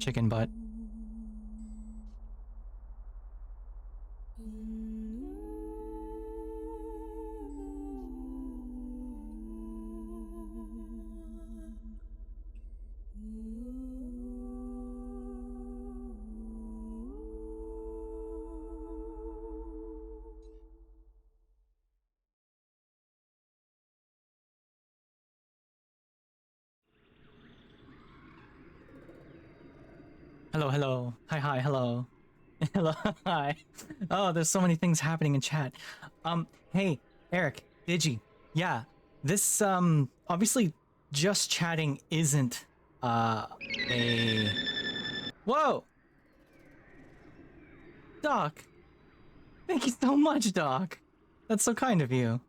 Chicken butt. Hello, hello. Hi, hi, hello. Hello, hi. Oh, there's so many things happening in chat. Hey, Eric, Digi. Yeah, this, obviously just chatting isn't, a... Whoa! Doc! Thank you so much, Doc. That's so kind of you.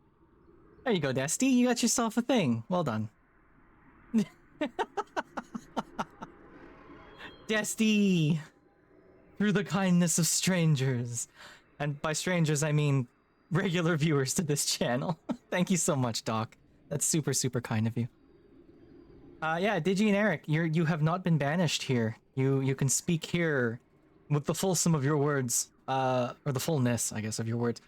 There you go, Desty. You got yourself a thing. Well done. Desty! Through the kindness of strangers. And by strangers, I mean regular viewers to this channel. Thank you so much, Doc. That's super, super kind of you. Yeah, Digi and Eric, you have not been banished here. You can speak here with the fulsome of your words, or the fullness, I guess, of your words.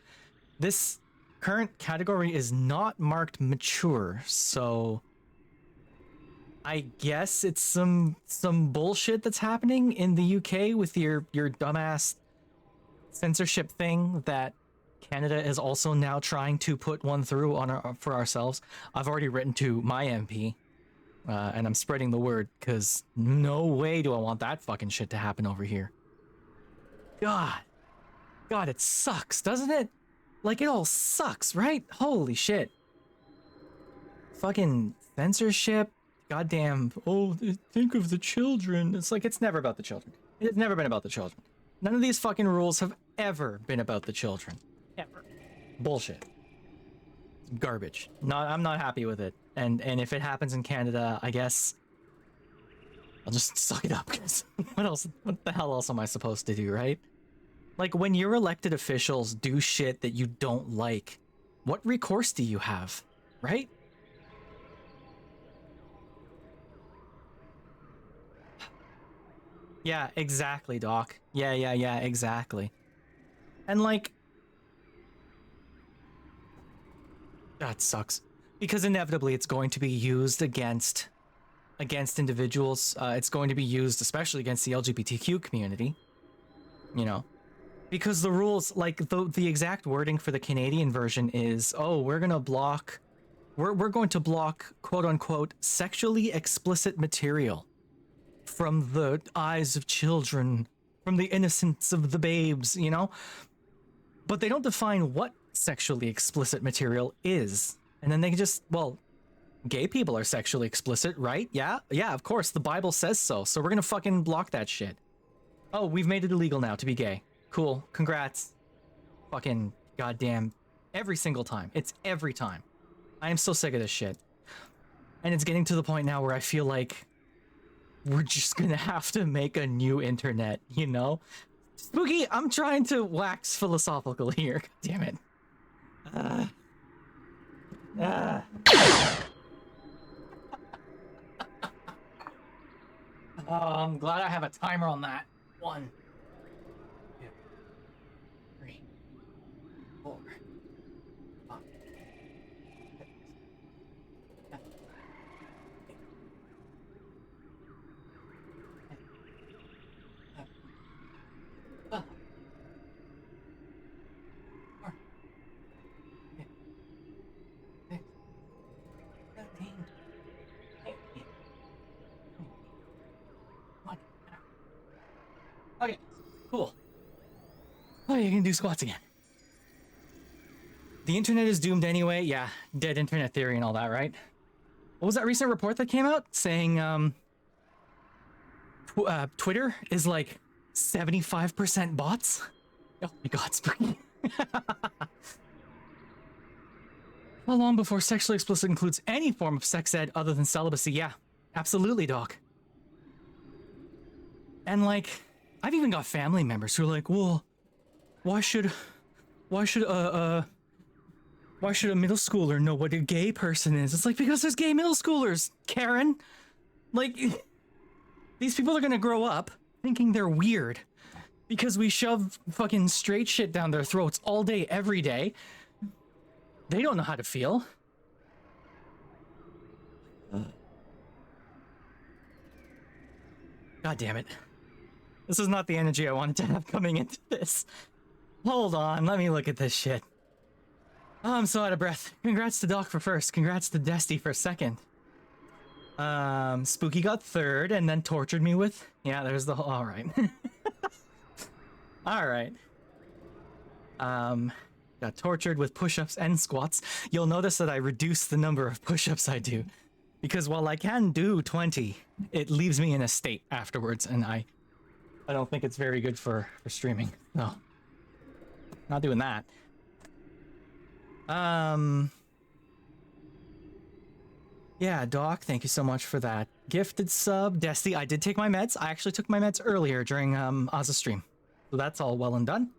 This current category is not marked mature, so I guess it's some bullshit that's happening in the UK with your dumbass censorship thing that Canada is also now trying to put one through on for ourselves. I've already written to my MP, and I'm spreading the word because no way do I want that fucking shit to happen over here. God, it sucks, doesn't it? Like, it all sucks, right? Holy shit. Fucking censorship. Goddamn. Oh, think of the children. It's like, it's never about the children. It's never been about the children. None of these fucking rules have ever been about the children. Ever. Bullshit. Garbage. I'm not happy with it. And if it happens in Canada, I guess I'll just suck it up, because what the hell else am I supposed to do, right? Like, when your elected officials do shit that you don't like, what recourse do you have, right? Yeah, exactly, Doc. Yeah, exactly. And like, that sucks. Because inevitably it's going to be used against individuals. It's going to be used especially against the LGBTQ community. You know? Because the rules, like, the exact wording for the Canadian version is, oh, we're going to block, we're going to block, quote unquote, sexually explicit material from the eyes of children, from the innocence of the babes, you know? But they don't define what sexually explicit material is. And then they just, well, gay people are sexually explicit, right? Yeah, of course, the Bible says so. So we're gonna fucking block that shit. Oh, we've made it illegal now to be gay. Cool, congrats. Fucking goddamn, every single time. It's every time. I am so sick of this shit. And it's getting to the point now where I feel like we're just gonna have to make a new internet, you know? Spooky, I'm trying to wax philosophical here. God damn it. Oh, I'm glad I have a timer on that. 1, 2, 3, 4, 5, 6, 7, 8, 9, 10, 11, 12, 13, 16, 17, 18, 20. Okay, cool. Oh, you can do squats again. The internet is doomed anyway. Yeah, dead internet theory and all that, right? What was that recent report that came out saying Twitter is like 75% bots? Oh my god, Spooky. How long before sexually explicit includes any form of sex ed other than celibacy? Yeah, absolutely, Doc. And like, I've even got family members who are like, well, why should a middle schooler know what a gay person is? It's like, because there's gay middle schoolers, Karen. Like, these people are gonna grow up thinking they're weird because we shove fucking straight shit down their throats all day, every day. They don't know how to feel. God damn it. This is not the energy I wanted to have coming into this. Hold on, let me look at this shit. Oh, I'm so out of breath. Congrats to Doc for first. Congrats to Desty for second. Spooky got third and then tortured me with... Yeah, there's the whole... All right. All right. Got tortured with push-ups and squats. You'll notice that I reduced the number of push-ups I do. Because while I can do 20, it leaves me in a state afterwards, and I don't think it's very good for streaming. No. Not doing that. Yeah, Doc, thank you so much for that gifted sub. Desti, I did take my meds. I actually took my meds earlier during Oz's stream. So that's all well and done.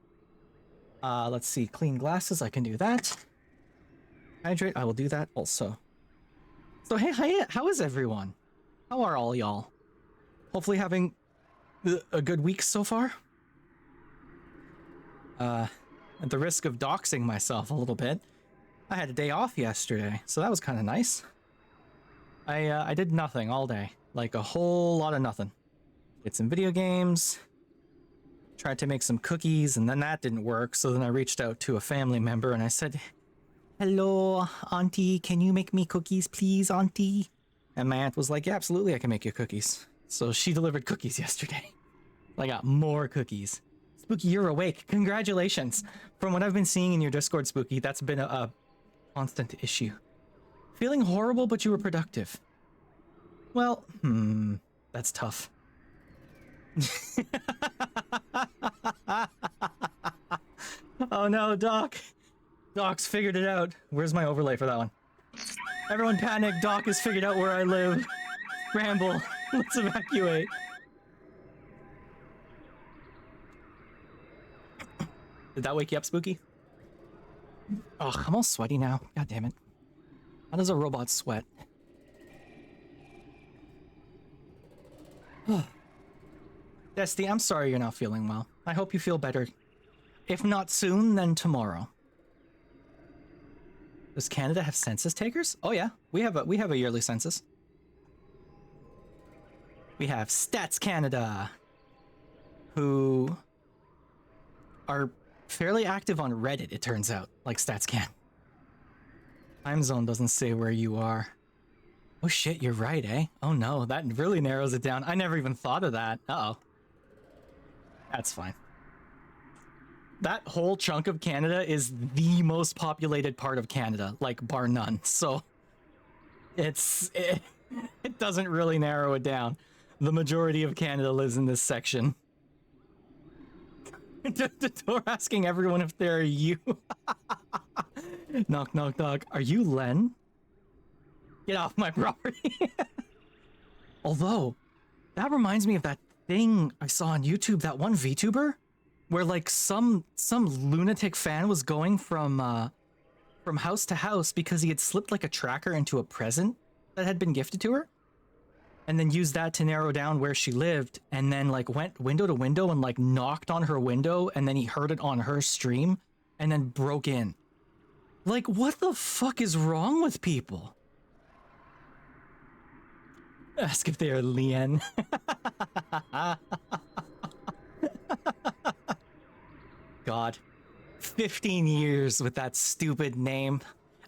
Let's see, clean glasses, I can do that. Hydrate, I will do that also. So hey, how is everyone? How are all y'all? Hopefully having a good week so far. At the risk of doxing myself a little bit, I had a day off yesterday, so that was kind of nice. I did nothing all day, like a whole lot of nothing. Did some video games, tried to make some cookies, and then that didn't work, so then I reached out to a family member and I said, "Hello, Auntie, can you make me cookies, please, Auntie?" And my aunt was like, "Yeah, absolutely, I can make you cookies." So she delivered cookies yesterday. I got more cookies. Spooky, you're awake. Congratulations. From what I've been seeing in your Discord, Spooky, that's been a constant issue. Feeling horrible, but you were productive. Well, that's tough. Oh no, Doc. Doc's figured it out. Where's my overlay for that one? Everyone panic, Doc has figured out where I live. Scramble. Let's evacuate. Did that wake you up, Spooky? Oh, I'm all sweaty now. God damn it. How does a robot sweat? Desti, I'm sorry you're not feeling well. I hope you feel better. If not soon, then tomorrow. Does Canada have census takers? Oh yeah, we have a yearly census. We have Stats Canada, who are fairly active on Reddit, it turns out, like StatsCan. Time zone doesn't say where you are. Oh shit, you're right, eh? Oh no, that really narrows it down. I never even thought of that. Uh-oh. That's fine. That whole chunk of Canada is the most populated part of Canada, like bar none. So it doesn't really narrow it down. The majority of Canada lives in this section. We're asking everyone if they're you. Knock, knock, knock. Are you Len? Get off my property. Although, that reminds me of that thing I saw on YouTube, that one VTuber, where like some lunatic fan was going from house to house because he had slipped like a tracker into a present that had been gifted to her, and then used that to narrow down where she lived, and then like went window to window and like knocked on her window, and then he heard it on her stream and then broke in. Like, what the fuck is wrong with people? Ask if they are Lien. God. 15 years with that stupid name.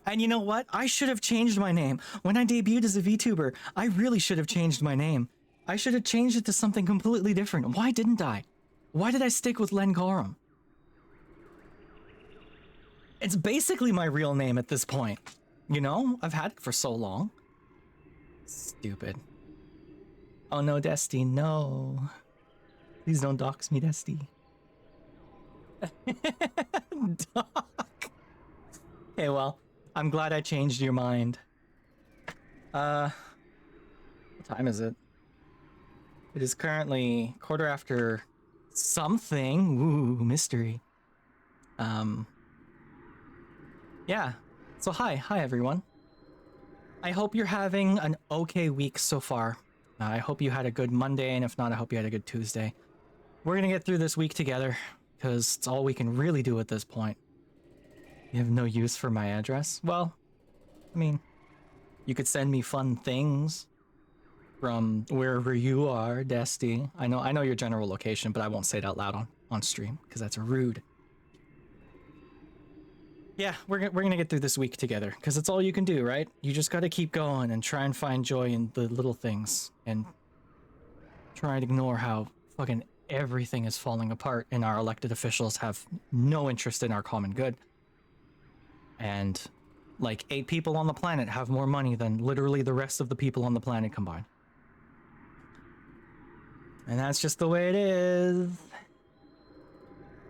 And you know what? I should have changed my name. When I debuted as a VTuber, I really should have changed my name. I should have changed it to something completely different. Why didn't I? Why did I stick with Len Gorum? It's basically my real name at this point. You know? I've had it for so long. Stupid. Oh no, Desti, no. Please don't dox me, Desti. Doc. Okay, well, I'm glad I changed your mind. What time is it? It is currently 1:15 something. Ooh, mystery. Yeah. So hi everyone. I hope you're having an okay week so far. I hope you had a good Monday, and if not, I hope you had a good Tuesday. We're gonna get through this week together, because it's all we can really do at this point. You have no use for my address? Well, I mean, you could send me fun things from wherever you are, Desti. I know your general location, but I won't say it out loud on stream, because that's rude. Yeah, we're gonna get through this week together, because it's all you can do, right? You just gotta keep going and try and find joy in the little things, and try and ignore how fucking everything is falling apart, and our elected officials have no interest in our common good. And like 8 people on the planet have more money than literally the rest of the people on the planet combined. And that's just the way it is.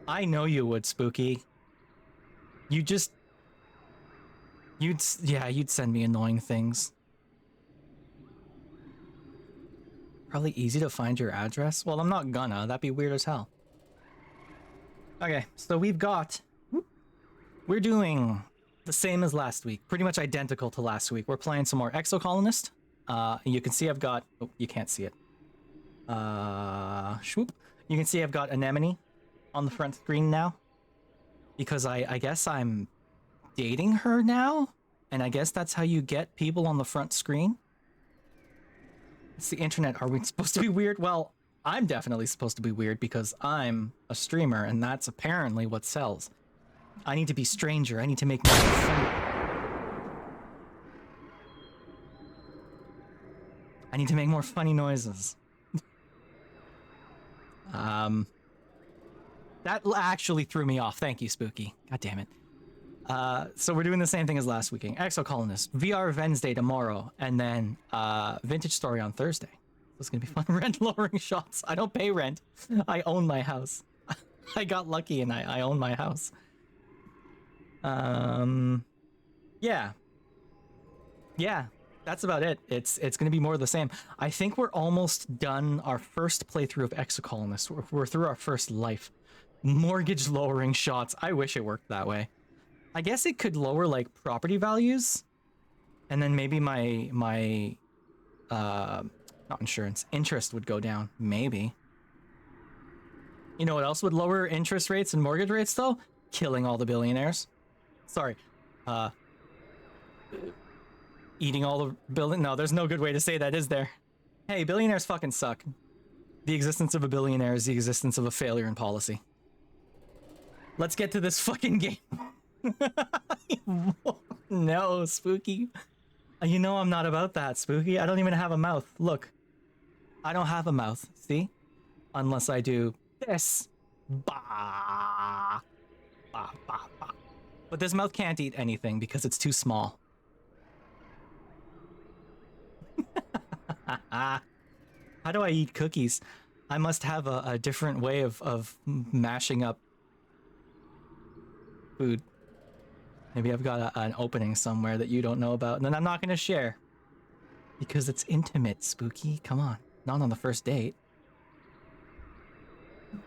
I know you would, Spooky. You'd send me annoying things. Probably easy to find your address. Well, I'm not gonna. That'd be weird as hell. Okay, so we're doing the same as last week. Pretty much identical to last week. We're playing some more Exocolonist. You can see I've got... Oh, you can't see it. Swoop. You can see I've got Anemone on the front screen now. Because I guess I'm dating her now? And I guess that's how you get people on the front screen? It's the internet. Are we supposed to be weird? Well, I'm definitely supposed to be weird because I'm a streamer, and that's apparently what sells. I need to be stranger. I need to make more funny. I need to make more funny noises. That actually threw me off. Thank you, Spooky. God damn it. So we're doing the same thing as last weekend. Exocolonist, VR Wednesday tomorrow, and then Vintage Story on Thursday. So it's gonna be fun. Rent lowering shots. I don't pay rent. I own my house. I got lucky and I own my house. Yeah. Yeah, that's about it. It's gonna be more of the same. I think we're almost done our first playthrough of Exocolonist. We're through our first life. Mortgage lowering shots. I wish it worked that way. I guess it could lower like property values, and then maybe my not insurance, interest would go down. Maybe. You know what else would lower interest rates and mortgage rates though? Killing all the billionaires. Sorry. Eating all the billion. No, there's no good way to say that, is there? Hey, billionaires fucking suck. The existence of a billionaire is the existence of a failure in policy. Let's get to this fucking game. No, Spooky. You know I'm not about that, Spooky. I don't even have a mouth. Look. I don't have a mouth. See? Unless I do this. Bah. Bah, bah, bah. But this mouth can't eat anything because it's too small. How do I eat cookies? I must have a different way of mashing up food. Maybe I've got an opening somewhere that you don't know about, and then I'm not going to share. Because it's intimate, Spooky. Come on. Not on the first date.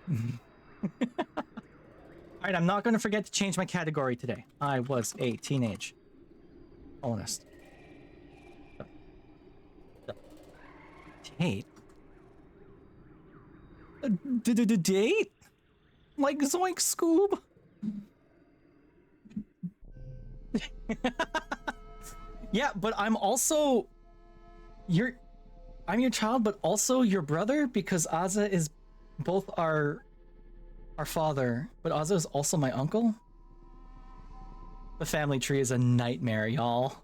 Alright, I'm not going to forget to change my category today. I was a teenage colonist. Date? Date? Like Zoink Scoob? Yeah, but I'm also I'm your child, but also your brother, because Azza is both our father, but Azza is also my uncle. The family tree is a nightmare, y'all.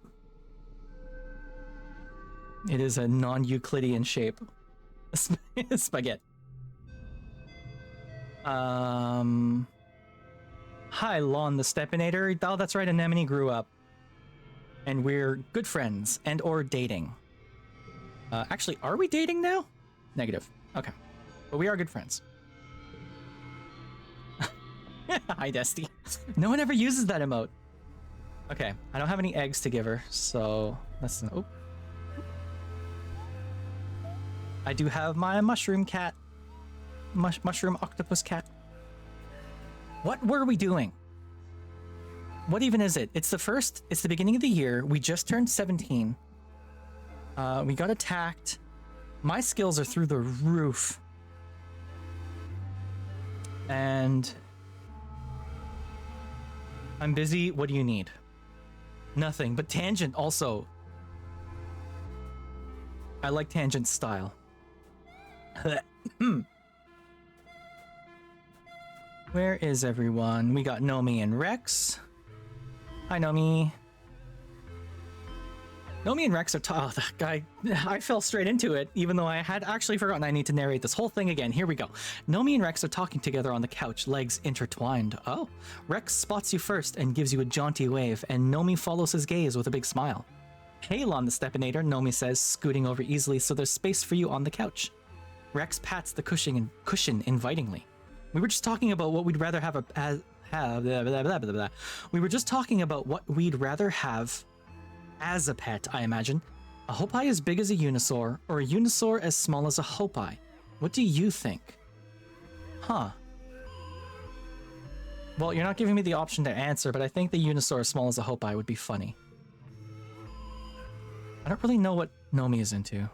It is a non-Euclidean shape. Spaghetti. Hi, Lon the Stepinator. Oh, that's right, Anemone grew up. And we're good friends and or dating. Actually, are we dating now? Negative. Okay. But we are good friends. Hi, Desty. No one ever uses that emote. Okay, I don't have any eggs to give her, so let's... Oh. I do have my mushroom cat. Mushroom octopus cat. What were we doing? What even is it? It's the beginning of the year. We just turned 17. We got attacked. My skills are through the roof. And I'm busy. What do you need? Nothing, but Tangent also. I like Tangent's style. Where is everyone? We got Nomi and Rex. Hi, Nomi. Nomi and Rex are oh, that guy, I fell straight into it, even though I had actually forgotten I need to narrate this whole thing again. Here we go. Nomi and Rex are talking together on the couch, legs intertwined. Oh, Rex spots you first and gives you a jaunty wave, and Nomi follows his gaze with a big smile. Hail on the Stepinator, Nomi says, scooting over easily so there's space for you on the couch. Rex pats the cushion invitingly. We were just talking about what we'd rather have We were just talking about what we'd rather have as a pet, I imagine. A hopi as big as a unisaur, or a unisaur as small as a hopi. What do you think? Huh. Well, you're not giving me the option to answer, but I think the unisaur as small as a hopi would be funny. I don't really know what Nomi is into.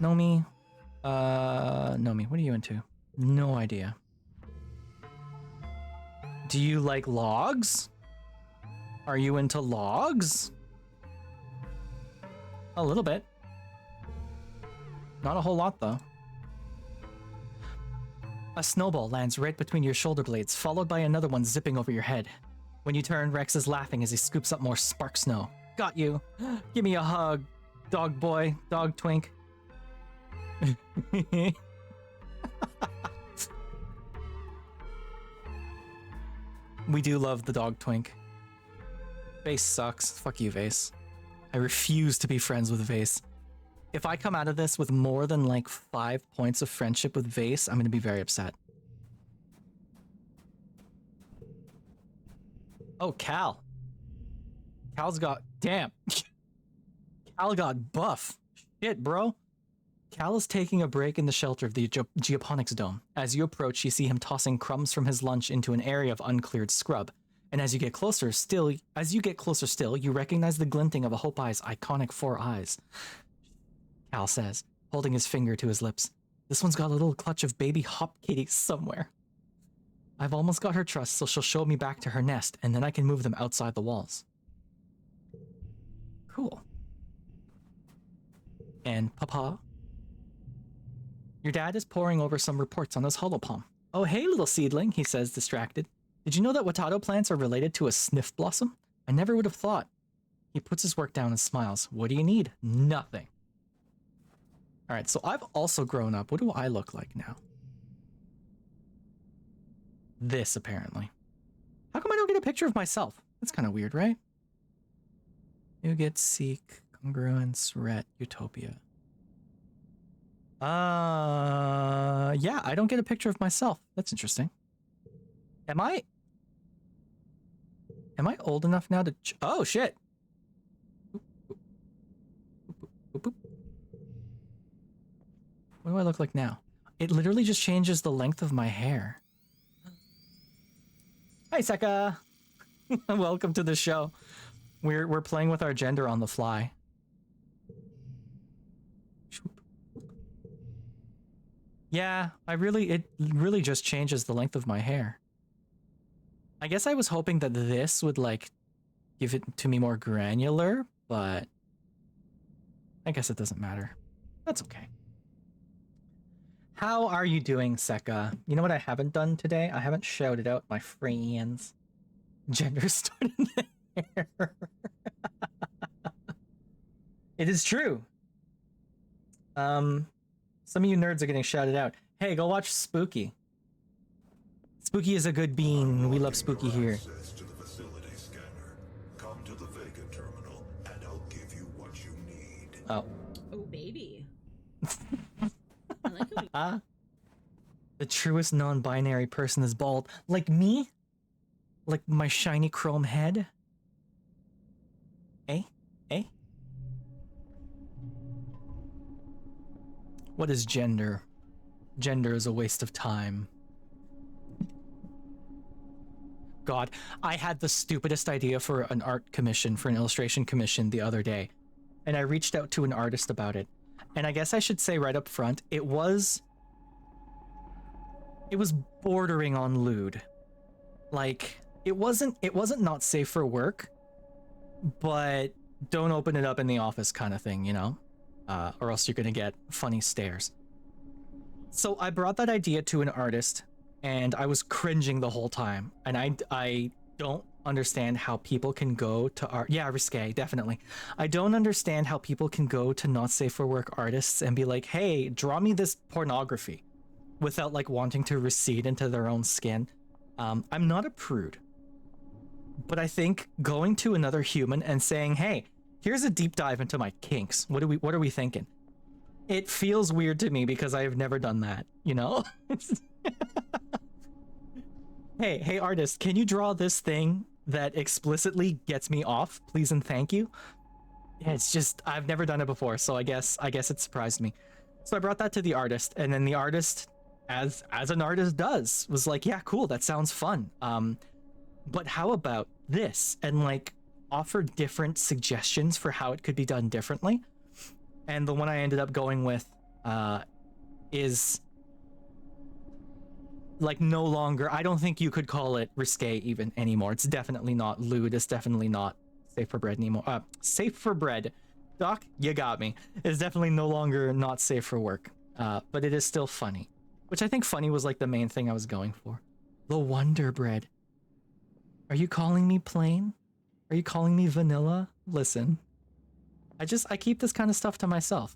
Nomi, what are you into? No idea. Do you like logs? Are you into logs? A little bit. Not a whole lot, though. A snowball lands right between your shoulder blades, followed by another one zipping over your head. When you turn, Rex is laughing as he scoops up more spark snow. Got you. Give me a hug, dog boy, dog twink. We do love the dog twink. Vase sucks. Fuck you, Vase. I refuse to be friends with Vase. If I come out of this with more than like 5 points of friendship with Vase, I'm gonna be very upset. Oh, Cal. Cal's got... Damn. Cal got buff. Shit, bro. Cal is taking a break in the shelter of the geoponics dome. As you approach, you see him tossing crumbs from his lunch into an area of uncleared scrub. And as you get closer still, you recognize the glinting of a hopi's iconic 4 eyes. Cal says, holding his finger to his lips. This one's got a little clutch of baby hop kitties somewhere. I've almost got her trust, so she'll show me back to her nest, and then I can move them outside the walls. Cool. And Papa? Your dad is poring over some reports on his holopalm. Oh, hey, little seedling, he says, distracted. Did you know that Watado plants are related to a sniff blossom? I never would have thought. He puts his work down and smiles. What do you need? Nothing. All right, so I've also grown up. What do I look like now? This, apparently. How come I don't get a picture of myself? That's kind of weird, right? Nougat, Seek, Congruence, Ret, Utopia. Yeah, I don't get a picture of myself. That's interesting. Am I old enough now to... Oh, shit! What do I look like now? It literally just changes the length of my hair. Hi, Seka! Welcome to the show. We're playing with our gender on the fly. Yeah, it really just changes the length of my hair. I guess I was hoping that this would, like, give it to me more granular, but I guess it doesn't matter. That's okay. How are you doing, Seka? You know what I haven't done today? I haven't shouted out my friends. Gender started there. It is true. Some of you nerds are getting shouted out. Hey, go watch Spooky. Spooky is a good bean. We love Spooky here. Access to the facility scanner. Come to the Vega terminal, and I'll give you what you need. Oh. Oh, baby. I like it. The truest non-binary person is bald. Like me? Like my shiny chrome head? Eh? Eh? What is gender? Gender is a waste of time. God, I had the stupidest idea for an art commission, for an illustration commission the other day. And I reached out to an artist about it. And I guess I should say right up front, it was bordering on lewd. Like, it wasn't not safe for work, but don't open it up in the office kind of thing, you know? Or else you're gonna get funny stares. So I brought that idea to an artist, and I was cringing the whole time. And I don't understand how people can go to art. Yeah, risque, definitely. I don't understand how people can go to not safe for work artists and be like, hey, draw me this pornography without like wanting to recede into their own skin. I'm not a prude, but I think going to another human and saying, hey, here's a deep dive into my kinks. What are we thinking? It feels weird to me because I have never done that, you know? Hey artist, can you draw this thing that explicitly gets me off, please and thank you? Yeah, it's just, I've never done it before, so I guess it surprised me. So I brought that to the artist, and then the artist, as an artist does, was like, yeah, cool, that sounds fun. But how about this? And like offer different suggestions for how it could be done differently. And the one I ended up going with is like no longer, I don't think you could call it risque even anymore. It's definitely not lewd. It's definitely not safe for bread anymore. Safe for bread. Doc, you got me. It's definitely no longer not safe for work. But it is still funny. Which I think funny was like the main thing I was going for. The Wonder Bread. Are you calling me plain? Are you calling me vanilla? Listen. I keep this kind of stuff to myself.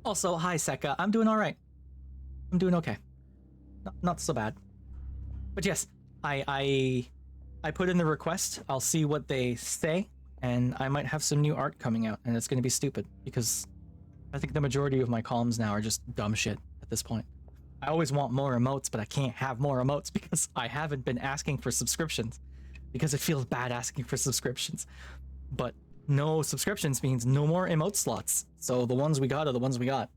Also, hi Seka. I'm doing alright. I'm doing okay. Not so bad. But yes, I put in the request. I'll see what they say, and I might have some new art coming out, and it's going to be stupid because I think the majority of my columns now are just dumb shit at this point. I always want more emotes, but I can't have more emotes because I haven't been asking for subscriptions because it feels bad asking for subscriptions. But no subscriptions means no more emote slots. So the ones we got are the ones we got.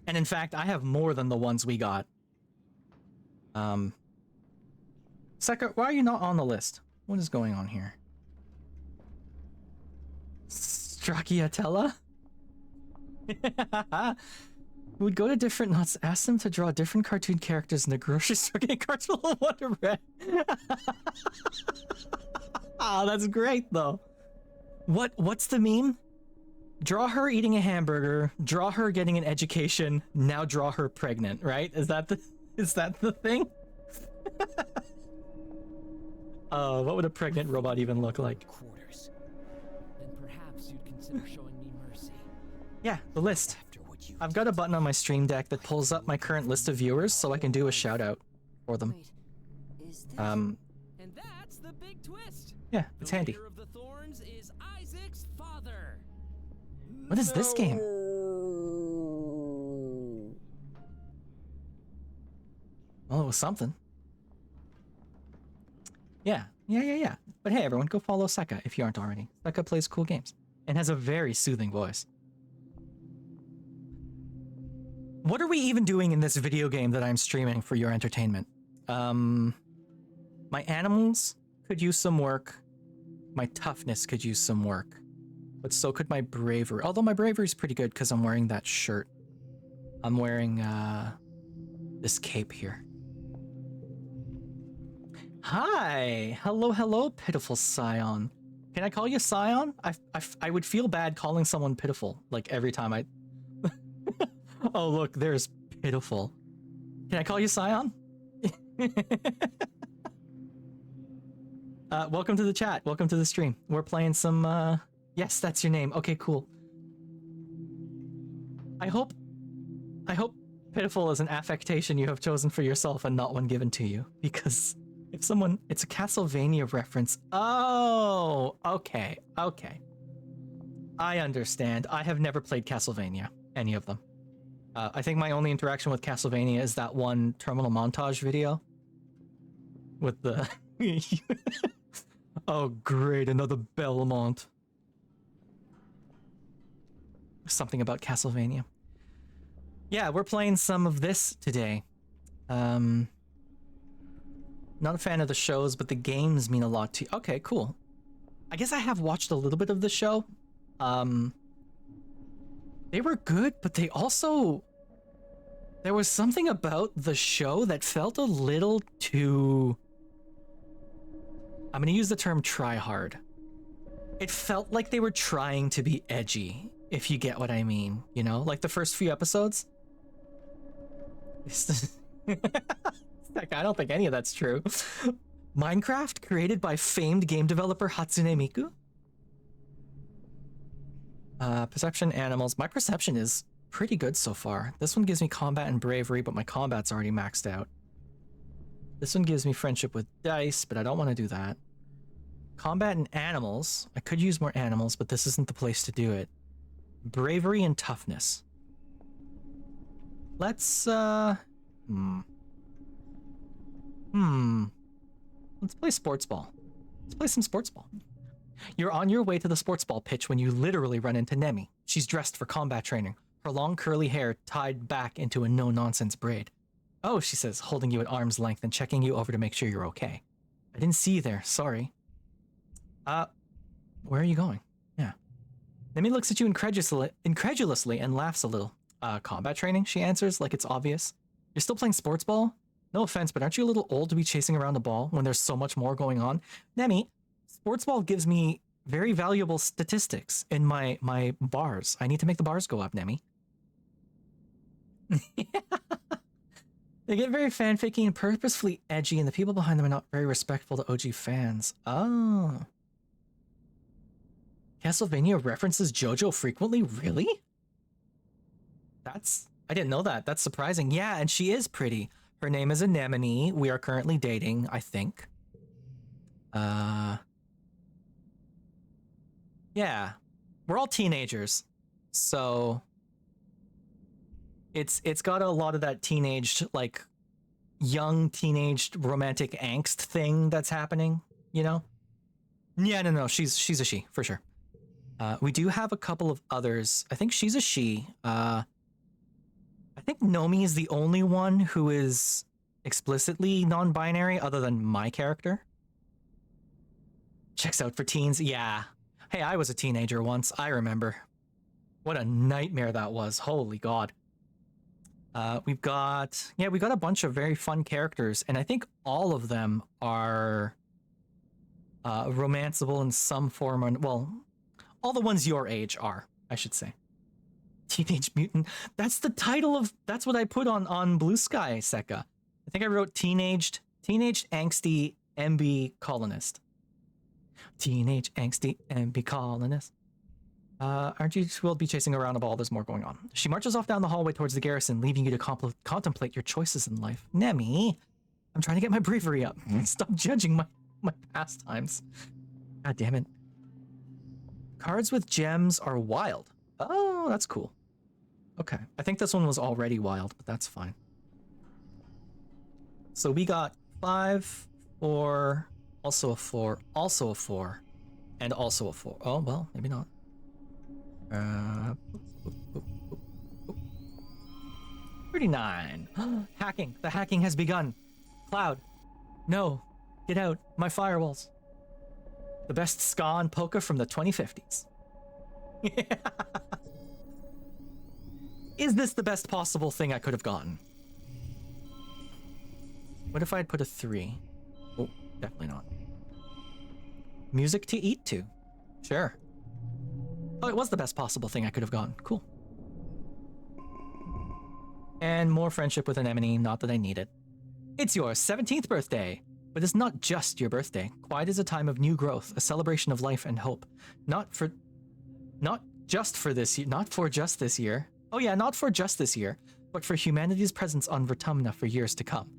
And in fact, I have more than the ones we got. Seka, why are you not on the list? What is going on here? Stracciatella? Would go to different nuts, ask them to draw different cartoon characters in the grocery store getting cards full of Wonder Bread. Ah, that's great though. What's the meme? Draw her eating a hamburger, draw her getting an education, now draw her pregnant, right? Is that the thing? What would a pregnant robot even look like? Quarters. Then perhaps you'd consider showing me mercy. Yeah, the list. After what you I've got a button on my stream deck that pulls up my current list of viewers so I can do a shout out for them. Wait, is this... And that's the big twist. Yeah, it's handy. The leader of the Thorns is Isaac's father. What is this game? Well, it was something. Yeah. But hey, everyone, go follow Seka if you aren't already. Seka plays cool games and has a very soothing voice. What are we even doing in this video game that I'm streaming for your entertainment? My animals could use some work. My toughness could use some work. But so could my bravery. Although my bravery is pretty good because I'm wearing that shirt. I'm wearing this cape here. Hi! Hello, pitiful Scion. Can I call you Scion? I would feel bad calling someone pitiful, like every time I... Oh look, there's pitiful. Can I call you Scion? Welcome to the chat. Welcome to the stream. We're playing some, yes, that's your name. Okay, cool. I hope pitiful is an affectation you have chosen for yourself and not one given to you. Because if someone... It's a Castlevania reference. Oh, okay. I understand. I have never played Castlevania. Any of them. I think my only interaction with Castlevania is that one terminal montage video. With the... Oh great, another Belmont. Something about Castlevania. Yeah, we're playing some of this today. Not a fan of the shows, but the games mean a lot to you. Okay, cool. I guess I have watched a little bit of the show. They were good, but they also... There was something about the show that felt a little too... I'm gonna use the term try hard. It felt like they were trying to be edgy, if you get what I mean, you know? Like the first few episodes. Heck, I don't think any of that's true. Minecraft created by famed game developer Hatsune Miku? Perception, animals. My perception is pretty good so far. This one gives me combat and bravery, but my combat's already maxed out. This one gives me friendship with dice, but I don't want to do that. Combat and animals. I could use more animals, but this isn't the place to do it. Bravery and toughness. Let's, Let's play sports ball. Let's play some sports ball. You're on your way to the sports ball pitch when you literally run into Nemi. She's dressed for combat training, her long curly hair tied back into a no-nonsense braid. Oh, she says, holding you at arm's length and checking you over to make sure you're okay. I didn't see you there, sorry. Where are you going? Yeah. Nemi looks at you incredulously and laughs a little. Combat training, she answers, like it's obvious. You're still playing sports ball? No offense, but aren't you a little old to be chasing around a ball when there's so much more going on? Nemi, sports ball gives me very valuable statistics in my bars. I need to make the bars go up, Nemi. They get very fanficky and purposefully edgy, and the people behind them are not very respectful to OG fans. Oh. Castlevania references JoJo frequently? Really? I didn't know that. That's surprising. Yeah, and she is pretty. Her name is Anemone. We are currently dating, I think. Yeah. We're all teenagers. So it's got a lot of that teenage, like young teenage romantic angst thing that's happening, you know? Yeah, no, she's a she, for sure. We do have a couple of others. I think she's a she. I think Nomi is the only one who is explicitly non-binary other than my character. Checks out for teens. Yeah. Hey, I was a teenager once. I remember. What a nightmare that was. Holy God. We've got a bunch of very fun characters, and I think all of them are romanceable in some form. Well, all the ones your age are, I should say. Teenage Mutant. That's the title of. That's what I put on Blue Sky, Seka. I think I wrote Teenage Angsty MB Colonist. Teenage Angsty MB Colonist. Aren't you will be chasing around a ball? There's more going on. She marches off down the hallway towards the garrison, leaving you to contemplate your choices in life. Nemi, I'm trying to get my bravery up. Stop judging my pastimes. God damn it. Cards with gems are wild. Oh, that's cool. Okay. I think this one was already wild, but that's fine. So we got 5, 4, also a 4, also a 4, and also a 4. Oh, well, maybe not. 39. Hacking. The hacking has begun. Cloud. No. Get out. My firewalls. The best ska and polka from the 2050s. Is this the best possible thing I could have gotten? What if I had put a 3? Oh, definitely not. Music to eat to. Sure. Oh, it was the best possible thing I could have gotten. Cool. And more friendship with Anemone, not that I need it. It's your 17th birthday, but it's not just your birthday. Quiet is a time of new growth, a celebration of life and hope. Not for just this year. Oh yeah, not for just this year, but for humanity's presence on Vertumna for years to come.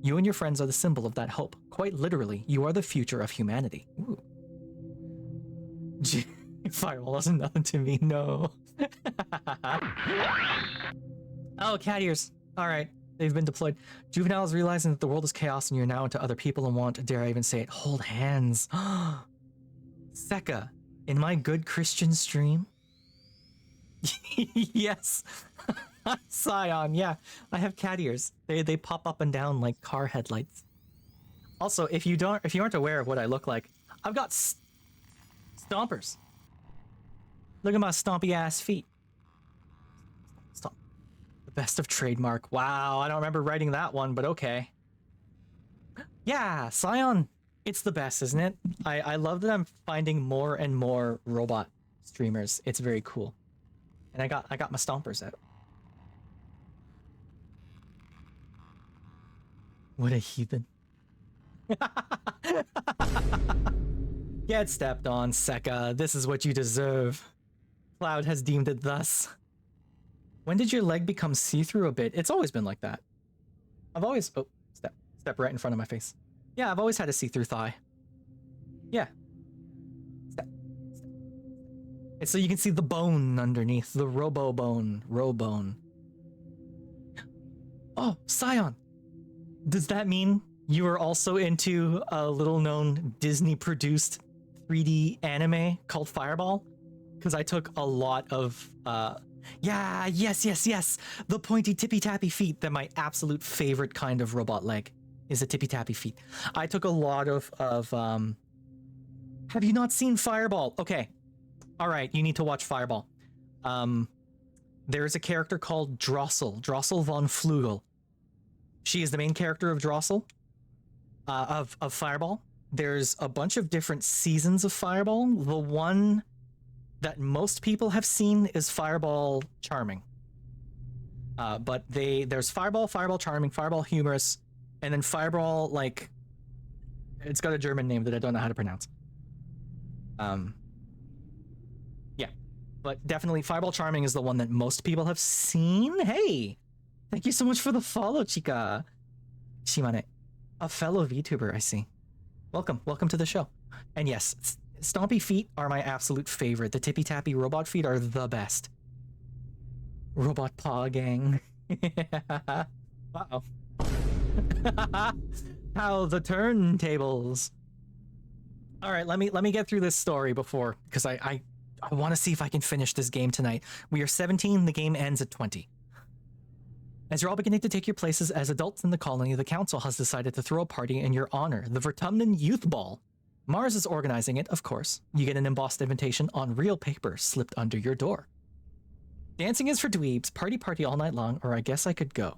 You and your friends are the symbol of that hope. Quite literally, you are the future of humanity. Ooh. Firewall wasn't nothing to me, no. Oh, cat ears. Alright, they've been deployed. Juvenile is realizing that the world is chaos and you're now into other people and want, dare I even say it, hold hands. Seka, in my good Christian stream? Yes. Scion, yeah. I have cat ears. They pop up and down like car headlights. Also, if you aren't aware of what I look like, I've got stompers. Look at my stompy ass feet. Stomp. The best of trademark. Wow, I don't remember writing that one, but okay. Yeah, Scion, it's the best, isn't it? I love that I'm finding more and more robot streamers. It's very cool. And I got my stompers out. What a heathen. Get stepped on, Sekka. This is what you deserve. Cloud has deemed it thus. When did your leg become see-through a bit? It's always been like that. I've always... Oh, step right in front of my face. Yeah, I've always had a see-through thigh. Yeah. Step. It's so you can see the bone underneath. The robo-bone. Robone. Oh, Scion. Does that mean you are also into a little-known Disney-produced 3D anime called Fireball? Because I took a lot of... Yeah, yes. The pointy tippy-tappy feet. They're my absolute favorite kind of robot leg. Is a tippy-tappy feet. I took a lot of have you not seen Fireball? Okay. All right, you need to watch Fireball. There's a character called Drossel von Flugel. She is the main character of Drossel, of Fireball. There's a bunch of different seasons of Fireball. The one that most people have seen is Fireball Charming. But there's Fireball Charming, Fireball Humorous, and then Fireball, like, it's got a German name that I don't know how to pronounce. Yeah, but definitely Fireball Charming is the one that most people have seen. Hey, thank you so much for the follow, chica. Shimane, a fellow VTuber, I see. Welcome to the show. And yes, Stompy feet are my absolute favorite. The tippy-tappy robot feet are the best. Robot paw gang. Uh-oh. How the turntables. All right, let me get through this story before, because I want to see if I can finish this game tonight. We are 17, the game ends at 20. As you're all beginning to take your places as adults in the colony, the council has decided to throw a party in your honor, the Vertumnan Youth Ball. Mars is organizing it, of course. You get an embossed invitation on real paper slipped under your door. Dancing is for dweebs, party all night long, or I guess I could go.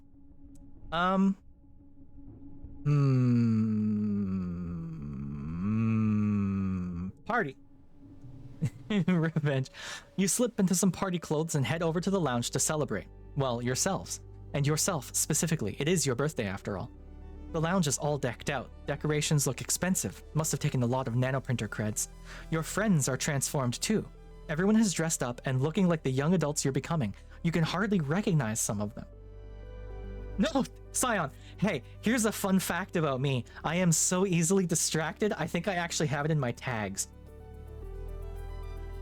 Party. Revenge. You slip into some party clothes and head over to the lounge to celebrate. Well, yourselves. And yourself, specifically. It is your birthday, after all. The lounge is all decked out. Decorations look expensive. Must have taken a lot of nanoprinter creds. Your friends are transformed too. Everyone has dressed up and looking like the young adults you're becoming. You can hardly recognize some of them. No, Scion. Hey, here's a fun fact about me. I am so easily distracted, I think I actually have it in my tags.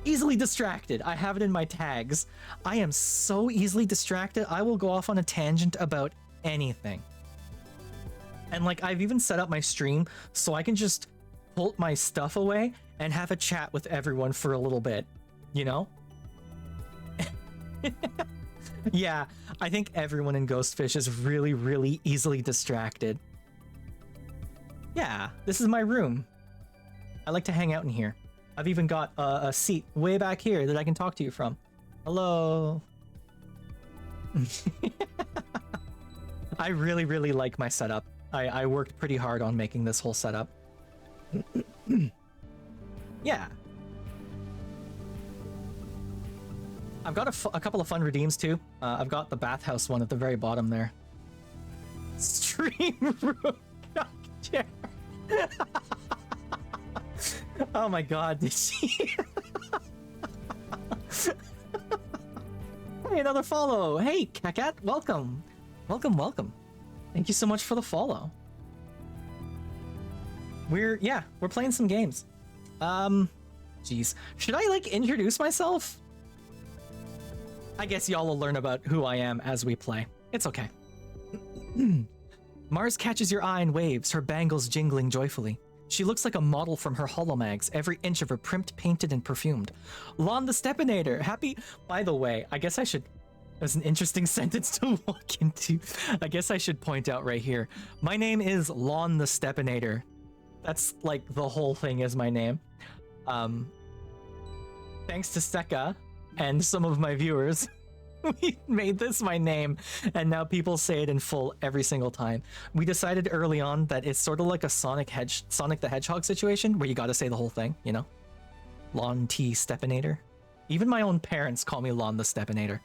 Easily distracted. I have it in my tags. I am so easily distracted, I will go off on a tangent about anything. And like, I've even set up my stream so I can just pull my stuff away and have a chat with everyone for a little bit, you know? Yeah, I think everyone in Ghostfish is really, really easily distracted. Yeah, this is my room. I like to hang out in here. I've even got a seat way back here that I can talk to you from. Hello. I really, really like my setup. I worked pretty hard on making this whole setup. Yeah. I've got a couple of fun redeems too. I've got the bathhouse one at the very bottom there. Stream room chair. Oh my god, did she? Hey, another follow. Hey, Kakat, welcome. Welcome. Thank you so much for the follow. We're playing some games. Jeez. Should I like introduce myself? I guess y'all will learn about who I am as we play. It's okay. Mars catches your eye and waves, her bangles jingling joyfully. She looks like a model from her holomags, every inch of her primped, painted, and perfumed. Lon the Stepinator, happy... By the way, I guess I should... That's an interesting sentence to walk into. I guess I should point out right here. My name is Lon the Stepinator. That's like the whole thing is my name. Thanks to Sekka and some of my viewers, we made this my name, and now people say it in full every single time. We decided early on that it's sort of like a Sonic the Hedgehog situation where you gotta say the whole thing, you know? Lon T. Stepinator. Even my own parents call me Lon the Stepinator.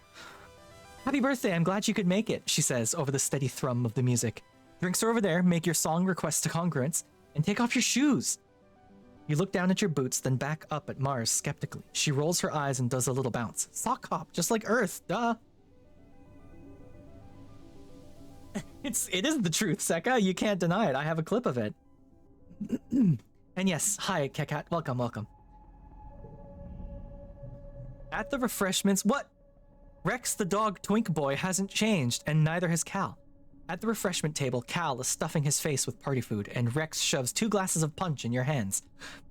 Happy birthday, I'm glad you could make it, she says over the steady thrum of the music. Drinks are over there. Make your song requests to congruence and take off your shoes. You look down at your boots, then back up at Mars skeptically. She rolls her eyes and does a little bounce. Sock hop, just like Earth, duh. It is the truth, Sekka. You can't deny it. I have a clip of it. And yes, hi, Kekat. Welcome, welcome. At the refreshments, what? Rex the dog twink boy hasn't changed, and neither has Cal. At the refreshment table, Cal is stuffing his face with party food, and Rex shoves 2 glasses of punch in your hands.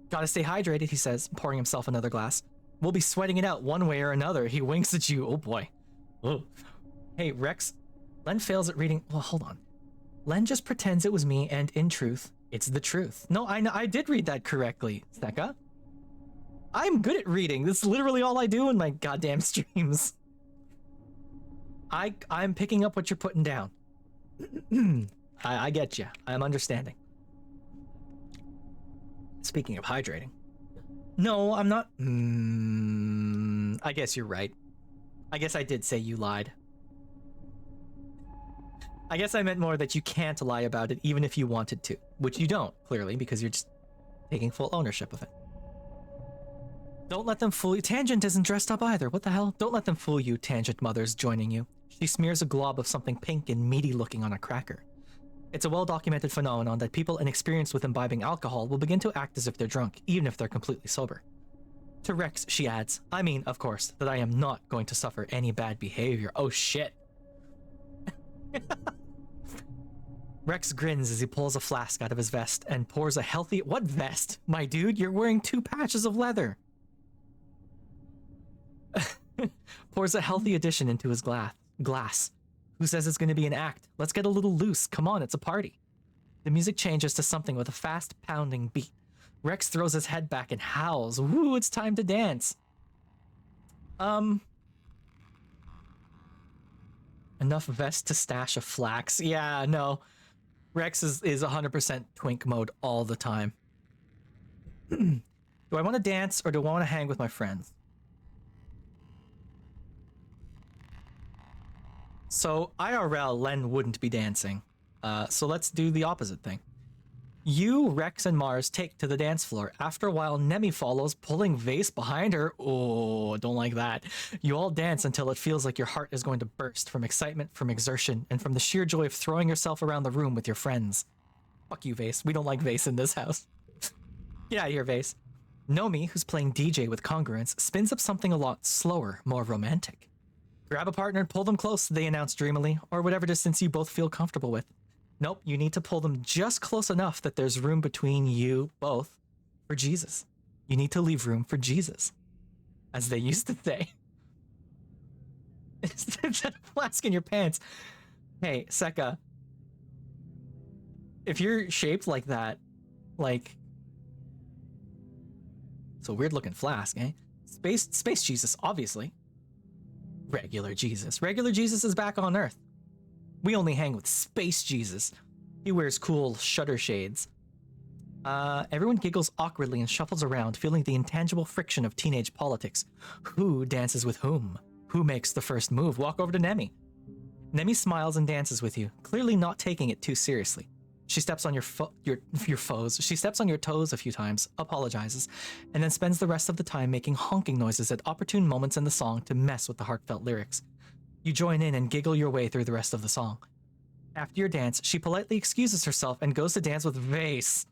Gotta stay hydrated, he says, pouring himself another glass. We'll be sweating it out one way or another. He winks at you. Oh boy. Oh. Hey, Rex. Len fails at reading. Well, hold on. Len just pretends it was me, and in truth, it's the truth. No, I did read that correctly, Sekka. I'm good at reading. This is literally all I do in my goddamn streams. I'm picking up what you're putting down. I get you. I'm understanding. Speaking of hydrating. No, I'm not. I guess you're right. I guess I did say you lied. I guess I meant more that you can't lie about it even if you wanted to. Which you don't, clearly, because you're just taking full ownership of it. Don't let them fool you. Tangent isn't dressed up either. What the hell? Don't let them fool you, Tangent Mother's joining you. She smears a glob of something pink and meaty looking on a cracker. It's a well-documented phenomenon that people inexperienced with imbibing alcohol will begin to act as if they're drunk, even if they're completely sober. To Rex, she adds, I mean, of course, that I am not going to suffer any bad behavior. Oh shit. Rex grins as he pulls a flask out of his vest and pours a healthy— What vest? My dude, you're wearing 2 patches of leather. Pours a healthy addition into his glass. Who says it's going to be an act? Let's get a little loose. Come on, it's a party. The music changes to something with a fast pounding beat. Rex throws his head back and howls. Woo, it's time to dance. Enough vest to stash a flax. Yeah, no. Rex is 100% twink mode all the time. Do I want to dance or do I want to hang with my friends? So IRL, Len wouldn't be dancing. So let's do the opposite thing. You, Rex, and Mars take to the dance floor. After a while, Nemi follows, pulling Vase behind her. Oh, don't like that. You all dance until it feels like your heart is going to burst from excitement, from exertion, and from the sheer joy of throwing yourself around the room with your friends. Fuck you, Vase. We don't like Vase in this house. Get out of here, Vase. Nomi, who's playing DJ with congruence, spins up something a lot slower, more romantic. Grab a partner and pull them close, they announce dreamily, or whatever distance you both feel comfortable with. Nope, you need to pull them just close enough that there's room between you both for Jesus. You need to leave room for Jesus, as they used to say. Instead of flask in your pants. Hey, Sekka, if you're shaped like that, like, it's a weird looking flask, eh? Space Jesus, obviously. Regular Jesus. Regular Jesus is back on Earth. We only hang with Space Jesus. He wears cool shutter shades. Everyone giggles awkwardly and shuffles around, feeling the intangible friction of teenage politics. Who dances with whom? Who makes the first move? Walk over to Nemi. Nemi smiles and dances with you, clearly not taking it too seriously. She steps on your foes. She steps on your toes a few times, apologizes, and then spends the rest of the time making honking noises at opportune moments in the song to mess with the heartfelt lyrics. You join in and giggle your way through the rest of the song. After your dance, she politely excuses herself and goes to dance with Vase.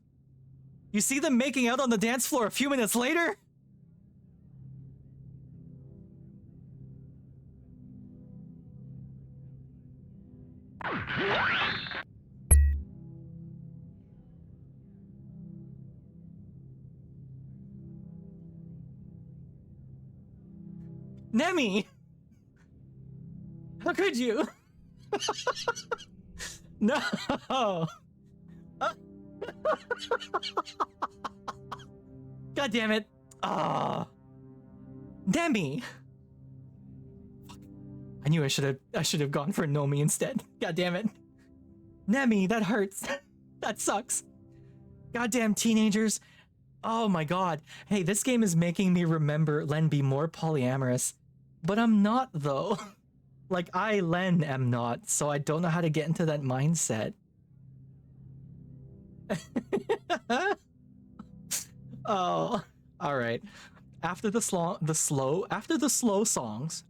You see them making out on the dance floor a few minutes later? Nemi! How could you? No! God damn it. Nemi! Fuck. I knew I should have gone for Nomi instead. God damn it. Nemi, that hurts. That sucks. Goddamn teenagers. Oh my god. Hey, this game is making me remember Len be more polyamorous. But I'm not, though. Like, I, Len, am not, so I don't know how to get into that mindset. Oh, all right. After the slow songs,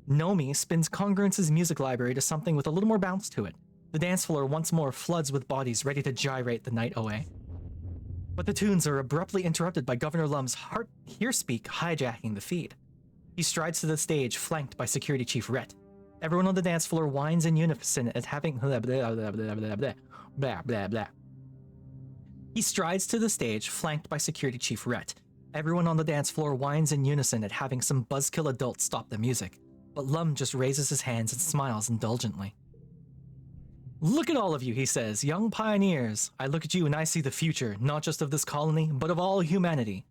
Nomi spins Congruence's music library to something with a little more bounce to it. The dance floor once more floods with bodies ready to gyrate the night away. But the tunes are abruptly interrupted by Governor Lum's hearspeak hijacking the feed. He strides to the stage, flanked by Security Chief Rhett. Everyone on the dance floor whines in unison as having blah blah blah blah blah blah blah blah blah. He strides to the stage, flanked by Security Chief Rhett. Everyone on the dance floor whines in unison at having some buzzkill adult stop the music, but Lum just raises his hands and smiles indulgently. Look at all of you, he says, young pioneers. I look at you and I see the future, not just of this colony, but of all humanity.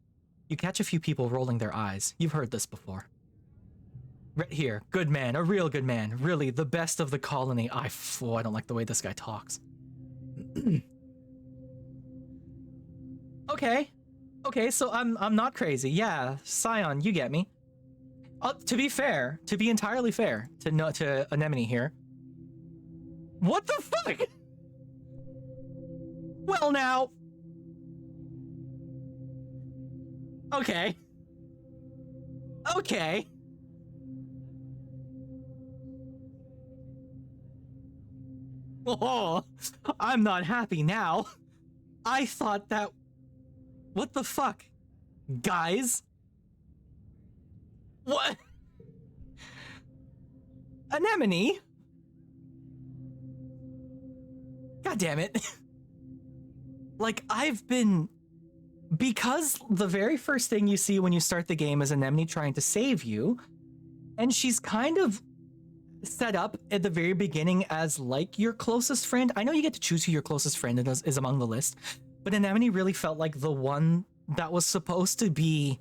You catch a few people rolling their eyes. You've heard this before. Rhett here, good man, a real good man, really, the best of the colony. I don't like the way this guy talks. Okay, so I'm not crazy. Yeah, Scion, you get me. To be fair, to be entirely fair to Anemone here. What the fuck? Well now. Okay. Oh, I'm not happy now. I thought that... What the fuck? Guys? What? Anemone? God damn it. Like, because the very first thing you see when you start the game is Anemone trying to save you, and she's kind of set up at the very beginning as like your closest friend. I know you get to choose who your closest friend is among the list, but Anemone really felt like the one that was supposed to be,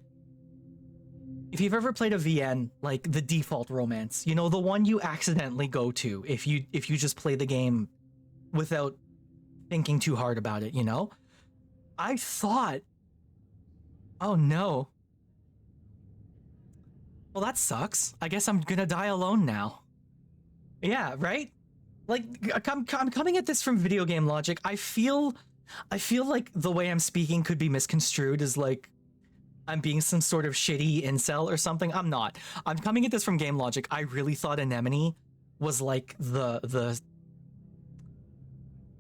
if you've ever played a VN, like the default romance, you know, the one you accidentally go to if you just play the game without thinking too hard about it, you know? I thought, oh no. Well, that sucks. I guess I'm gonna die alone now. Yeah, right? Like, I'm coming at this from video game logic. I feel like the way I'm speaking could be misconstrued as like I'm being some sort of shitty incel or something. I'm not. I'm coming at this from game logic. I really thought Anemone was like the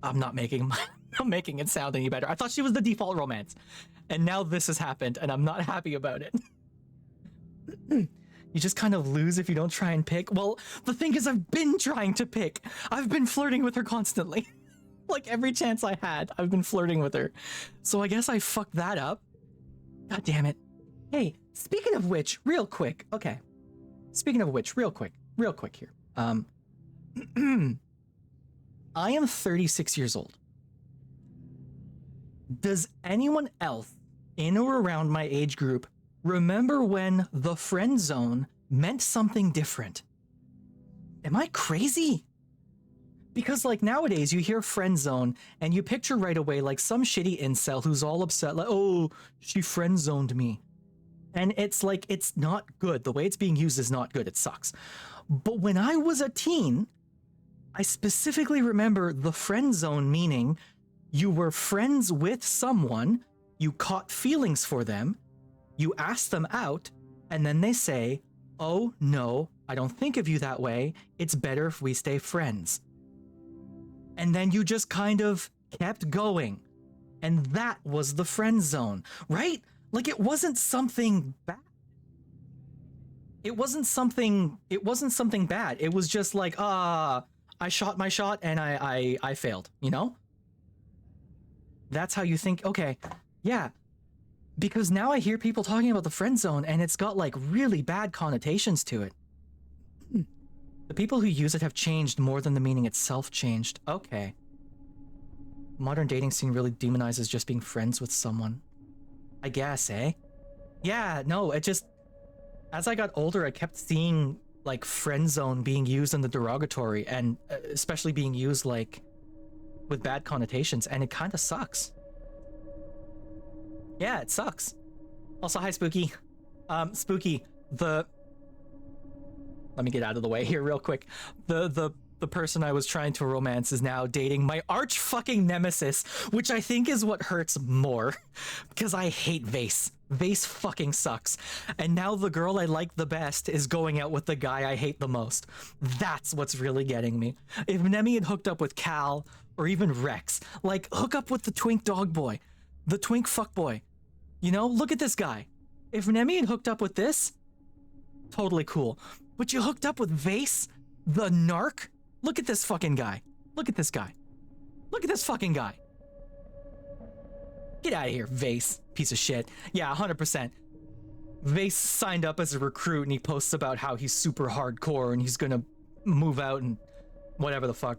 I'm not making it sound any better. I thought she was the default romance. And now this has happened and I'm not happy about it. You just kind of lose if you don't try and pick. Well, the thing is, I've been trying to pick. I've been flirting with her constantly. Like every chance I had, I've been flirting with her. So I guess I fucked that up. God damn it. Hey, speaking of which, real quick. Okay. Speaking of which, real quick here. I am 36 years old. Does anyone else in or around my age group remember when the friend zone meant something different? Am I crazy? Because like nowadays you hear friend zone and you picture right away like some shitty incel who's all upset like, oh, she friend zoned me. And it's like, it's not good. The way it's being used is not good. It sucks. But when I was a teen, I specifically remember the friend zone meaning you were friends with someone, you caught feelings for them, you ask them out, and then they say, oh no, I don't think of you that way. It's better if we stay friends. And then you just kind of kept going. And that was the friend zone, right? Like it wasn't something bad. It wasn't something bad. It was just like, I shot my shot and I failed, you know? That's how you think, okay, yeah. Because now I hear people talking about the friend zone and it's got like really bad connotations to it. The people who use it have changed more than the meaning itself changed. Okay. Modern dating scene really demonizes just being friends with someone. I guess, eh? Yeah, no, it just... As I got older, I kept seeing like friend zone being used in the derogatory and especially being used like with bad connotations, and it kind of sucks. Yeah, it sucks. Also, hi, Spooky. Spooky, let me get out of the way here real quick. The the person I was trying to romance is now dating my arch fucking nemesis, which I think is what hurts more because I hate Vase. Vase fucking sucks. And now the girl I like the best is going out with the guy I hate the most. That's what's really getting me. If Nemi had hooked up with Cal or even Rex, like hook up with the twink dog boy, the twink fuck boy. You know, look at this guy. If Nemi had hooked up with this, totally cool. But you hooked up with Vase, the narc? Look at this fucking guy. Look at this guy. Look at this fucking guy. Get out of here, Vase. Piece of shit. Yeah, 100%. Vase signed up as a recruit and he posts about how he's super hardcore and he's gonna move out and whatever the fuck.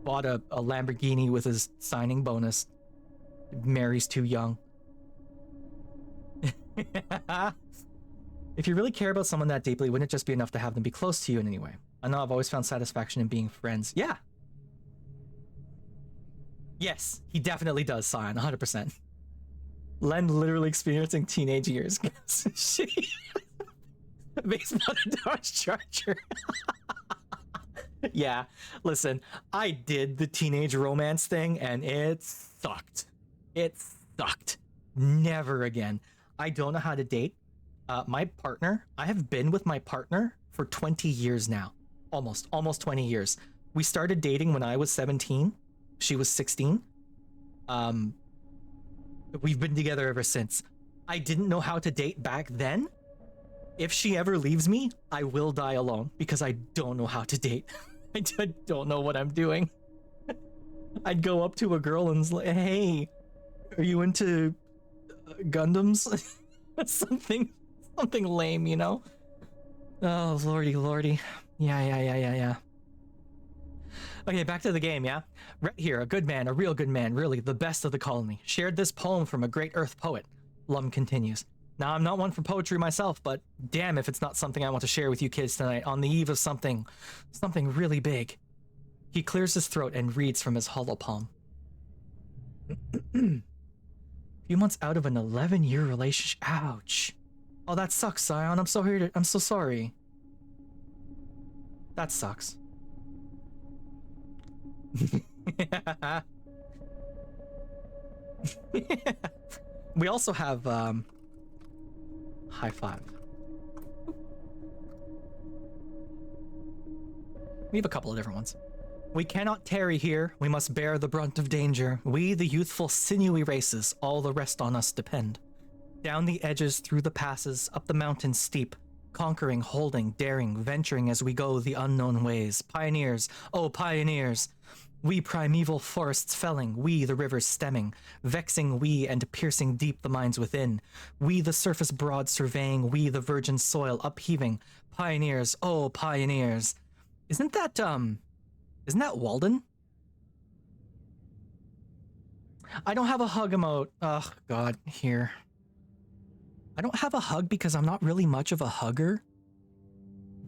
Bought a Lamborghini with his signing bonus. Mary's too young. If you really care about someone that deeply, wouldn't it just be enough to have them be close to you in any way? I know I've always found satisfaction in being friends. Yeah. Yes, he definitely does, Sion, 100%. Len literally experiencing teenage years. Baseball Dodge Charger. Yeah, listen, I did the teenage romance thing and it sucked. It sucked. Never again. I don't know how to date. My partner, I have been with my partner for 20 years now. Almost 20 years. We started dating when I was 17. She was 16. We've been together ever since. I didn't know how to date back then. If she ever leaves me, I will die alone because I don't know how to date. I don't know what I'm doing. I'd go up to a girl and like, hey, are you into Gundams? something lame, you know? Oh, lordy. Yeah. Okay, back to the game, yeah? Rhett here, a good man, a real good man, really, the best of the colony. Shared this poem from a great Earth poet. Lum continues. Now, I'm not one for poetry myself, but damn if it's not something I want to share with you kids tonight on the eve of something really big. He clears his throat and reads from his hollow palm. Few months out of an 11-year relationship. Ouch. Oh, that sucks, Sion. I'm so sorry. That sucks. We also have high five. We have a couple of different ones. We cannot tarry here. We must bear the brunt of danger. We, the youthful, sinewy races, all the rest on us depend. Down the edges, through the passes, up the mountains steep, conquering, holding, daring, venturing as we go the unknown ways. Pioneers, oh pioneers! We primeval forests felling, we the rivers stemming, vexing we and piercing deep the mines within. We the surface broad surveying, we the virgin soil upheaving. Pioneers, oh pioneers! Isn't that Walden? I don't have a hug emote. Oh god, here. I don't have a hug because I'm not really much of a hugger,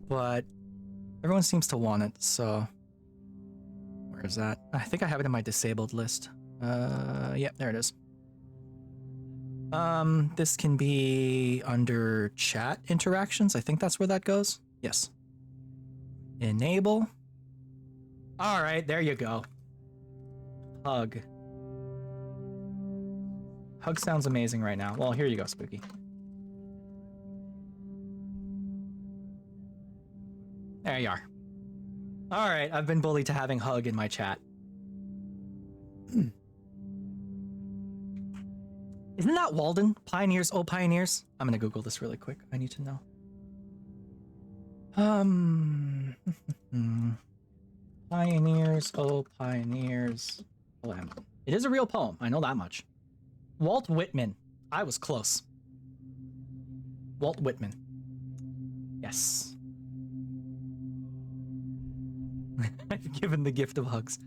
but everyone seems to want it, so where is that? I think I have it in my disabled list. Yeah, there it is. This can be under chat interactions. I think that's where that goes. Yes. Enable. All right, there you go. Hug. Hug sounds amazing right now. Well, here you go, Spooky. There you are. All right, I've been bullied to having hug in my chat. Isn't that Walden? Pioneers, oh pioneers. I'm gonna Google this really quick. I need to know. Pioneers, oh pioneers. Poem. It is a real poem. I know that much. Walt Whitman. I was close. Walt Whitman. Yes. I've given the gift of hugs.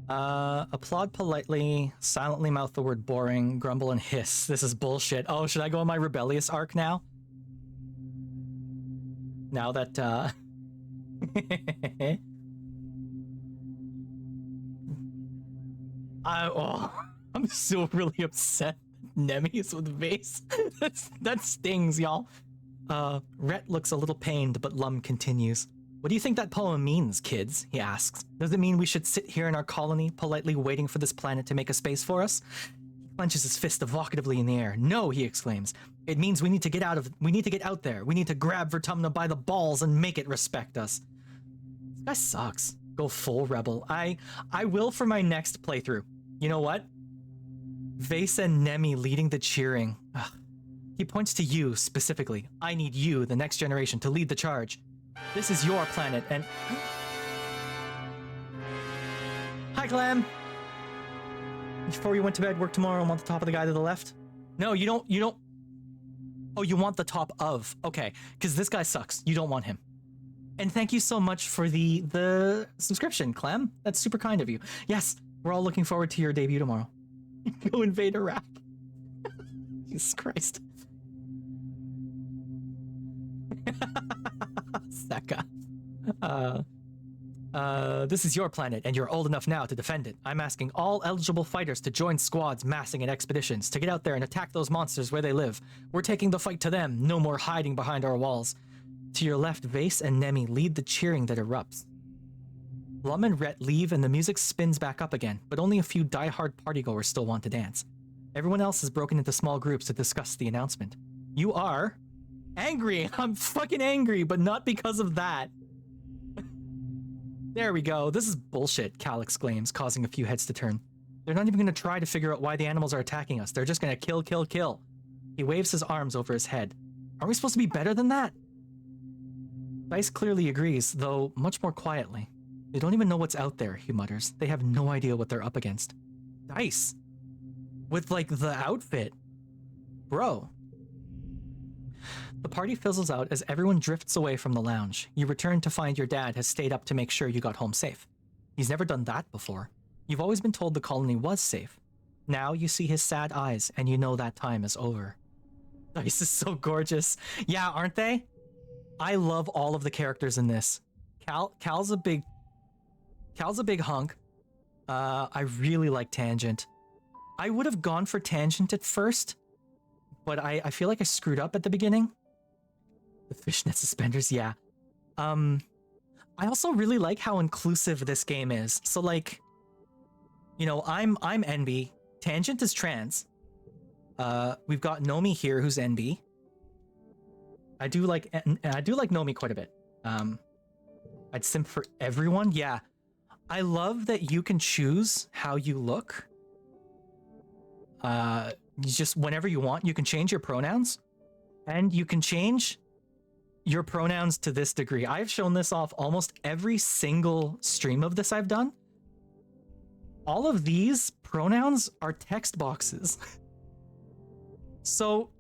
Applaud politely, silently mouth the word boring, grumble and hiss. This is bullshit. Oh, should I go on my rebellious arc now? Now that, I'm still really upset. Nemi's with Vase. That stings, y'all. Rhett looks a little pained, but Lum continues. What do you think that poem means, kids? He asks. Does it mean we should sit here in our colony, politely waiting for this planet to make a space for us? He clenches his fist evocatively in the air. No, he exclaims. It means we need to get out there. We need to grab Vertumna by the balls and make it respect us. This guy sucks. Go full rebel. I will for my next playthrough. You know what? Vase and Nemi leading the cheering. Ugh. He points to you specifically. I need you, the next generation, to lead the charge. This is your planet and... Hi, Clam! Before you went to bed, work tomorrow and want the top of the guy to the left? No, you don't... Oh, you want the top of. Okay, because this guy sucks. You don't want him. And thank you so much for the subscription, Clem. That's super kind of you. Yes, we're all looking forward to your debut tomorrow. Go invade Iraq. Jesus Christ. Seka. This is your planet, and you're old enough now to defend it. I'm asking all eligible fighters to join squads massing in expeditions, to get out there and attack those monsters where they live. We're taking the fight to them, no more hiding behind our walls. To your left, Vase and Nemi lead the cheering that erupts. Lum and Rhett leave and the music spins back up again, but only a few die-hard partygoers still want to dance. Everyone else is broken into small groups to discuss the announcement. You are... angry! I'm fucking angry, but not because of that. There we go. This is bullshit, Cal exclaims, causing a few heads to turn. They're not even going to try to figure out why the animals are attacking us. They're just going to kill, kill, kill. He waves his arms over his head. Aren't we supposed to be better than that? Dice clearly agrees, though much more quietly. They don't even know what's out there, he mutters. They have no idea what they're up against. Dice! With, like, the outfit. Bro. The party fizzles out as everyone drifts away from the lounge. You return to find your dad has stayed up to make sure you got home safe. He's never done that before. You've always been told the colony was safe. Now you see his sad eyes, and you know that time is over. Dice is so gorgeous. Yeah, aren't they? I love all of the characters in this. Cal's a big hunk. I really like Tangent. I would have gone for Tangent at first, but I feel like I screwed up at the beginning. The fishnet suspenders, yeah. I also really like how inclusive this game is. So like, you know, I'm NB. Tangent is trans. We've got Nomi here, who's NB. I do like Nomi quite a bit. I'd simp for everyone. Yeah, I love that you can choose how you look. You just whenever you want, you can change your pronouns, and you can change your pronouns to this degree. I've shown this off almost every single stream of this I've done. All of these pronouns are text boxes. So,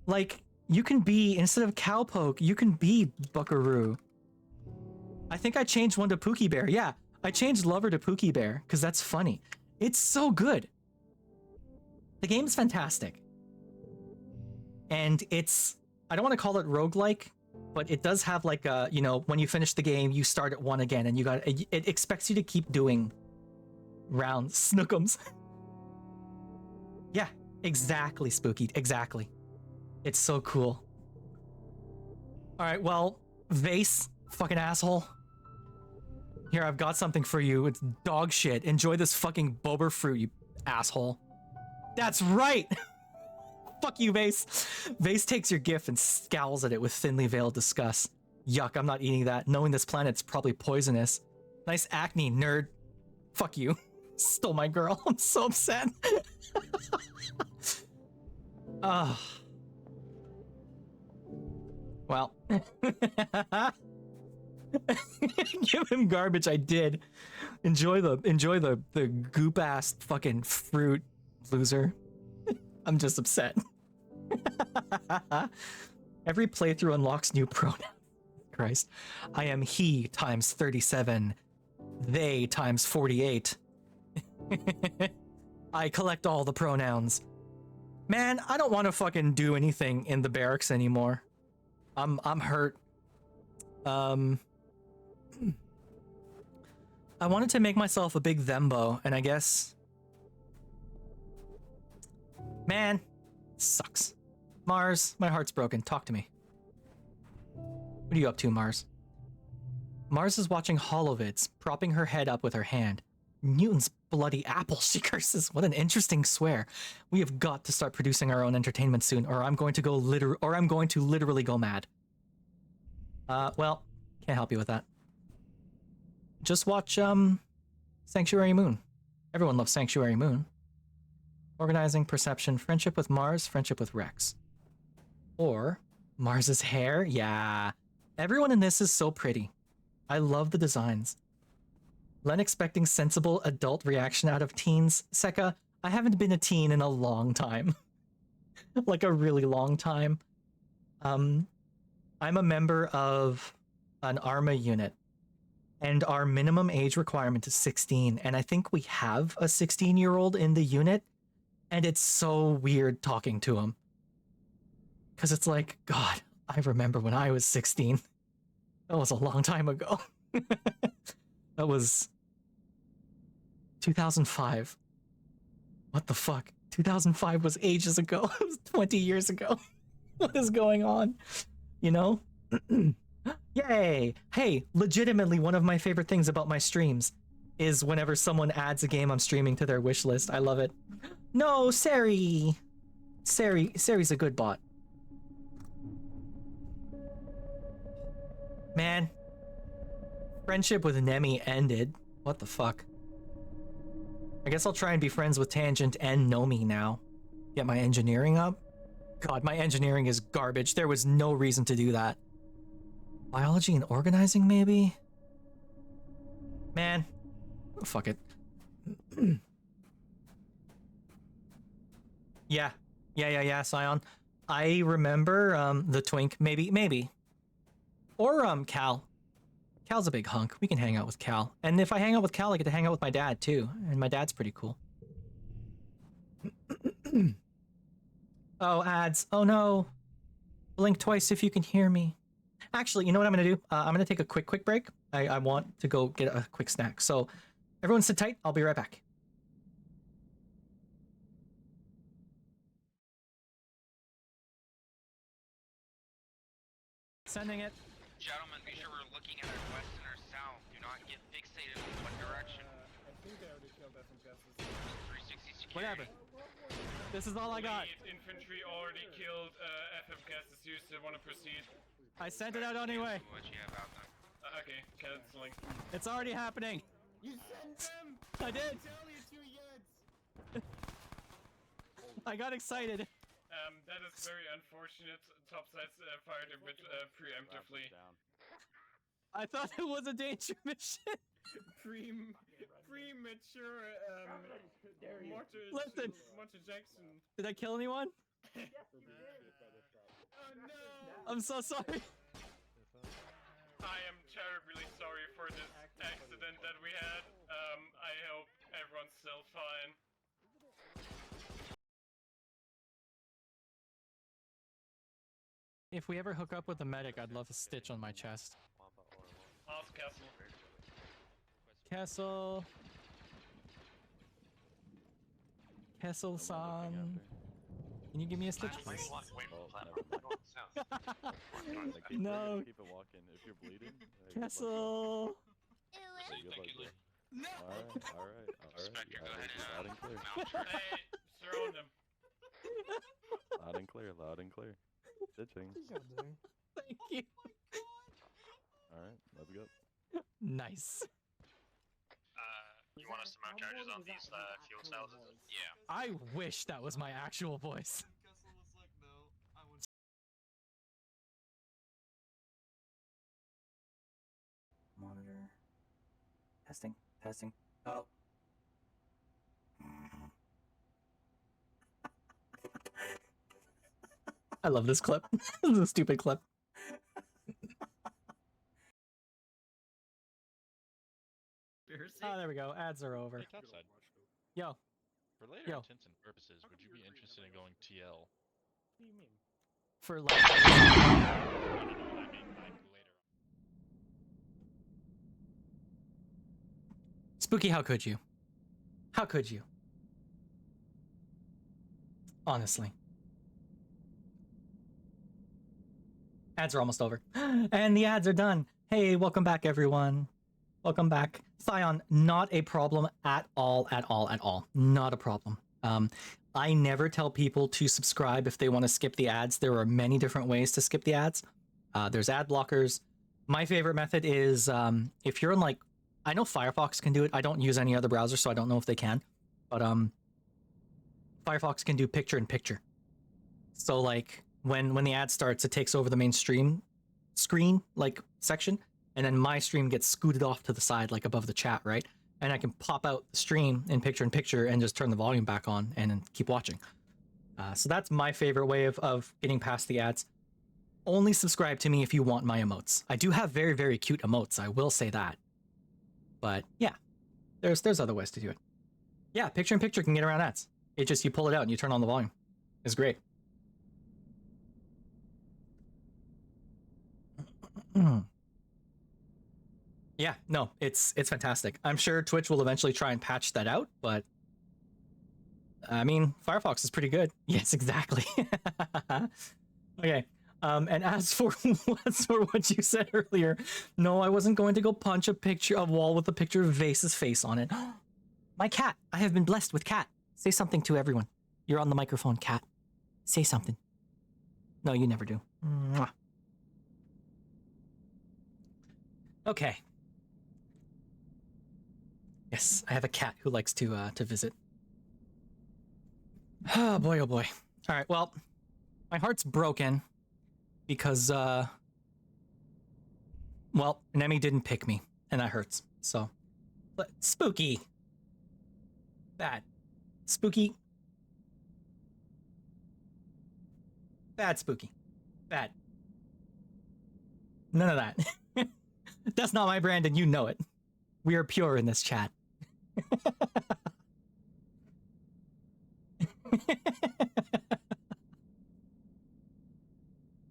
like, you can be, instead of cowpoke, you can be buckaroo. I think I changed one to Pookie Bear. Yeah, I changed Lover to Pookie Bear, because that's funny. It's so good. The game's fantastic. And it's, I don't want to call it roguelike, but it does have like a, you know, when you finish the game, you start at one again, and it expects you to keep doing rounds. Snookums. Yeah, exactly, Spooky. Exactly. It's so cool. Alright, well, Vase, fucking asshole. Here, I've got something for you. It's dog shit. Enjoy this fucking boba fruit, you asshole. That's right! Fuck you, Vase. Vase takes your gift and scowls at it with thinly veiled disgust. Yuck, I'm not eating that. Knowing this planet's probably poisonous. Nice acne, nerd. Fuck you. Stole my girl. I'm so upset. Well. Give him garbage, I did. Enjoy the goop ass fucking fruit, loser. I'm just upset. Every playthrough unlocks new pronouns. Christ. I am he times 37. They times 48. I collect all the pronouns. Man, I don't want to fucking do anything in the barracks anymore. I'm hurt. I wanted to make myself a big thembo, and I guess... Man, sucks. Mars, my heart's broken. Talk to me. What are you up to, Mars? Mars is watching holovids, propping her head up with her hand. Newton's bloody apple, she curses. What an interesting swear. We have got to start producing our own entertainment soon, or I'm going to literally go mad. Well, can't help you with that. Just watch, Sanctuary Moon. Everyone loves Sanctuary Moon. Organizing, perception, friendship with Mars, friendship with Rex. Or Mars's hair. Yeah. Everyone in this is so pretty. I love the designs. Len expecting sensible adult reaction out of teens. Sekka, I haven't been a teen in a long time. Like a really long time. I'm a member of an ARMA unit. And our minimum age requirement is 16. And I think we have a 16-year-old in the unit. And it's so weird talking to him. Because it's like, God, I remember when I was 16. That was a long time ago. That was 2005. What the fuck? 2005 was ages ago. It was 20 years ago. What is going on? You know? Yay! Hey, legitimately one of my favorite things about my streams is whenever someone adds a game I'm streaming to their wish list. I love it. No, Sari! Sari's a good bot. Man. Friendship with Nemi ended. What the fuck? I guess I'll try and be friends with Tangent and Nomi now. Get my engineering up? God, my engineering is garbage. There was no reason to do that. Biology and organizing, maybe? Man. Oh, fuck it. Yeah, Scion. I remember, the Twink. Maybe. Or, Cal. Cal's a big hunk. We can hang out with Cal. And if I hang out with Cal, I get to hang out with my dad, too. And my dad's pretty cool. Oh, ads. Oh, no. Blink twice if you can hear me. Actually, you know what I'm going to do? I'm going to take a quick break. I want to go get a quick snack. So, everyone sit tight. I'll be right back. Sending it. Gentlemen, be sure we're looking at our west and our south. Do not get fixated in one direction. I think they already killed FMCAS. 360 security. Whatever. This is all I got. Infantry already killed FMCAS. You still want to proceed? I sent it out anyway. What you have out there? Okay, canceling. It's already happening. You sent them! I did. Tell you two yet! I got excited. That is very unfortunate. Topsides fired a bit preemptively. I thought it was a danger mission. Premature, Listen. Martin Jackson. Did I kill anyone? Oh no! I'm so sorry. I am terribly sorry for this accident that we had. I hope everyone's still fine. If we ever hook up with a medic, I'd love a stitch on my chest. Ask Castle. Kessel-san. Can you give me a stitch, please? No. Keep it walking. If you're bleeding, Kessel. No! Alright. Inspector, go ahead Loud and clear. Hey, surround them. Loud and clear. Stitching. Thank you. Alright, let's go. Nice. You want us to mount charges on these fuel cells? Yeah. I wish that was my actual voice. Monitor. Testing. Oh. I love this clip. This is a stupid clip. Oh, there we go. Ads are over. Hey, Topside. Yo. For later Yo. intents and purposes, would you be interested in going TL? What do you mean? For like. I don't know what I mean by later. Spooky, how could you? How could you? Honestly. Ads are almost over. And the ads are done. Hey, welcome back, everyone. Welcome back. Scion, not a problem at all, at all, at all. Not a problem. I never tell people to subscribe if they want to skip the ads. There are many different ways to skip the ads. There's ad blockers. My favorite method is if you're in like, I know Firefox can do it. I don't use any other browser, so I don't know if they can. But Firefox can do picture-in-picture. So like when the ad starts, it takes over the main screen like section, and then my stream gets scooted off to the side like above the chat, right? And I can pop out the stream in picture-in-picture and just turn the volume back on and then keep watching. So that's my favorite way of getting past the ads. Only subscribe to me if you want my emotes. I do have very, very cute emotes, I will say that. But yeah, there's other ways to do it. Yeah, picture-in-picture can get around ads. It just, you pull it out and you turn on the volume. It's great. Yeah, no, it's fantastic. I'm sure Twitch will eventually try and patch that out, but I mean, Firefox is pretty good. Yes, exactly. Okay. And as for what you said earlier, no, I wasn't going to go punch a wall with a picture of Vase's face on it. My cat. I have been blessed with cat. Say something to everyone. You're on the microphone, cat. Say something. No, you never do. Mwah. Okay. Yes, I have a cat who likes to visit. Oh boy, oh boy. All right, well, my heart's broken because, well, Nemi didn't pick me, and that hurts. So, but spooky. Bad. Spooky. Bad spooky. Bad. None of that. That's not my brand, and you know it. We are pure in this chat.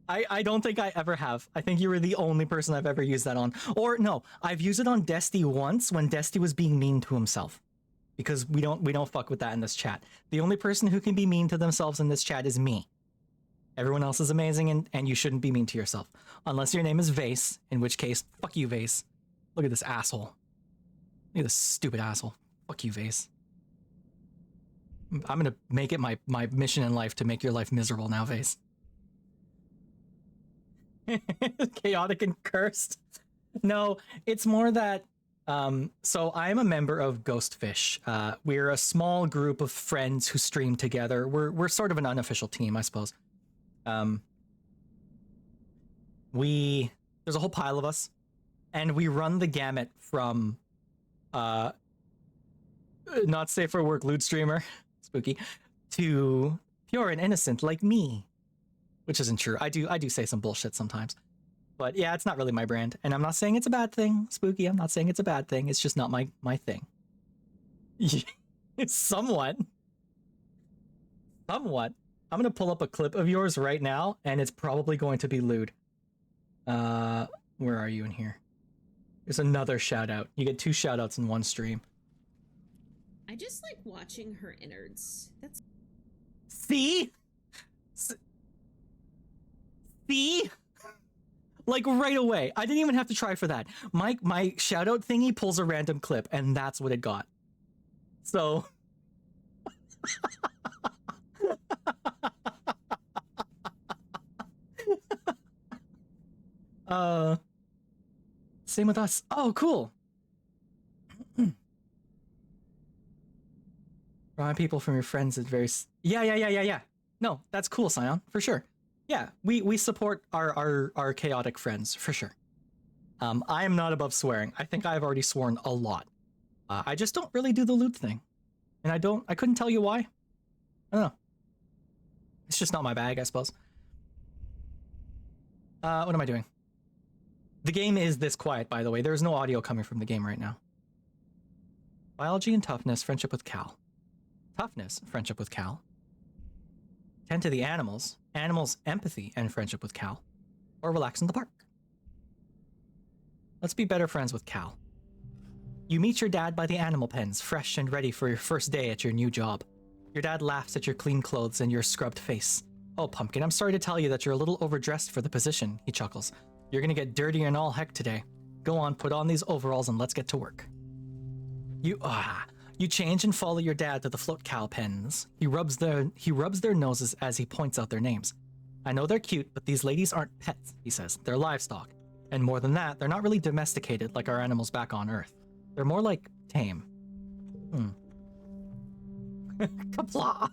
I don't think I ever have. I think you were the only person I've ever used that on. Or no, I've used it on Desti once when Desti was being mean to himself. Because we don't fuck with that in this chat. The only person who can be mean to themselves in this chat is me. Everyone else is amazing, and you shouldn't be mean to yourself. Unless your name is Vase, in which case, fuck you, Vase. Look at this asshole. Look at this stupid asshole. Fuck you, Vase. I'm gonna make it my mission in life to make your life miserable now, Vase. Chaotic and cursed. No, it's more that so I'm a member of Ghostfish. We're a small group of friends who stream together. We're sort of an unofficial team, I suppose. There's a whole pile of us, and we run the gamut from not safe for work loot streamer, spooky, to pure and innocent like me. Which isn't true. I do say some bullshit sometimes. But yeah, it's not really my brand. And I'm not saying it's a bad thing, Spooky. I'm not saying it's a bad thing. It's just not my thing. It's somewhat. Somewhat. I'm going to pull up a clip of yours right now, and it's probably going to be lewd. Where are you in here? There's another shout out. You get 2 shout outs in one stream. I just like watching her innards. That's See? See? Like right away. I didn't even have to try for that. My shout out thingy pulls a random clip, and that's what it got. So same with us. Oh, cool. Drawing people from your friends is very yeah. No, that's cool, Scion, for sure. Yeah, we support our chaotic friends, for sure. I am not above swearing. I think I've already sworn a lot. I just don't really do the loot thing. And I couldn't tell you why. I don't know. It's just not my bag, I suppose. What am I doing? The game is this quiet, by the way. There's no audio coming from the game right now. Biology and toughness, friendship with Cal. Toughness, friendship with Cal. Tend to the animals. Animals, empathy, and friendship with Cal. Or relax in the park. Let's be better friends with Cal. You meet your dad by the animal pens, fresh and ready for your first day at your new job. Your dad laughs at your clean clothes and your scrubbed face. Oh, Pumpkin, I'm sorry to tell you that you're a little overdressed for the position, he chuckles. You're gonna get dirty and all heck today. Go on, put on these overalls and let's get to work. You change and follow your dad to the float cow pens. He rubs their noses as he points out their names. I know they're cute, but these ladies aren't pets, he says. They're livestock. And more than that, they're not really domesticated like our animals back on Earth. They're more like tame. Kapla!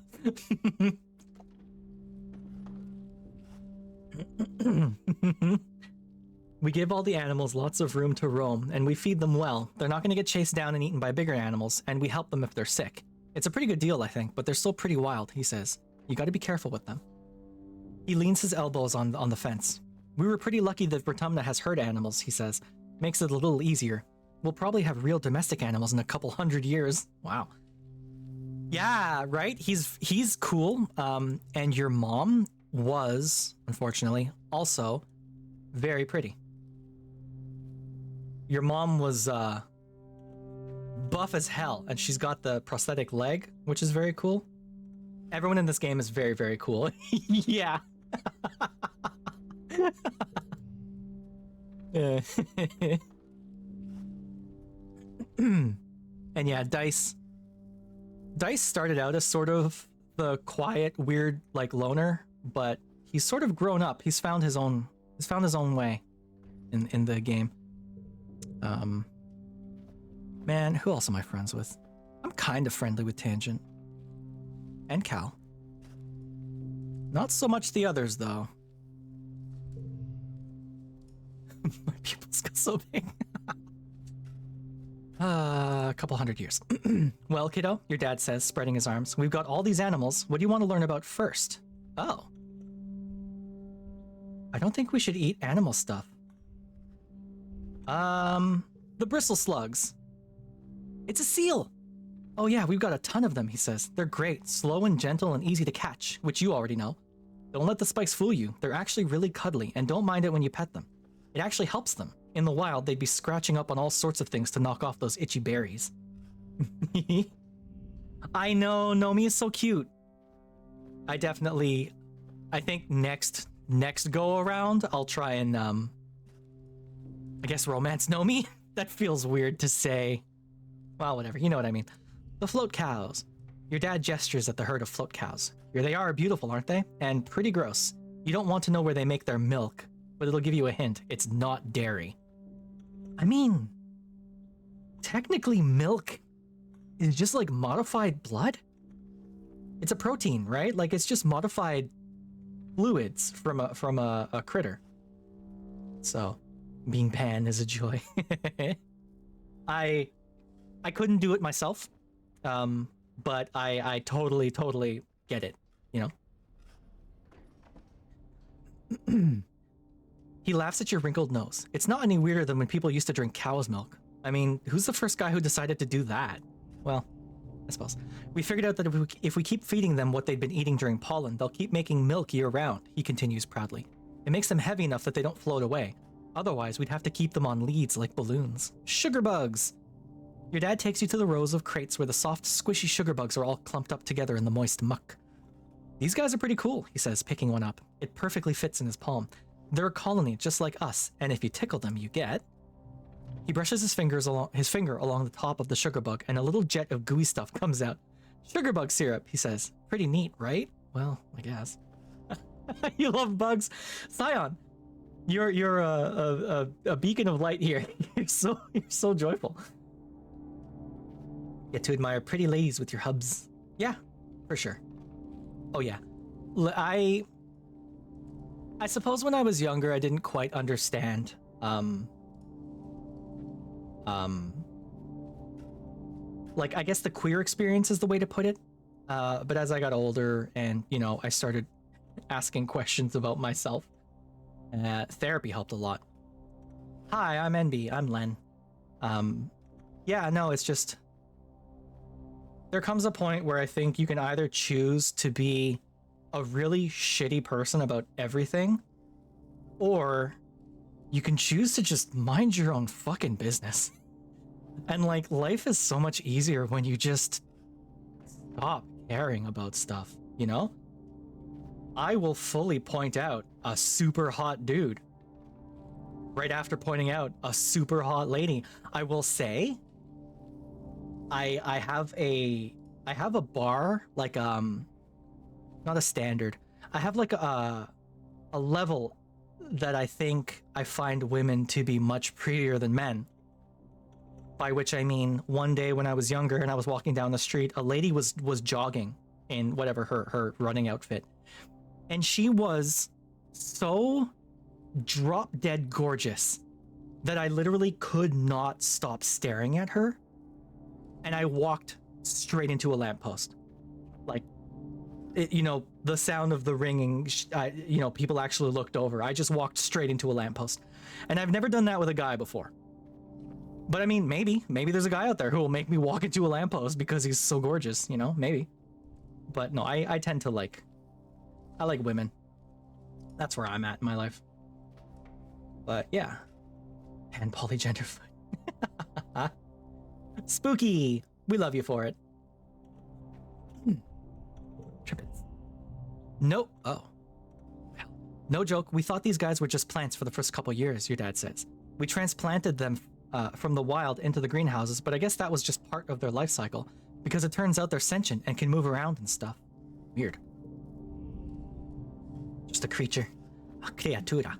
We give all the animals lots of room to roam, and we feed them well. They're not going to get chased down and eaten by bigger animals, and we help them if they're sick. It's a pretty good deal, I think, but they're still pretty wild, he says. You gotta be careful with them. He leans his elbows on the fence. We were pretty lucky that Vertumna has herd animals, he says. Makes it a little easier. We'll probably have real domestic animals in a couple 100 years. Wow. Yeah, right? He's cool. And your mom was, unfortunately, also very pretty. Your mom was buff as hell, and she's got the prosthetic leg, which is very cool. Everyone in this game is very, very cool. Yeah. And yeah, Dice started out as sort of the quiet, weird, like loner, but he's sort of grown up. He's found his own way in the game. Man, who else am I friends with? I'm kind of friendly with Tangent. And Cal. Not so much the others, though. My pupils got so big. A couple 100 years. Well, kiddo, your dad says, spreading his arms. We've got all these animals. What do you want to learn about first? Oh. I don't think we should eat animal stuff. The bristle slugs. It's a seal. Oh yeah, we've got a ton of them, he says. They're great, slow and gentle and easy to catch, which you already know. Don't let the spikes fool you. They're actually really cuddly, and don't mind it when you pet them. It actually helps them. In the wild, they'd be scratching up on all sorts of things to knock off those itchy berries. I know, Nomi is so cute. I think next go around, I'll try and, I guess romance Nomi? That feels weird to say. Well, whatever, you know what I mean. The float cows. Your dad gestures at the herd of float cows. Here they are, beautiful, aren't they? And pretty gross. You don't want to know where they make their milk, but it'll give you a hint. It's not dairy. I mean, technically milk is just like modified blood. It's a protein, right? Like it's just modified fluids from a critter. So, being pan is a joy. I couldn't do it myself, but I totally get it, you know? He laughs at your wrinkled nose. It's not any weirder than when people used to drink cow's milk. I mean, who's the first guy who decided to do that? Well, I suppose. We figured out that if we keep feeding them what they've been eating during pollen, they'll keep making milk year-round, he continues proudly. It makes them heavy enough that they don't float away. Otherwise, we'd have to keep them on leads like balloons. Sugar bugs! Your dad takes you to the rows of crates where the soft, squishy sugar bugs are all clumped up together in the moist muck. These guys are pretty cool, he says, picking one up. It perfectly fits in his palm. They're a colony just like us, and if you tickle them, you get... He brushes his finger along the top of the sugar bug, and a little jet of gooey stuff comes out. Sugar bug syrup, he says. Pretty neat, right? Well, I guess. You love bugs. Scion, you're a beacon of light here. You're so joyful. Get to admire pretty ladies with your hubs. Yeah, for sure. Oh yeah. I suppose when I was younger, I didn't quite understand, like, I guess the queer experience is the way to put it. But as I got older and, you know, I started asking questions about myself, therapy helped a lot. Hi, I'm NB. I'm Len. Yeah, no, it's just... There comes a point where I think you can either choose to be a really shitty person about everything, or you can choose to just mind your own fucking business. And like, life is so much easier when you just stop caring about stuff, you know? I will fully point out a super hot dude right after pointing out a super hot lady. I will say, I have a bar, like not a standard. I have like a level that I think I find women to be much prettier than men. By which I mean, one day when I was younger and I was walking down the street, a lady was jogging in whatever her running outfit, and she was so drop dead gorgeous that I literally could not stop staring at her, and I walked straight into a lamppost. Like, you know, the sound of the ringing, you know, people actually looked over. I just walked straight into a lamppost, and I've never done that with a guy before. But I mean, maybe there's a guy out there who will make me walk into a lamppost because he's so gorgeous, you know, maybe. But no, I tend to like women. That's where I'm at in my life. But yeah. And polygender food. Spooky! We love you for it. Trippets. Nope. Oh. Well, no joke, we thought these guys were just plants for the first couple years, your dad says. We transplanted them from the wild into the greenhouses, but I guess that was just part of their life cycle, because it turns out they're sentient and can move around and stuff. Weird. Just a creature. A criatura.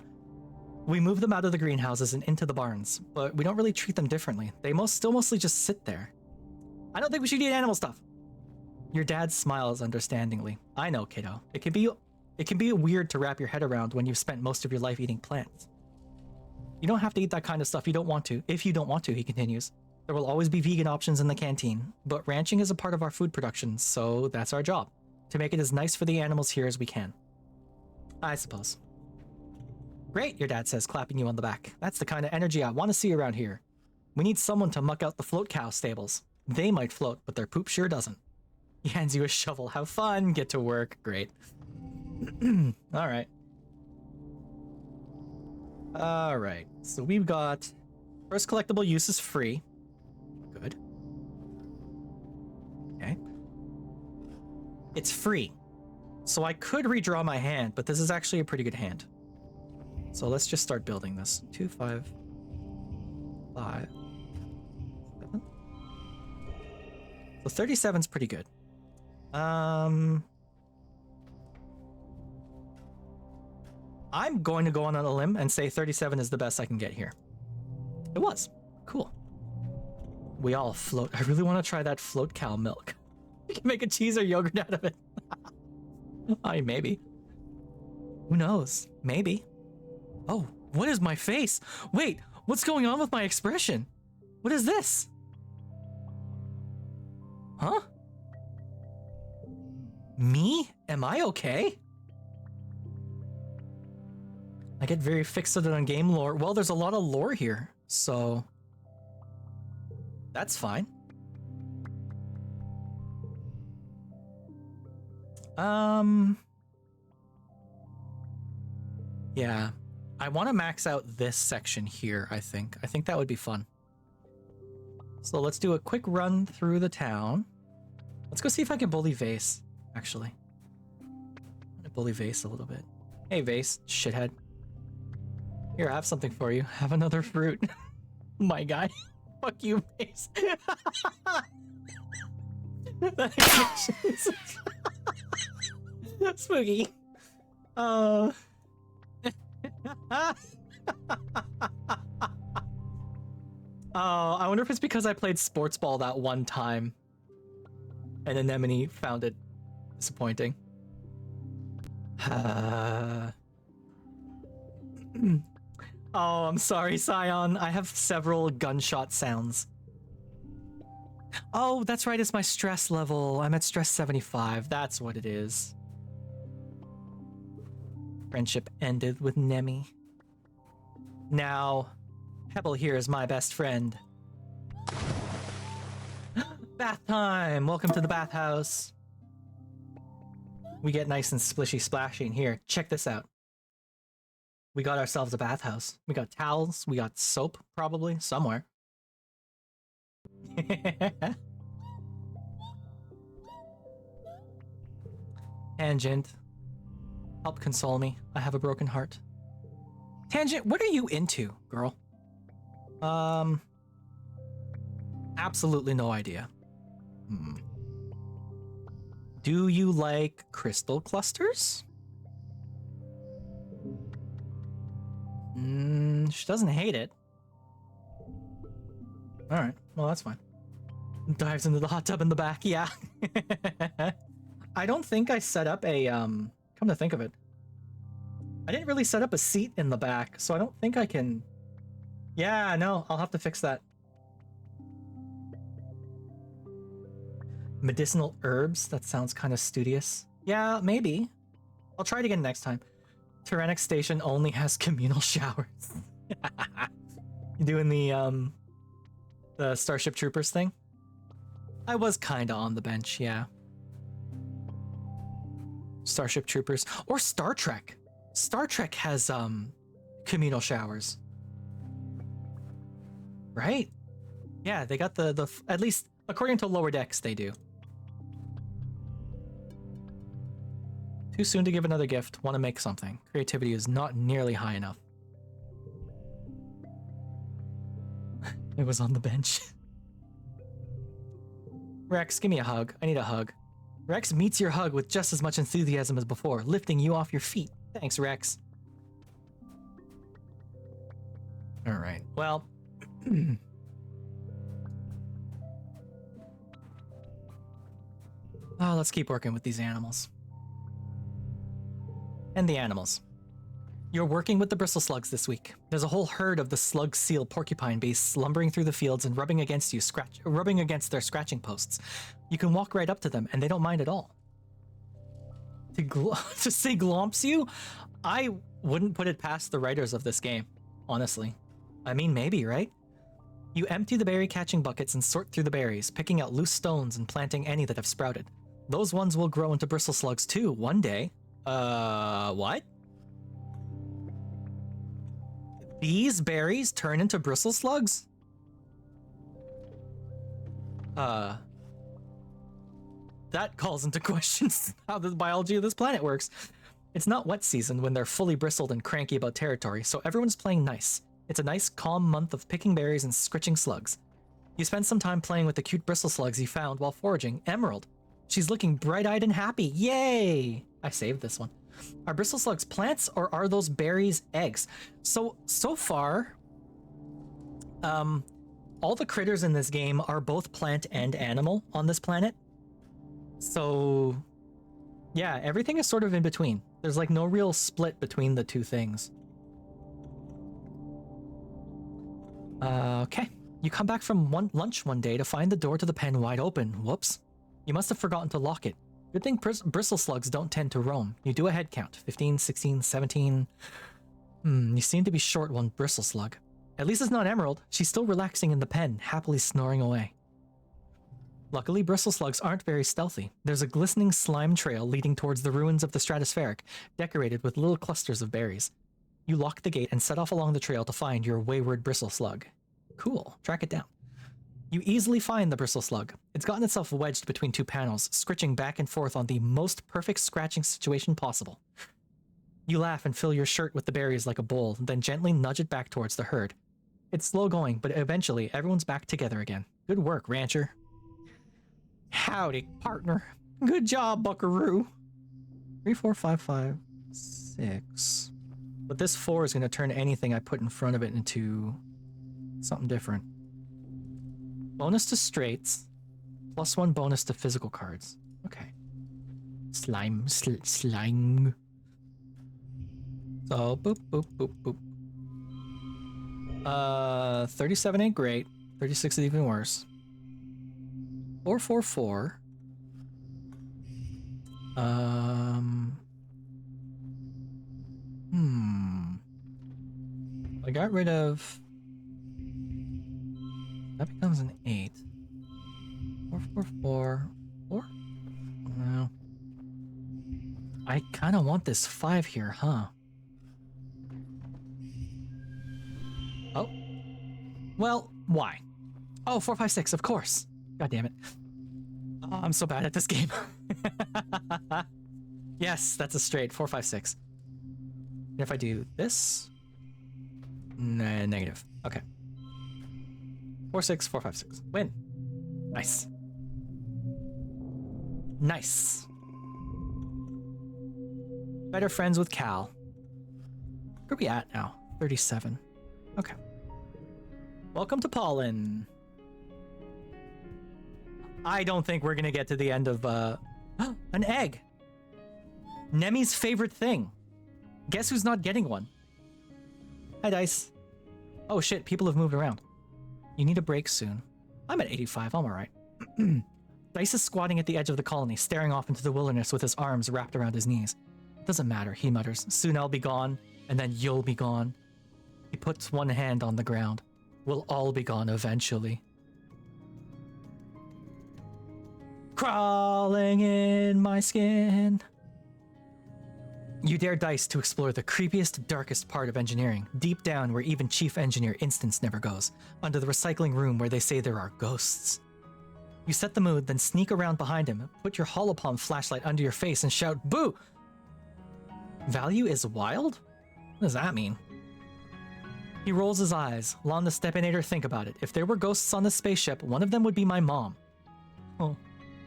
We move them out of the greenhouses and into the barns, but we don't really treat them differently. They still mostly just sit there. I don't think we should eat animal stuff. Your dad smiles understandingly. I know, kiddo. It can be weird to wrap your head around when you've spent most of your life eating plants. You don't have to eat that kind of stuff if you don't want to, he continues. There will always be vegan options in the canteen, but ranching is a part of our food production, so that's our job. To make it as nice for the animals here as we can. I suppose. Great, your dad says, clapping you on the back. That's the kind of energy I want to see around here. We need someone to muck out the float cow stables. They might float, but their poop sure doesn't. He hands you a shovel. Have fun, get to work. Great. Alright. Alright, so we've got first collectible use is free. Good. Okay. It's free. So I could redraw my hand, but this is actually a pretty good hand. So let's just start building this. 2, 5, 5, 7. So 37's pretty good. I'm going to go on a limb and say 37 is the best I can get here. It was. Cool. We all float. I really want to try that float cow milk. You can make a cheese or yogurt out of it. I maybe. Who knows? Maybe. Oh, what is my face? Wait, what's going on with my expression? What is this? Huh? Me? Am I okay? I get very fixated on game lore. Well, there's a lot of lore here, so that's fine. Yeah. I want to max out this section here, I think. I think that would be fun. So let's do a quick run through the town. Let's go see if I can bully Vase, actually. I'm gonna bully Vase a little bit. Hey, Vase, shithead. Here, I have something for you. Have another fruit. My guy. Fuck you, Vase. Spooky. Oh, I wonder if it's because I played sports ball that one time and Anemone found it disappointing. Oh, I'm sorry, Scion. I have several gunshot sounds. Oh, that's right, it's my stress level. I'm at stress 75. That's what it is. Friendship ended with Nemi. Now, Pebble here is my best friend. Bath time! Welcome to the bathhouse. We get nice and splishy splashy in here. Check this out. We got ourselves a bathhouse. We got towels. We got soap, probably, somewhere. Tangent. Help console me. I have a broken heart. Tangent, what are you into, girl? Absolutely no idea. Do you like crystal clusters? She doesn't hate it. All right, well, that's fine. Dives into the hot tub in the back, yeah. I don't think I set up a, come to think of it. I didn't really set up a seat in the back, so I don't think I can... Yeah, no, I'll have to fix that. Medicinal herbs? That sounds kind of studious. Yeah, maybe. I'll try it again next time. Tyrannic Station only has communal showers. You doing the Starship Troopers thing? I was kinda on the bench, yeah. Starship Troopers. Or Star Trek. Star Trek has, communal showers. Right? Yeah, they got the at least, according to Lower Decks, they do. Too soon to give another gift. Want to make something. Creativity is not nearly high enough. It was on the bench. Rex, give me a hug. I need a hug. Rex meets your hug with just as much enthusiasm as before, lifting you off your feet. Thanks, Rex. Alright, well... let's keep working with these animals. And the animals. You're working with the bristle slugs this week. There's a whole herd of the slug seal porcupine beasts lumbering through the fields and rubbing against their scratching posts. You can walk right up to them and they don't mind at all. To say glomps you? I wouldn't put it past the writers of this game, honestly. I mean, maybe, right? You empty the berry catching buckets and sort through the berries, picking out loose stones and planting any that have sprouted. Those ones will grow into bristle slugs too, one day. What? These berries turn into bristle slugs? That calls into questions how the biology of this planet works. It's not wet season when they're fully bristled and cranky about territory, so everyone's playing nice. It's a nice, calm month of picking berries and scritching slugs. You spend some time playing with the cute bristle slugs you found while foraging. Emerald. She's looking bright-eyed and happy. Yay! I saved this one. Are bristle slugs plants or are those berries eggs? So far, all the critters in this game are both plant and animal on this planet. So, yeah, everything is sort of in between. There's like no real split between the two things. Okay. You come back from lunch one day to find the door to the pen wide open. Whoops. You must have forgotten to lock it. Good thing bristle slugs don't tend to roam. You do a head count. 15, 16, 17... you seem to be short one bristle slug. At least it's not Emerald. She's still relaxing in the pen, happily snoring away. Luckily, bristle slugs aren't very stealthy. There's a glistening slime trail leading towards the ruins of the stratospheric, decorated with little clusters of berries. You lock the gate and set off along the trail to find your wayward bristle slug. Cool. Track it down. You easily find the bristle slug. It's gotten itself wedged between two panels, scritching back and forth on the most perfect scratching situation possible. You laugh and fill your shirt with the berries like a bowl, then gently nudge it back towards the herd. It's slow going, but eventually everyone's back together again. Good work, rancher. Howdy, partner. Good job, buckaroo. 3, 4, 5, 5, 6. But this 4 is going to turn anything I put in front of it into something different. Bonus to straights, +1 bonus to physical cards. Okay. Slime. So, boop, boop, boop, boop. 37 ain't great. 36 is even worse. 4, 4, 4. I got rid of... That becomes an 8. 4, 4, 4. 4? No. I kind of want this 5 here, huh? Oh. Well, why? Oh, 4, 5, 6, of course. God damn it. Oh, I'm so bad at this game. Yes, that's a straight. 4, 5, 6. And if I do this... Negative. Okay. 4-6, 4-5-6. Win. Nice. Nice. Better friends with Cal. Where are we at now? 37. Okay. Welcome to Pollen. I don't think we're gonna get to the end of an egg. Nemi's favorite thing. Guess who's not getting one? Hi, Dice. Oh shit, people have moved around. You need a break soon. I'm at 85, I'm alright. Dice is squatting at the edge of the colony, staring off into the wilderness with his arms wrapped around his knees. Doesn't matter, he mutters. Soon I'll be gone, and then you'll be gone. He puts one hand on the ground. We'll all be gone eventually. Crawling in my skin. You dare Dice to explore the creepiest, darkest part of engineering, deep down where even Chief Engineer Instance never goes, under the recycling room where they say there are ghosts. You set the mood, then sneak around behind him, put your holopalm flashlight under your face and shout, "Boo!" Value is wild? What does that mean? He rolls his eyes. Lon the Stepinator, think about it. If there were ghosts on the spaceship, one of them would be my mom.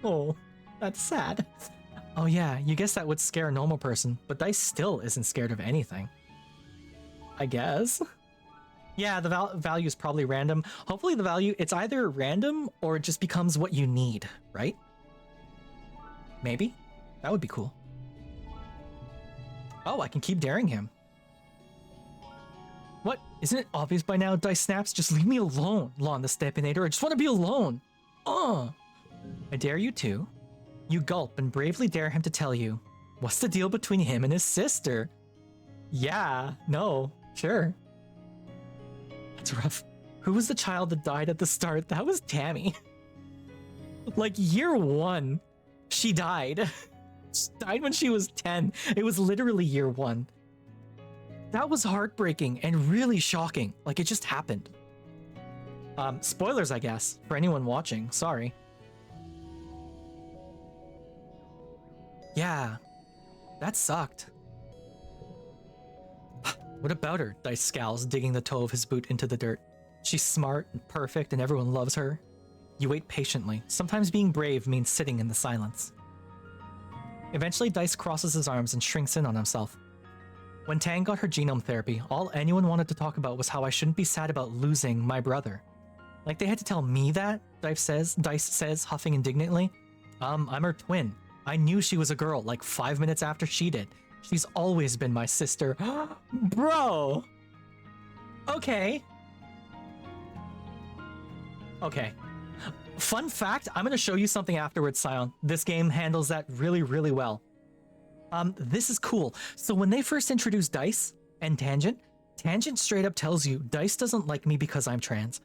Oh, that's sad. Oh yeah, you guess that would scare a normal person, but Dice still isn't scared of anything. I guess. Yeah, the value is probably random. Hopefully the value, it's either random or it just becomes what you need, right? Maybe? That would be cool. Oh, I can keep daring him. What? Isn't it obvious by now? Dice snaps. Just leave me alone, Lon the Stepinator. I just want to be alone. I dare you to. You gulp and bravely dare him to tell you. What's the deal between him and his sister? Yeah, no, sure. That's rough. Who was the child that died at the start? That was Tammy. Like year 1, she died. She died when she was 10. It was literally year 1. That was heartbreaking and really shocking. Like it just happened. Spoilers, I guess, for anyone watching. Sorry. Yeah, that sucked. What about her? Dice scowls, digging the toe of his boot into the dirt. She's smart and perfect and everyone loves her. You wait patiently. Sometimes being brave means sitting in the silence. Eventually, Dice crosses his arms and shrinks in on himself. When Tang got her genome therapy, all anyone wanted to talk about was how I shouldn't be sad about losing my brother. Like they had to tell me that, Dice says, huffing indignantly. I'm her twin. I knew she was a girl like 5 minutes after she did. She's always been my sister. Bro! Okay. Okay. Fun fact, I'm gonna show you something afterwards, Sion. This game handles that really, really well. This is cool. So when they first introduced Dice and Tangent straight up tells you Dice doesn't like me because I'm trans.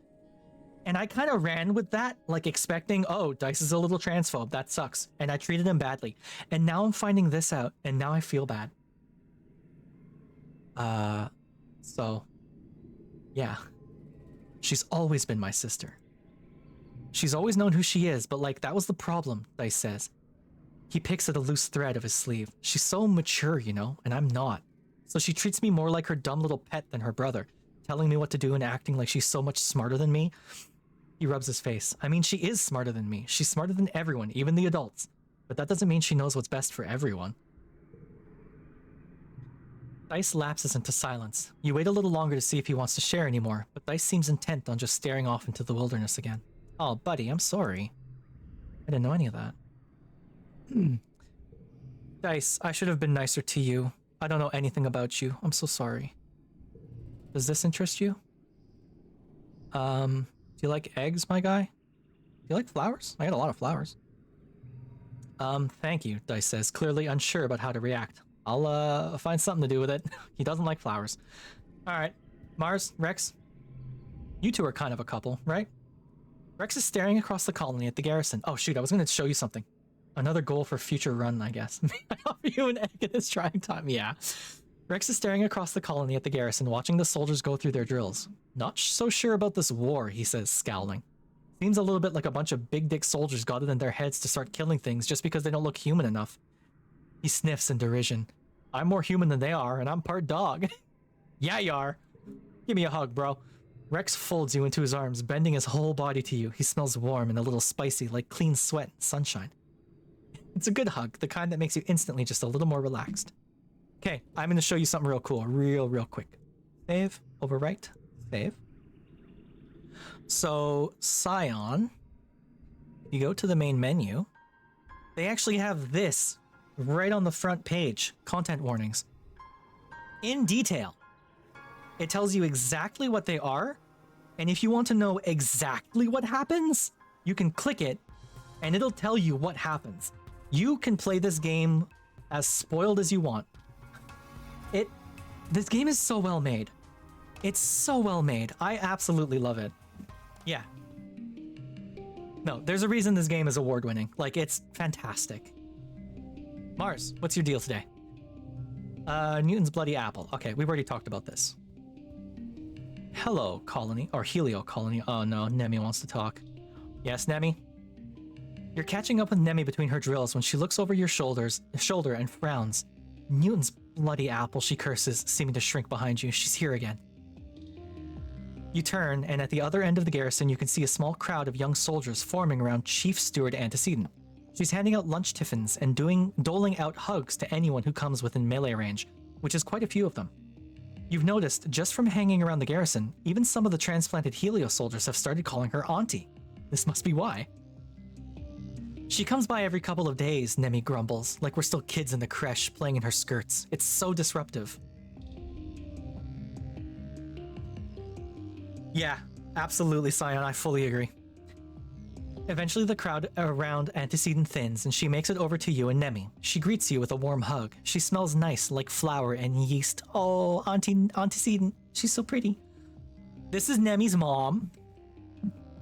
And I kind of ran with that, like expecting, oh, Dice is a little transphobe, that sucks. And I treated him badly. And now I'm finding this out, and now I feel bad. So, yeah. She's always been my sister. She's always known who she is, but like, that was the problem, Dice says. He picks at a loose thread of his sleeve. She's so mature, you know, and I'm not. So she treats me more like her dumb little pet than her brother, telling me what to do and acting like she's so much smarter than me. He rubs his face. I mean, she is smarter than me. She's smarter than everyone, even the adults. But that doesn't mean she knows what's best for everyone. Dice lapses into silence. You wait a little longer to see if he wants to share anymore, but Dice seems intent on just staring off into the wilderness again. Oh, buddy, I'm sorry. I didn't know any of that. Dice, I should have been nicer to you. I don't know anything about you. I'm so sorry. Does this interest you? Do you like eggs, my guy? Do you like flowers? I got a lot of flowers. Thank you, Dice says, clearly unsure about how to react. I'll, find something to do with it. He doesn't like flowers. Alright. Mars, Rex, you two are kind of a couple, right? Rex is staring across the colony at the garrison. Oh shoot, I was gonna show you something. Another goal for future run, I guess. I offer you an egg at this trying time, yeah. Rex is staring across the colony at the garrison, watching the soldiers go through their drills. Not so sure about this war, he says, scowling. Seems a little bit like a bunch of big dick soldiers got it in their heads to start killing things just because they don't look human enough. He sniffs in derision. I'm more human than they are, and I'm part dog. Yeah, you are. Give me a hug, bro. Rex folds you into his arms, bending his whole body to you. He smells warm and a little spicy, like clean sweat and sunshine. It's a good hug, the kind that makes you instantly just a little more relaxed. Okay, I'm going to show you something real cool, real quick. Save, overwrite, save. So, Scion, you go to the main menu. They actually have this right on the front page, content warnings. In detail. It tells you exactly what they are, and if you want to know exactly what happens, you can click it, and it'll tell you what happens. You can play this game as spoiled as you want. This game is so well made. It's so well made. I absolutely love it. Yeah. No, there's a reason this game is award-winning. Like, it's fantastic. Mars, what's your deal today? Newton's Bloody Apple. Okay, we've already talked about this. Hello, Colony, or Helio Colony. Oh no, Nemi wants to talk. Yes, Nemi? You're catching up with Nemi between her drills when she looks over your shoulder and frowns. Newton's Bloody Apple, she curses, seeming to shrink behind you. She's here again. You turn, and at the other end of the garrison, you can see a small crowd of young soldiers forming around Chief Steward Antecedent. She's handing out lunch tiffins and doling out hugs to anyone who comes within melee range, which is quite a few of them. You've noticed, just from hanging around the garrison, even some of the transplanted Helio soldiers have started calling her Auntie. This must be why. She comes by every couple of days, Nemi grumbles, like we're still kids in the creche playing in her skirts. It's so disruptive. Yeah, absolutely, Scion, I fully agree. Eventually the crowd around Antecedent thins, and she makes it over to you and Nemi. She greets you with a warm hug. She smells nice, like flour and yeast. Oh, Antecedent, she's so pretty. This is Nemi's mom.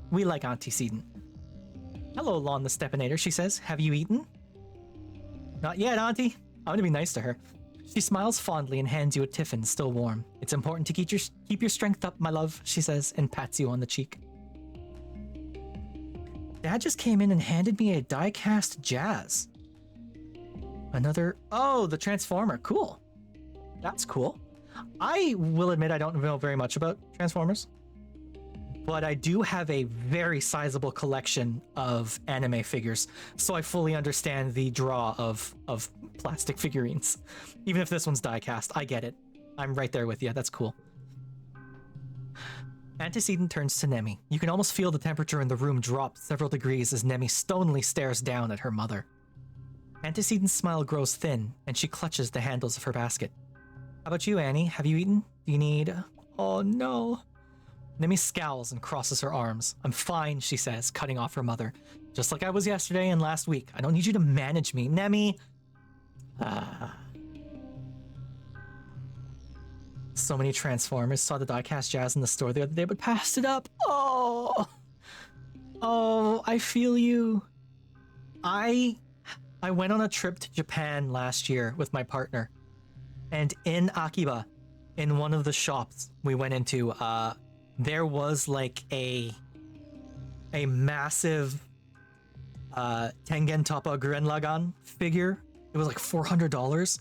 We like Antecedent. Hello, Lon the Stepinator, she says. Have you eaten? Not yet, Auntie. I'm gonna be nice to her. She smiles fondly and hands you a tiffin, still warm. It's important to keep your strength up, my love, she says, and pats you on the cheek. Dad just came in and handed me a die-cast Jazz. Oh, the Transformer, cool. That's cool. I will admit I don't know very much about Transformers, but I do have a very sizable collection of anime figures, so I fully understand the draw of plastic figurines. Even if this one's die-cast, I get it. I'm right there with you, that's cool. Antecedent turns to Nemi. You can almost feel the temperature in the room drop several degrees as Nemi stonily stares down at her mother. Antecedent's smile grows thin, and she clutches the handles of her basket. How about you, Annie? Have you eaten? Do you need... Oh no. Nemi scowls and crosses her arms. I'm fine, she says, cutting off her mother. Just like I was yesterday and last week. I don't need you to manage me, Nemi. So many Transformers. Saw the die-cast Jazz in the store the other day, but passed it up. Oh, I feel you. I went on a trip to Japan last year with my partner, and in Akiba, in one of the shops we went into, there was like a massive Tengen Toppa Gurren Lagann figure. It was like $400,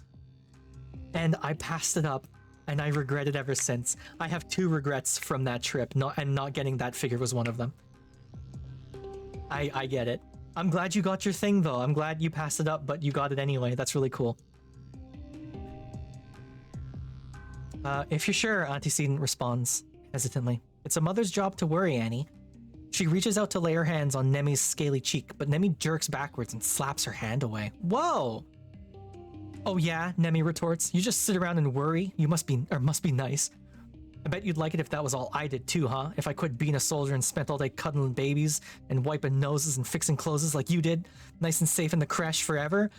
and I passed it up. And I regret it ever since. I have 2 regrets from that trip, not getting that figure was one of them. I get it. I'm glad you got your thing though. I'm glad you passed it up, but you got it anyway. That's really cool. If you're sure, Antecedent responds hesitantly. It's a mother's job to worry, Annie. She reaches out to lay her hands on Nemi's scaly cheek, but Nemi jerks backwards and slaps her hand away. Whoa! Oh yeah, Nemi retorts. You just sit around and worry? You must be nice. I bet you'd like it if that was all I did too, huh? If I quit being a soldier and spent all day cuddling babies and wiping noses and fixing clothes like you did, nice and safe in the creche forever.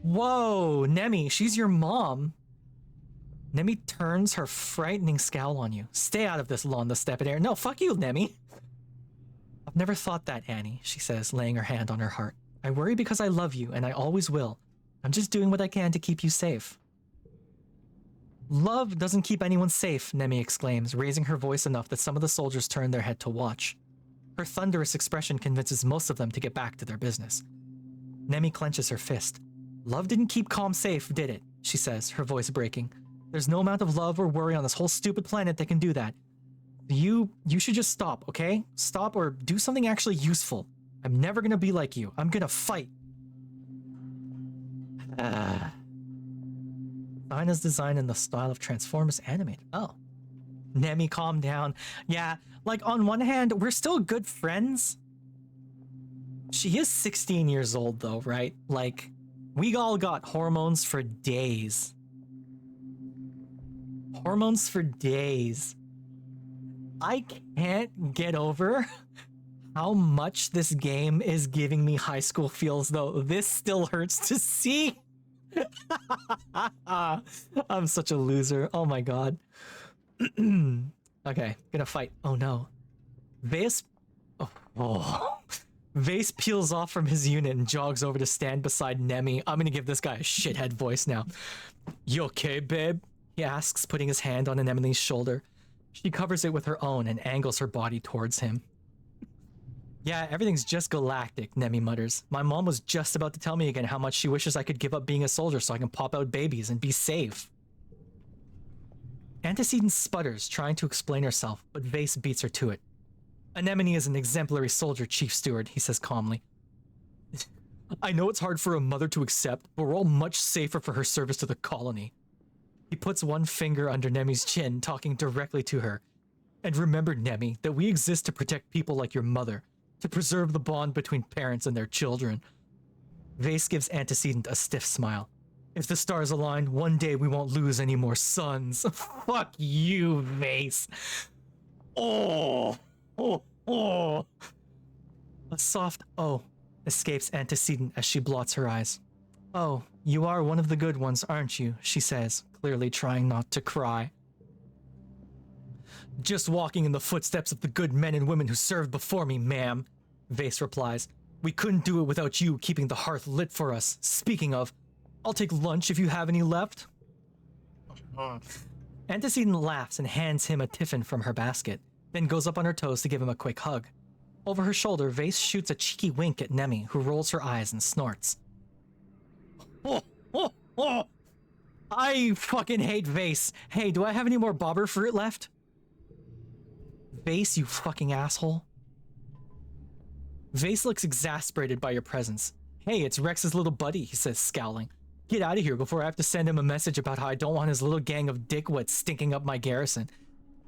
Whoa, Nemi, she's your mom. Nemi turns her frightening scowl on you. Stay out of this, Lon the Stepinator. No, fuck you, Nemi. I've never thought that, Annie, she says, laying her hand on her heart. I worry because I love you, and I always will. I'm just doing what I can to keep you safe. Love doesn't keep anyone safe, Nemi exclaims, raising her voice enough that some of the soldiers turn their head to watch. Her thunderous expression convinces most of them to get back to their business. Nemi clenches her fist. Love didn't keep Calm safe, did it? She says, her voice breaking. There's no amount of love or worry on this whole stupid planet that can do that. You should just stop, okay? Stop or do something actually useful. I'm never gonna be like you. I'm gonna fight. Sign is designed in the style of Transformers animated. Oh. Nemi, calm down. Yeah, like on one hand, we're still good friends. She is 16 years old though, right? Like, we all got hormones for days. Hormones for days. I can't get over how much this game is giving me high school feels though. This still hurts to see. I'm such a loser. Oh my god. Okay, gonna fight. Oh no. Vase. Oh. Vase peels off from his unit and jogs over to stand beside Nemi. I'm gonna give this guy a shithead voice now. You okay, babe? He asks, putting his hand on Anemone's shoulder. She covers it with her own and angles her body towards him. Yeah, everything's just galactic, Nemi mutters. My mom was just about to tell me again how much she wishes I could give up being a soldier so I can pop out babies and be safe. Antecedent sputters, trying to explain herself, but Vase beats her to it. Anemone is an exemplary soldier, Chief Steward, he says calmly. I know it's hard for a mother to accept, but we're all much safer for her service to the colony. He puts one finger under Nemi's chin, talking directly to her. And remember, Nemi, that we exist to protect people like your mother, to preserve the bond between parents and their children. Vase gives Antecedent a stiff smile. If the stars align, one day we won't lose any more sons. Fuck you, Vase. Oh. A soft "oh" escapes Antecedent as she blots her eyes. Oh, you are one of the good ones, aren't you? She says, clearly trying not to cry. Just walking in the footsteps of the good men and women who served before me, ma'am, Vase replies. We couldn't do it without you keeping the hearth lit for us. Speaking of, I'll take lunch if you have any left. Antecedent laughs and hands him a tiffin from her basket, then goes up on her toes to give him a quick hug. Over her shoulder, Vase shoots a cheeky wink at Nemi, who rolls her eyes and snorts. Oh! I fucking hate Vase. Hey, do I have any more bobber fruit left? Vase, you fucking asshole. Vase looks exasperated by your presence. Hey, it's Rex's little buddy, he says, scowling. Get out of here before I have to send him a message about how I don't want his little gang of dickwits stinking up my garrison.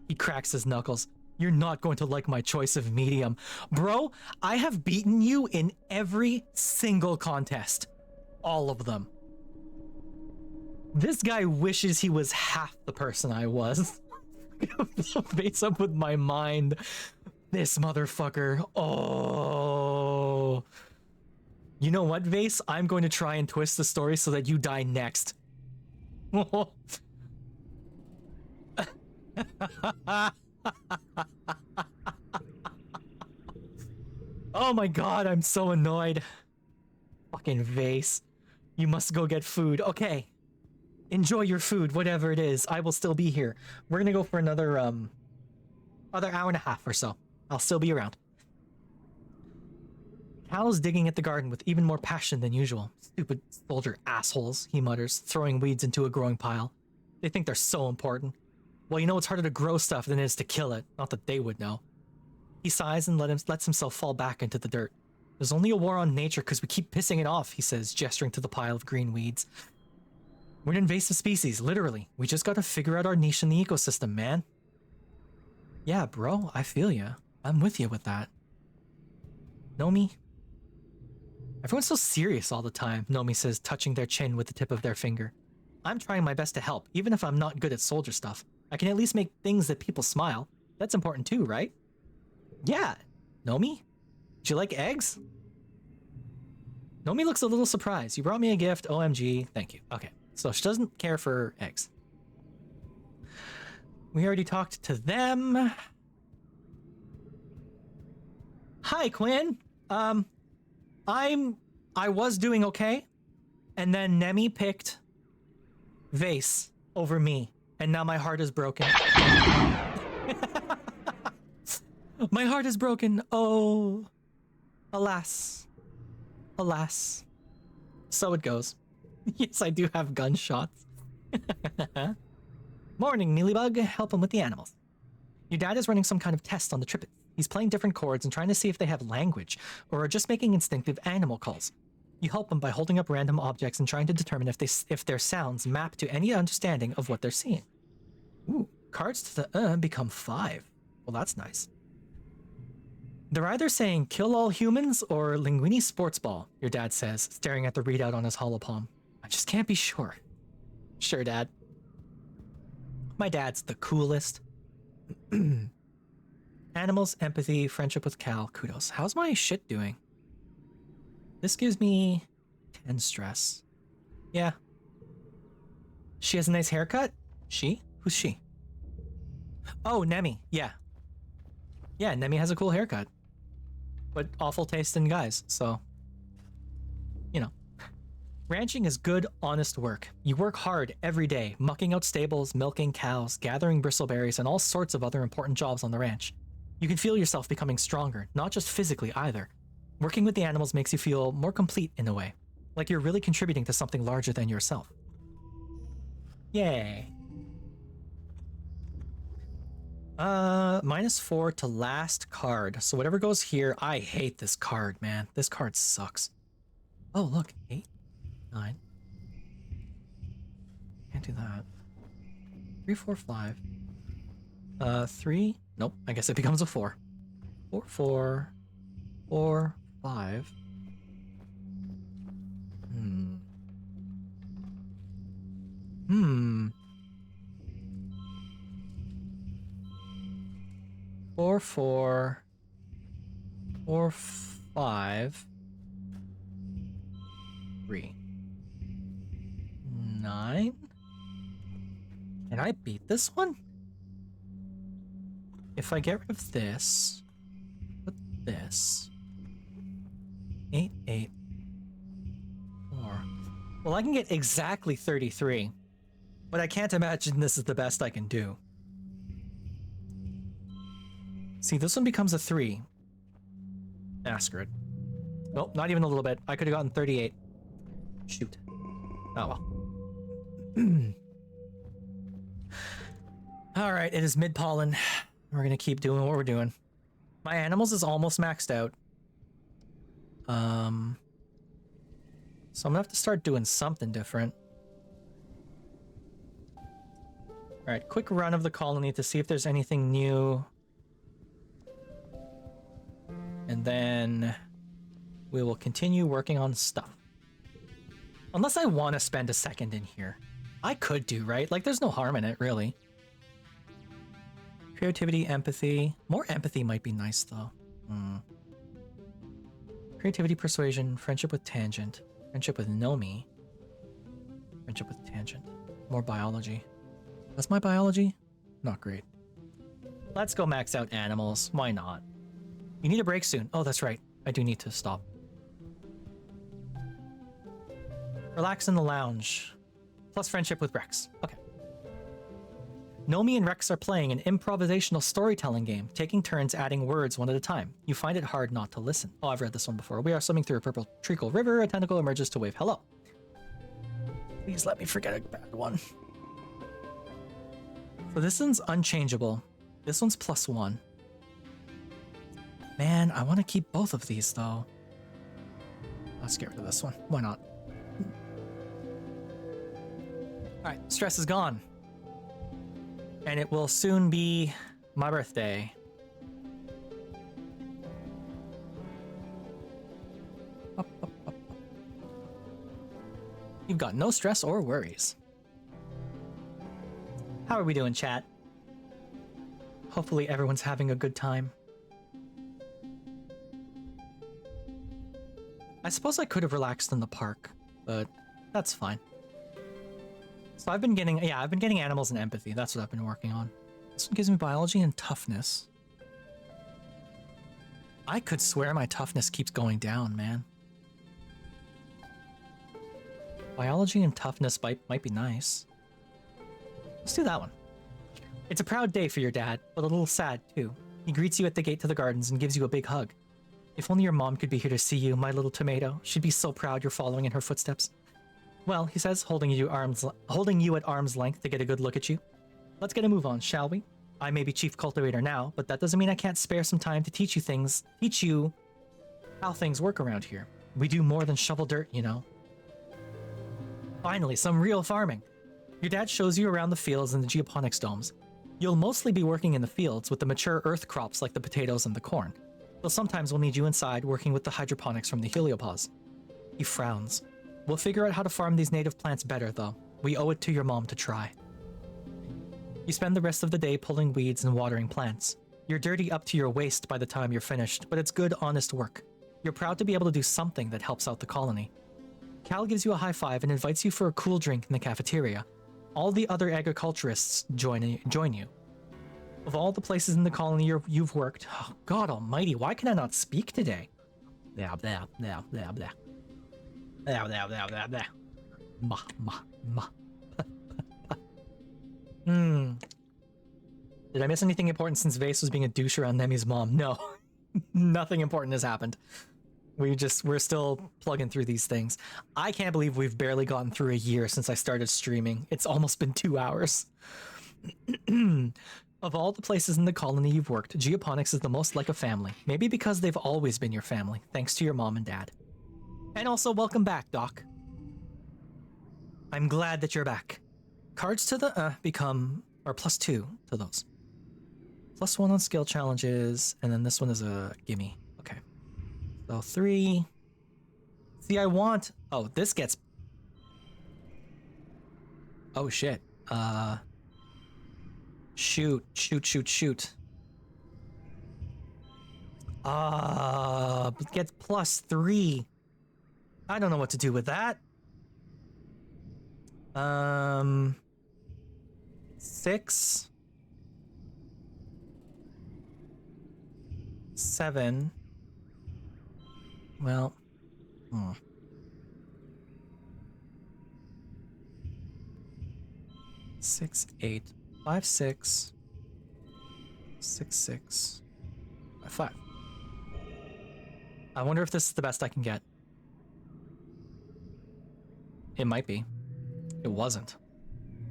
He cracks his knuckles. You're not going to like my choice of medium. Bro, I have beaten you in every single contest. All of them. This guy wishes he was half the person I was. Face up with my mind. This motherfucker. Oh. You know what, Vase? I'm going to try and twist the story so that you die next. Oh my god, I'm so annoyed. Fucking Vase. You must go get food. Okay. Enjoy your food, whatever it is. I will still be here. We're gonna go for another hour and a half or so. I'll still be around. Cal's digging at the garden with even more passion than usual. Stupid soldier assholes, he mutters, throwing weeds into a growing pile. They think they're so important. Well, you know it's harder to grow stuff than it is to kill it. Not that they would know. He sighs and lets himself fall back into the dirt. There's only a war on nature because we keep pissing it off, he says, gesturing to the pile of green weeds. We're an invasive species, literally. We just gotta figure out our niche in the ecosystem, man. Yeah, bro, I feel ya. I'm with you with that. Nomi? Everyone's so serious all the time, Nomi says, touching their chin with the tip of their finger. I'm trying my best to help, even if I'm not good at soldier stuff. I can at least make things that people smile. That's important too, right? Yeah. Nomi? Do you like eggs? Nomi looks a little surprised. You brought me a gift. OMG. Thank you. Okay. So she doesn't care for eggs. We already talked to them. Hi, Quinn. I was doing okay. And then Nemi picked Vase over me. And now my heart is broken. My heart is broken. Oh. Alas. Alas. So it goes. Yes, I do have gunshots. Morning, Mealybug. Help him with the animals. Your dad is running some kind of test on the Trippets. He's playing different chords and trying to see if they have language, or are just making instinctive animal calls. You help him by holding up random objects and trying to determine if their sounds map to any understanding of what they're seeing. Ooh, cards to the become 5. Well, that's nice. They're either saying kill all humans or Linguini sports ball, your dad says, staring at the readout on his holopalm. I just can't be sure. Sure, Dad. My dad's the coolest. Animals, empathy, friendship with Cal, kudos. How's my shit doing? This gives me 10 stress. Yeah. She has a nice haircut? She? Who's she? Oh, Nemi. Yeah. Yeah, Nemi has a cool haircut. But awful taste in guys, so... You know. Ranching is good, honest work. You work hard every day, mucking out stables, milking cows, gathering bristleberries, and all sorts of other important jobs on the ranch. You can feel yourself becoming stronger, not just physically either. Working with the animals makes you feel more complete in a way, like you're really contributing to something larger than yourself. Yay. -4 to last card. So whatever goes here, I hate this card, man. This card sucks. Oh, look, 8, 9. Can't do that. 3, 4, 5. 3. Nope, I guess it becomes a 4. 4, 4, 4, 5. Four, 4, 4, 5, 3, 9. Can I beat this one? If I get rid of this, put this, 8, 8, 4. Well, I can get exactly 33, but I can't imagine this is the best I can do. See, this one becomes a 3. Ah, screw it. Nope, not even a little bit. I could have gotten 38. Shoot. Oh well. Alright, it is mid-pollen. We're gonna keep doing what we're doing. My animals is almost maxed out. So I'm gonna have to start doing something different. Alright, quick run of the colony to see if there's anything new. And then we will continue working on stuff. Unless I want to spend a second in here. I could do, right? Like, there's no harm in it, really. Creativity, empathy. More empathy might be nice, though. Creativity, persuasion, friendship with Tangent. Friendship with Nomi. Friendship with Tangent. More biology. That's my biology? Not great. Let's go max out animals. Why not? You need a break soon. Oh, that's right. I do need to stop. Relax in the lounge. Plus friendship with Rex. Okay. Nomi and Rex are playing an improvisational storytelling game, taking turns adding words one at a time. You find it hard not to listen. Oh, I've read this one before. We are swimming through a purple treacle river. A tentacle emerges to wave hello. Please let me forget a bad one. So this one's unchangeable. This one's +1. Man, I want to keep both of these, though. Let's get rid of this one. Why not? Alright, stress is gone. And it will soon be my birthday. Up, up, up, up. You've got no stress or worries. How are we doing, chat? Hopefully everyone's having a good time. I suppose I could have relaxed in the park, but that's fine. So I've been getting animals and empathy. That's what I've been working on. This one gives me biology and toughness. I could swear my toughness keeps going down, man. Biology and toughness might be nice. Let's do that one. It's a proud day for your dad, but a little sad too. He greets you at the gate to the gardens and gives you a big hug. If only your mom could be here to see you, my little tomato. She'd be so proud you're following in her footsteps. Well, he says, holding you at arm's length to get a good look at you. let's get a move on, shall we? I may be chief cultivator now, but that doesn't mean I can't spare some time to teach you how things work around here. We do more than shovel dirt, you know. Finally, some real farming. Your dad shows you around the fields and the geoponics domes. You'll mostly be working in the fields with the mature earth crops like the potatoes and the corn. Though sometimes we'll need you inside working with the hydroponics from the heliopause. He frowns. We'll figure out how to farm these native plants better, though. We owe it to your mom to try. You spend the rest of the day pulling weeds and watering plants. You're dirty up to your waist by the time you're finished, but it's good, honest work. You're proud to be able to do something that helps out the colony. Cal gives you a high five and invites you for a cool drink in the cafeteria. All the other agriculturists join you. Of all the places in the colony you've worked, oh, God almighty, why can I not speak today? Blah, blah, blah, blah, blah. Blah, blah, blah, blah, blah. Ma, ma, ma. Did I miss anything important since Vase was being a douche around Nemi's mom? No. Nothing important has happened. We're still plugging through these things. I can't believe we've barely gotten through a year since I started streaming. It's almost been 2 hours. Of all the places in the colony you've worked, geoponics is the most like a family. Maybe because they've always been your family, thanks to your mom and dad. And also, welcome back, Doc. I'm glad that you're back. Cards to the become, or +2 to those. +1 on skill challenges, and then this one is a gimme. Okay. So 3. See, I want... Oh, this gets... Oh, shit. Shoot. Gets +3. I don't know what to do with that. 6, 7. Well, 6, 8, 5, 6, 6, 6, 5. I wonder if this is the best I can get. It might be. It wasn't.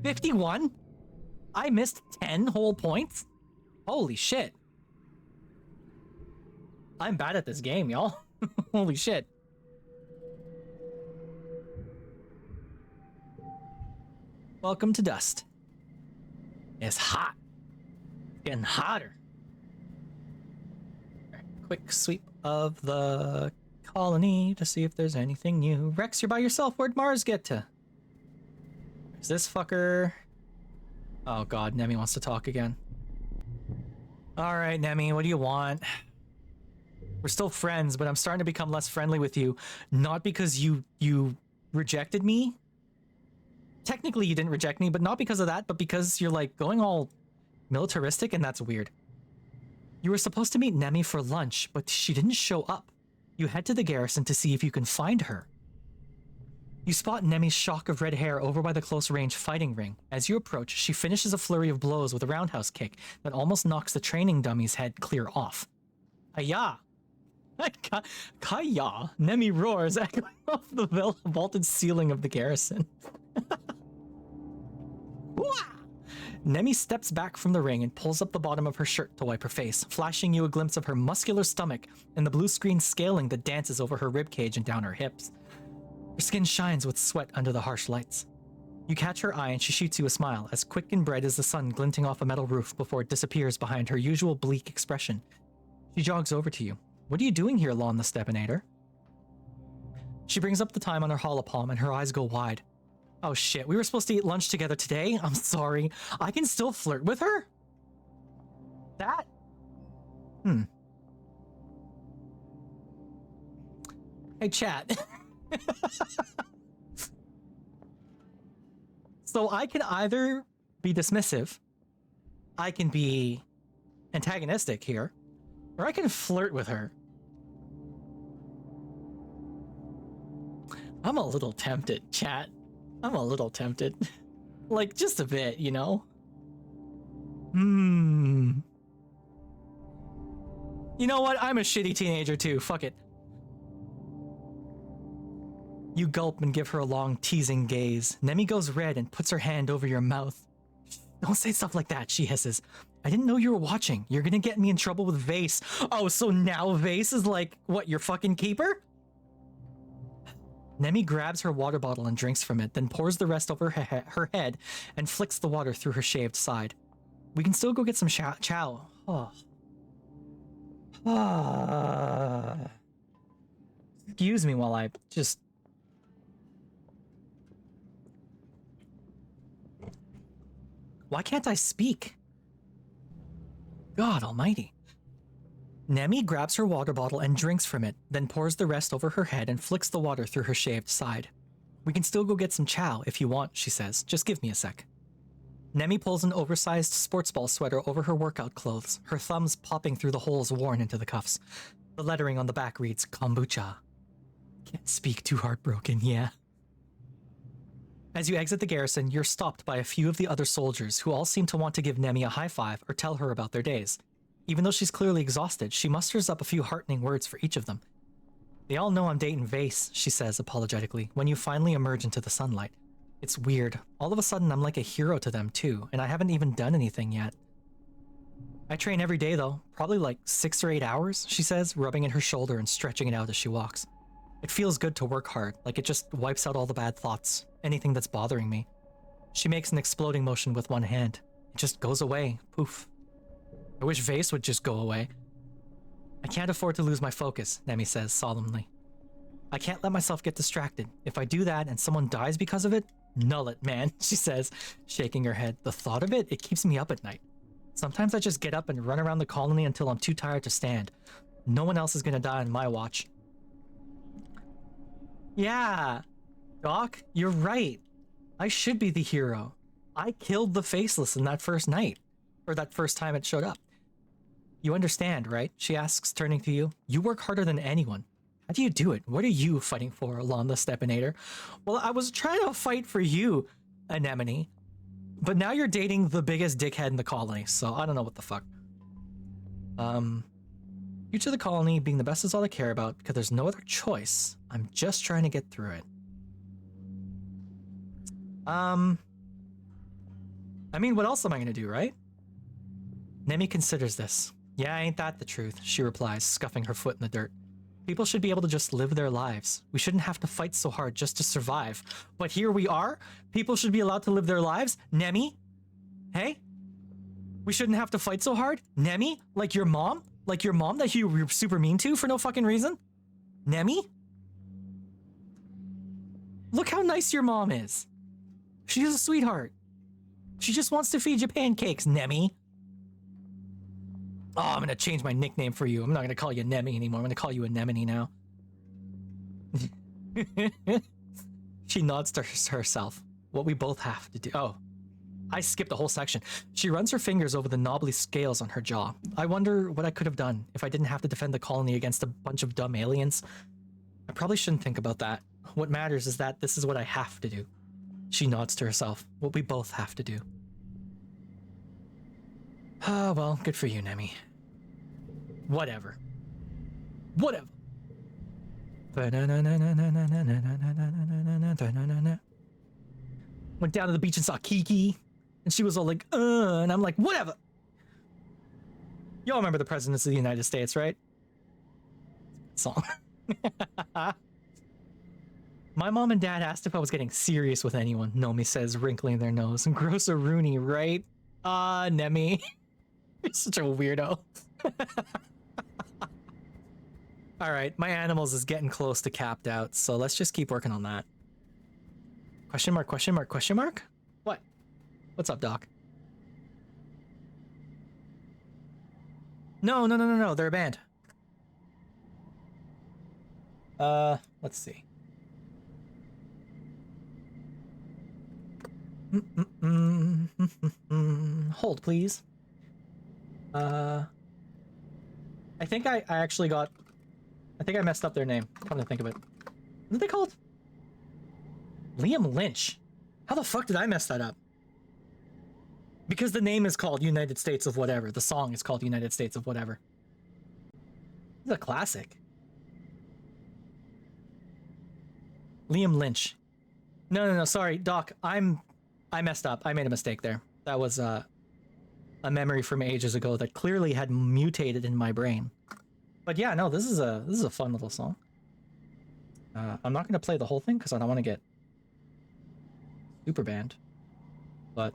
51? I missed 10 whole points? Holy shit. I'm bad at this game, y'all. Holy shit. Welcome to Dust. It's hot. Getting hotter. Right, quick sweep of the colony to see if there's anything new. Rex, you're by yourself. Where'd Mars get to? Is this fucker... Oh god, Nemi wants to talk again. Alright, Nemi, what do you want? We're still friends, but I'm starting to become less friendly with you. Not because you rejected me. Technically, you didn't reject me, but not because of that, but because you're like going all militaristic, and that's weird. You were supposed to meet Nemi for lunch, but she didn't show up. You head to the garrison to see if you can find her. You spot Nemi's shock of red hair over by the close-range fighting ring. As you approach, she finishes a flurry of blows with a roundhouse kick that almost knocks the training dummy's head clear off. Hiya! Kaya! Nemi roars, echoing off the vaulted ceiling of the garrison. Nemi steps back from the ring and pulls up the bottom of her shirt to wipe her face, flashing you a glimpse of her muscular stomach and the blue screen scaling that dances over her ribcage and down her hips. Her skin shines with sweat under the harsh lights. You catch her eye and she shoots you a smile, as quick and bright as the sun glinting off a metal roof before it disappears behind her usual bleak expression. She jogs over to you. What are you doing here, Lon the Stepinator? She brings up the time on her holopalm and her eyes go wide. Oh shit, we were supposed to eat lunch together today? I'm sorry. I can still flirt with her? That? Hey, chat. So I can either be dismissive, I can be antagonistic here, or I can flirt with her. I'm a little tempted, chat. I'm a little tempted. Like, just a bit, you know? You know what? I'm a shitty teenager too. Fuck it. You gulp and give her a long, teasing gaze. Nemi goes red and puts her hand over your mouth. Don't say stuff like that, she hisses. I didn't know you were watching. You're gonna get me in trouble with Vase. Oh, so now Vase is like, what, your fucking keeper? Nemi grabs her water bottle and drinks from it, then pours the rest over her head and flicks the water through her shaved side. We can still go get some chow. Oh. Excuse me while I just... Why can't I speak? God almighty. Nemi grabs her water bottle and drinks from it, then pours the rest over her head and flicks the water through her shaved side. We can still go get some chow if you want, she says. Just give me a sec. Nemi pulls an oversized sports ball sweater over her workout clothes, her thumbs popping through the holes worn into the cuffs. The lettering on the back reads kombucha. Can't speak too heartbroken, yeah. As you exit the garrison, you're stopped by a few of the other soldiers who all seem to want to give Nemi a high five or tell her about their days. Even though she's clearly exhausted, she musters up a few heartening words for each of them. They all know I'm dating Vase, she says apologetically, when you finally emerge into the sunlight. It's weird. All of a sudden I'm like a hero to them too, and I haven't even done anything yet. I train every day though, probably like 6 or 8 hours, she says, rubbing at her shoulder and stretching it out as she walks. It feels good to work hard, like it just wipes out all the bad thoughts, anything that's bothering me. She makes an exploding motion with one hand. It just goes away, poof. I wish Vase would just go away. I can't afford to lose my focus, Nemi says solemnly. I can't let myself get distracted. If I do that and someone dies because of it, null it, man, she says, shaking her head. The thought of it, it keeps me up at night. Sometimes I just get up and run around the colony until I'm too tired to stand. No one else is gonna die on my watch. Yeah, Doc, you're right. I should be the hero. I killed the Faceless in that first night. Or that first time it showed up. You understand, right? She asks, turning to you. You work harder than anyone. How do you do it? What are you fighting for, along the Stepinator? Well, I was trying to fight for you, Anemone. But now you're dating the biggest dickhead in the colony, so I don't know what the fuck. Future of the colony being the best is all I care about, because there's no other choice. I'm just trying to get through it. I mean, what else am I gonna do, right? Nemi considers this. Yeah, ain't that the truth, she replies, scuffing her foot in the dirt. People should be able to just live their lives. We shouldn't have to fight so hard just to survive. But here we are. People should be allowed to live their lives. Nemi? Hey? We shouldn't have to fight so hard? Nemi? Like your mom? Like your mom that you were super mean to for no fucking reason? Nemi? Look how nice your mom is. She's a sweetheart. She just wants to feed you pancakes, Nemi. Oh, I'm gonna change my nickname for you. I'm not gonna call you Nemi anymore. I'm gonna call you Anemone now. She nods to herself. What we both have to do. Oh, I skipped a whole section. She runs her fingers over the knobbly scales on her jaw. I wonder what I could have done if I didn't have to defend the colony against a bunch of dumb aliens. I probably shouldn't think about that. What matters is that this is what I have to do. She nods to herself. What we both have to do. Ah, well, good for you, Nemi. Whatever. Whatever. Went down to the beach and saw Kiki, and she was all like, and I'm like, whatever. Y'all remember the Presidents of the United States, right? Song. My mom and dad asked if I was getting serious with anyone, Nomi says, wrinkling their nose. Gross-a-rooney, right? Nemi. You're such a weirdo. Alright, my animals is getting close to capped out, so let's just keep working on that. Question mark, question mark, question mark? What? What's up, Doc? No, they're a band. Let's see. Hold, please. I think I actually got... I think I messed up their name, come to think of it. What are they called? Liam Lynch. How the fuck did I mess that up? Because the name is called United States of Whatever. The song is called United States of Whatever. It's a classic. Liam Lynch. No, sorry, Doc. I messed up. I made a mistake there. That was a memory from ages ago that clearly had mutated in my brain. But yeah, no, this is a fun little song. I'm not going to play the whole thing because I don't want to get super banned. But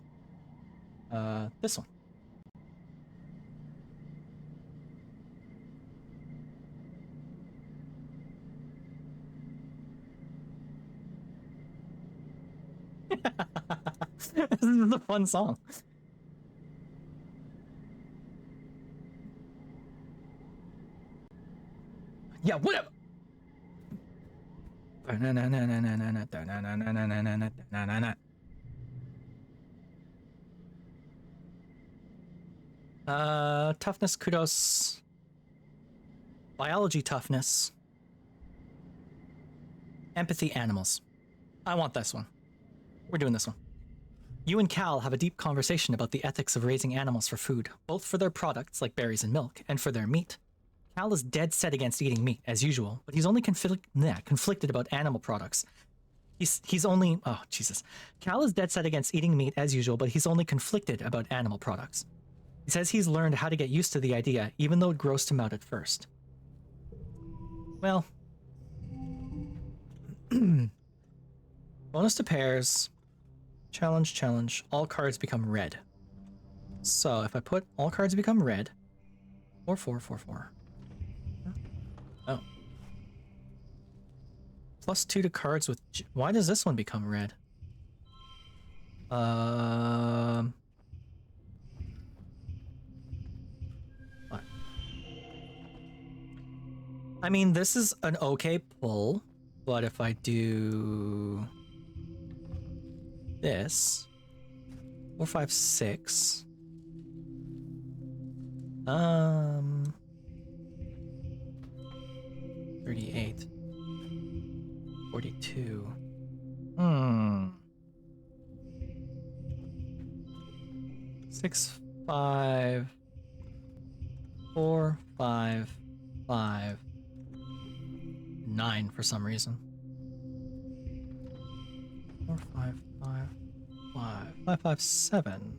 this one. This is a fun song. Yeah, whatever. Toughness, kudos. Biology toughness. Empathy, animals. I want this one. We're doing this one. You and Cal have a deep conversation about the ethics of raising animals for food, both for their products, like berries and milk, and for their meat. Cal is dead set against eating meat, as usual, but he's only conflicted about animal products. He's only... Oh, Jesus. Cal is dead set against eating meat, as usual, but he's only conflicted about animal products. He says he's learned how to get used to the idea, even though it grossed him out at first. Well... Bonus to pairs... Challenge. All cards become red. So if I put all cards become red, 4. Oh. +2 to cards with. Why does this one become red? What? I mean, this is an okay pull, but if I do this 4, 5, 6 38 42 6 5 4 5 5 9 for some reason 4 5 5 5 5 7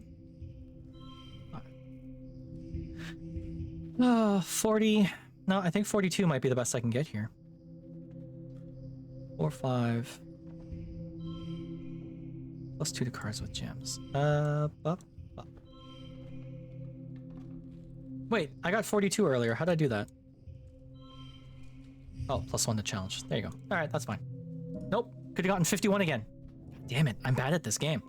40. No, I think 42 might be the best I can get here. 4 5 +2 to cards with gems. Wait, I got 42 earlier. How'd I do that? Oh, +1 to challenge. There you go. All right, that's fine. Nope, could have gotten 51 again. Damn it, I'm bad at this game.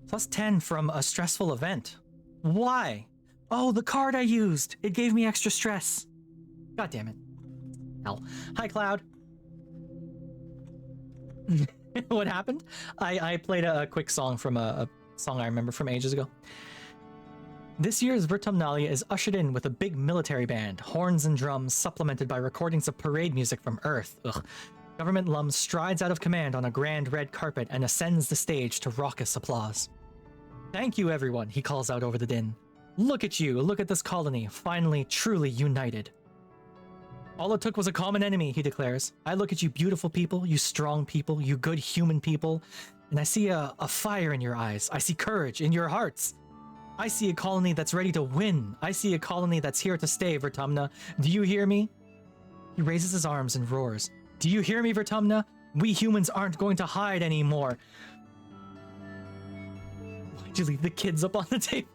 +10 from a stressful event. Why? Oh, the card I used. It gave me extra stress. God damn it. Hell. Hi, Cloud. What happened? I played a quick song from a song I remember from ages ago. This year's Vertumnalia is ushered in with a big military band, horns and drums supplemented by recordings of parade music from Earth. Ugh. Government Lum strides out of command on a grand red carpet and ascends the stage to raucous applause. Thank you, everyone, he calls out over the din. Look at you, look at this colony, finally, truly united. All it took was a common enemy, he declares. I look at you beautiful people, you strong people, you good human people, and I see a fire in your eyes. I see courage in your hearts. I see a colony that's ready to win. I see a colony that's here to stay, Vertumna. Do you hear me? He raises his arms and roars. Do you hear me, Vertumna? We humans aren't going to hide anymore. Why'd you leave the kids up on the table?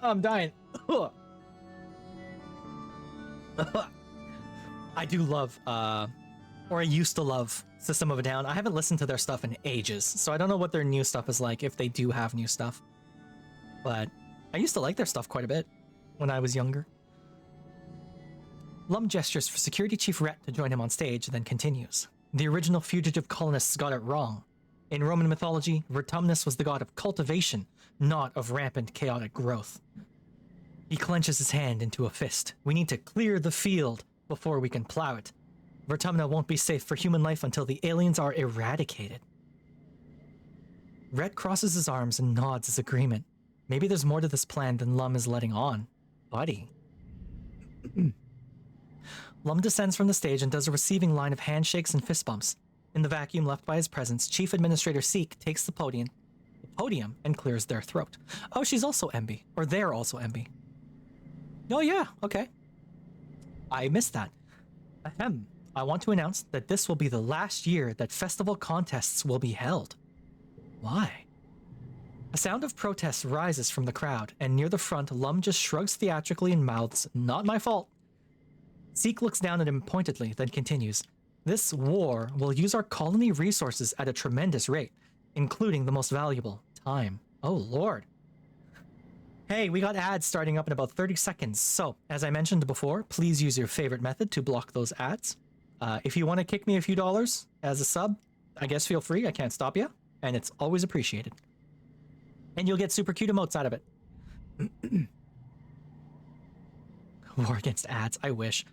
I'm dying. I do love, or I used to love System of a Down. I haven't listened to their stuff in ages, so I don't know what their new stuff is like, if they do have new stuff. But I used to like their stuff quite a bit when I was younger. Lum gestures for Security Chief Rhett to join him on stage, then continues. The original fugitive colonists got it wrong. In Roman mythology, Vertumnus was the god of cultivation, not of rampant chaotic growth. He clenches his hand into a fist. We need to clear the field before we can plow it. Vertumna won't be safe for human life until the aliens are eradicated. Rhett crosses his arms and nods his agreement. Maybe there's more to this plan than Lum is letting on. Buddy. Lum descends from the stage and does a receiving line of handshakes and fist bumps. In the vacuum left by his presence, Chief Administrator Seek takes the podium and clears their throat. Oh, she's also MB. Or they're also MB. Oh yeah, okay. I missed that. Ahem. I want to announce that this will be the last year that festival contests will be held. Why? A sound of protest rises from the crowd, and near the front, Lum just shrugs theatrically and mouths, "Not my fault." Zeke looks down at him pointedly, then continues, "This war will use our colony resources at a tremendous rate, including the most valuable, time. Oh lord. Hey, we got ads starting up in about 30 seconds, so, as I mentioned before, please use your favorite method to block those ads. If you want to kick me a few dollars as a sub, I guess feel free, I can't stop you, and it's always appreciated. And you'll get super cute emotes out of it. War against ads, I wish.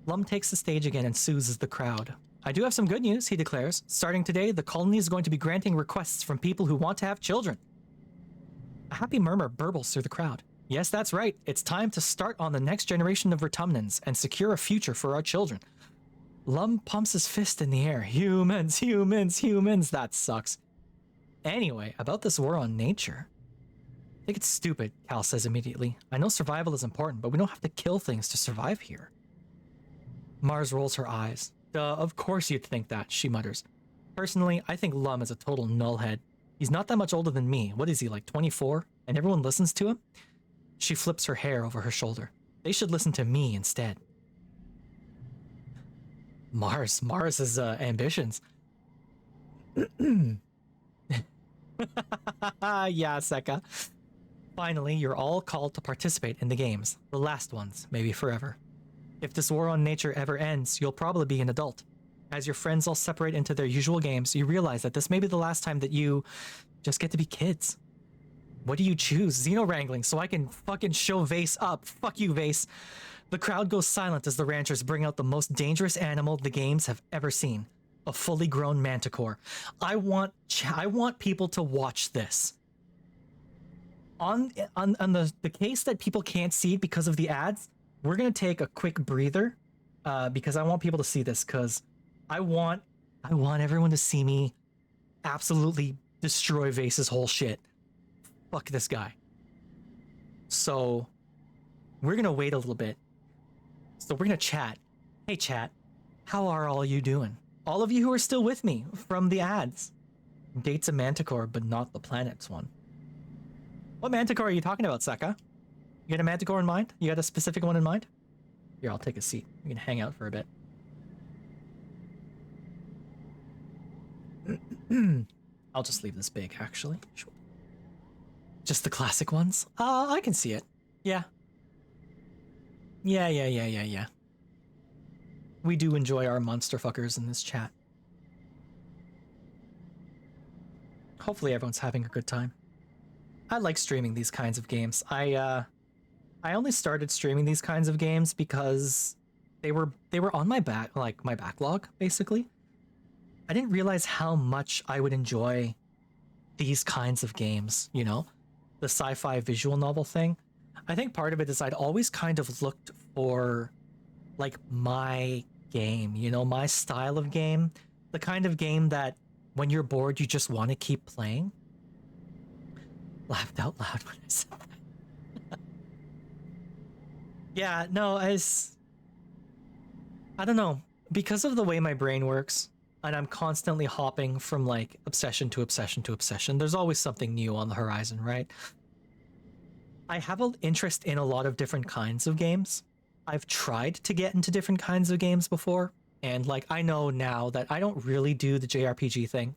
Lum takes the stage again and soothes the crowd. I do have some good news, he declares. Starting today, the colony is going to be granting requests from people who want to have children. A happy murmur burbles through the crowd. Yes, that's right. It's time to start on the next generation of Retumnans and secure a future for our children. Lum pumps his fist in the air. Humans, humans, humans. That sucks. Anyway, about this war on nature. I think it's stupid, Cal says immediately. I know survival is important, but we don't have to kill things to survive here. Mars rolls her eyes. Duh, of course you'd think that, she mutters. Personally, I think Lum is a total nullhead. He's not that much older than me. What is he, like 24? And everyone listens to him? She flips her hair over her shoulder. They should listen to me instead. Mars has ambitions. Yeah, Seka. Finally, you're all called to participate in the games. The last ones, maybe forever. If this war on nature ever ends, you'll probably be an adult. As your friends all separate into their usual games, you realize that this may be the last time that you just get to be kids. What do you choose? Xeno wrangling, so I can fucking show Vase up. Fuck you, Vase. The crowd goes silent as the ranchers bring out the most dangerous animal the games have ever seen. A fully grown manticore. I want people to watch this. On the case that people can't see because of the ads, we're gonna take a quick breather because I want people to see this, because I want everyone to see me absolutely destroy Vase's whole shit. Fuck this guy. So we're gonna wait a little bit. So we're gonna chat. Hey chat, how are all you doing? All of you who are still with me from the ads. Dates a manticore, but not the planet's one. What manticore are you talking about, Seka? You got a manticore in mind? You got a specific one in mind? Here, I'll take a seat. We can hang out for a bit. I'll just leave this big, actually. Sure. Just the classic ones? I can see it. Yeah. Yeah. We do enjoy our monster fuckers in this chat. Hopefully everyone's having a good time. I like streaming these kinds of games. I only started streaming these kinds of games because they were on my backlog, basically. I didn't realize how much I would enjoy these kinds of games, you know? The sci-fi visual novel thing. I think part of it is I'd always kind of looked for like my game, you know, my style of game, the kind of game that when you're bored you just want to keep playing. Laughed out loud when I said that. Yeah, no, I don't know, because of the way my brain works and I'm constantly hopping from like obsession to obsession to obsession, there's always something new on the horizon, right? I have an interest in a lot of different kinds of games. I've tried to get into different kinds of games before, and like I know now that I don't really do the JRPG thing.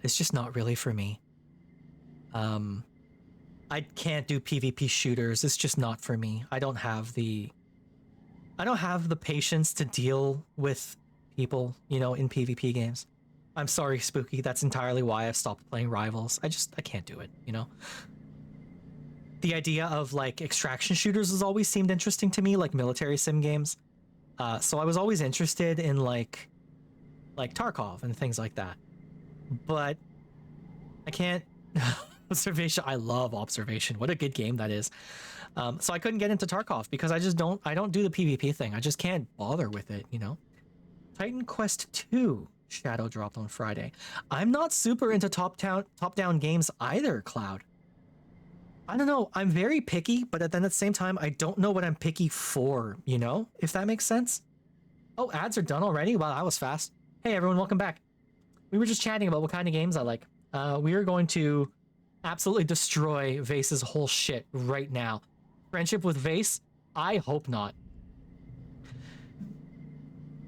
It's just not really for me. I can't do PvP shooters. It's just not for me. I don't have the patience to deal with people, you know, in PvP games. I'm sorry, Spooky. That's entirely why I've stopped playing Rivals. I can't do it, you know? The idea of like extraction shooters has always seemed interesting to me, like military sim games. So I was always interested in like Tarkov and things like that. But I can't Observation. I love Observation. What a good game that is. So I couldn't get into Tarkov because I don't do the PvP thing. I just can't bother with it, you know? Titan Quest 2 Shadow dropped on Friday. I'm not super into top-down games either, Cloud. I don't know. I'm very picky, but then at the same time, I don't know what I'm picky for, you know? If that makes sense. Oh, ads are done already? Wow, that was fast. Hey everyone, welcome back. We were just chatting about what kind of games I like. We are going to absolutely destroy Vase's whole shit right now. Friendship with Vase? I hope not.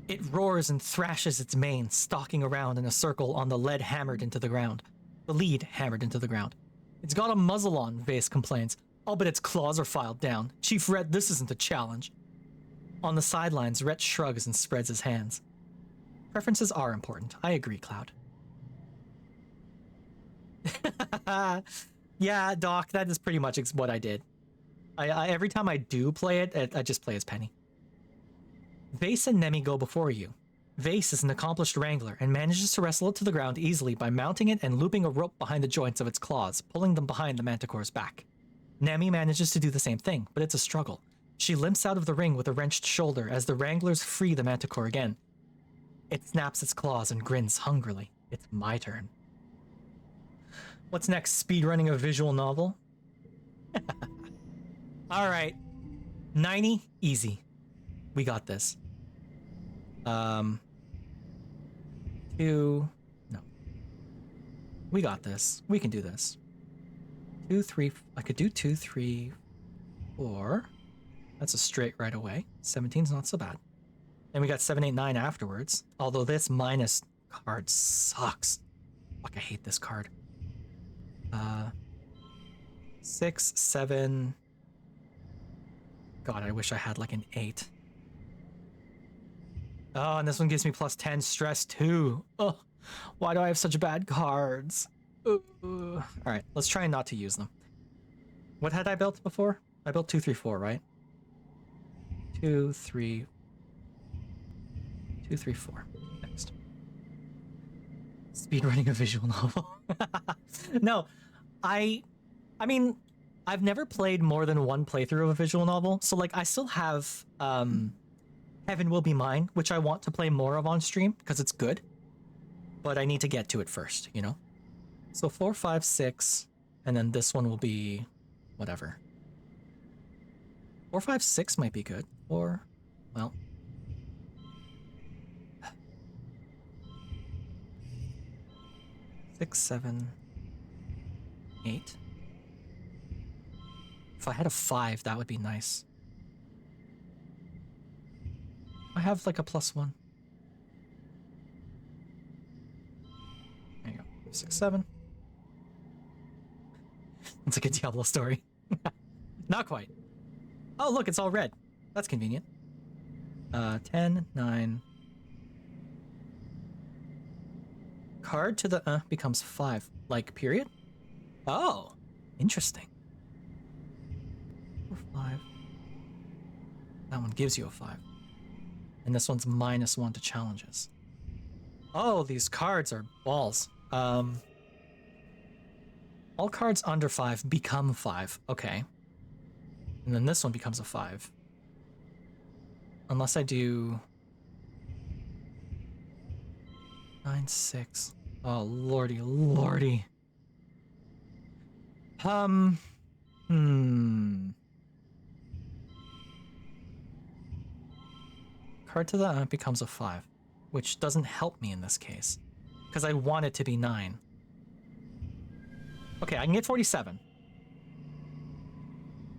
It roars and thrashes its mane, stalking around in a circle on the lead hammered into the ground. The lead hammered into the ground. It's got a muzzle on, Vase complains. Oh, but its claws are filed down. Chief Red, this isn't a challenge. On the sidelines, Rhett shrugs and spreads his hands. Preferences are important. I agree, Cloud. Yeah, Doc, that is pretty much what I did. I every time I do play it, I just play as Penny. Vase and Nemi go before you. Vase is an accomplished wrangler and manages to wrestle it to the ground easily by mounting it and looping a rope behind the joints of its claws, pulling them behind the Manticore's back. Nemi manages to do the same thing, but it's a struggle. She limps out of the ring with a wrenched shoulder as the wranglers free the Manticore again. It snaps its claws and grins hungrily. It's my turn. What's next? Speedrunning a visual novel? Alright. 90, easy. We got this. 2, no. We got this. We can do this. 2, 3, I could do 2, 3, 4. That's a straight right away. 17's not so bad. And we got 7, 8, 9 afterwards. Although this minus card sucks. Fuck, I hate this card. 6, 7. God, I wish I had like an 8. Oh, and this one gives me plus 10 stress too. Oh, why do I have such bad cards? All right, let's try not to use them. What had I built before? I built 2, 3, 4, right? 2, 3, 2, 3, 4. Next. Speedrunning a visual novel. No, I mean, I've never played more than one playthrough of a visual novel, so like I still have Heaven Will Be Mine, which I want to play more of on stream because it's good, but I need to get to it first, you know? So 4, 5, 6, and then this one will be whatever. 4, 5, 6 might be good, or, well. 6, 7, 8. If I had a 5, that would be nice. I have like a +1. There you go. 6, 7. It's like a Diablo story. Not quite. Oh, look, it's all red. That's convenient. 10, 9. Card to the becomes 5. Like, period? Oh, interesting. 4, 5. That one gives you a 5. And this one's -1 to challenges. Oh, these cards are balls. All cards under 5 become 5. Okay. And then this one becomes a 5. Unless I do 9, 6. Oh, lordy, lordy. Card to the becomes a 5, which doesn't help me in this case, because I want it to be 9. Okay, I can get 47.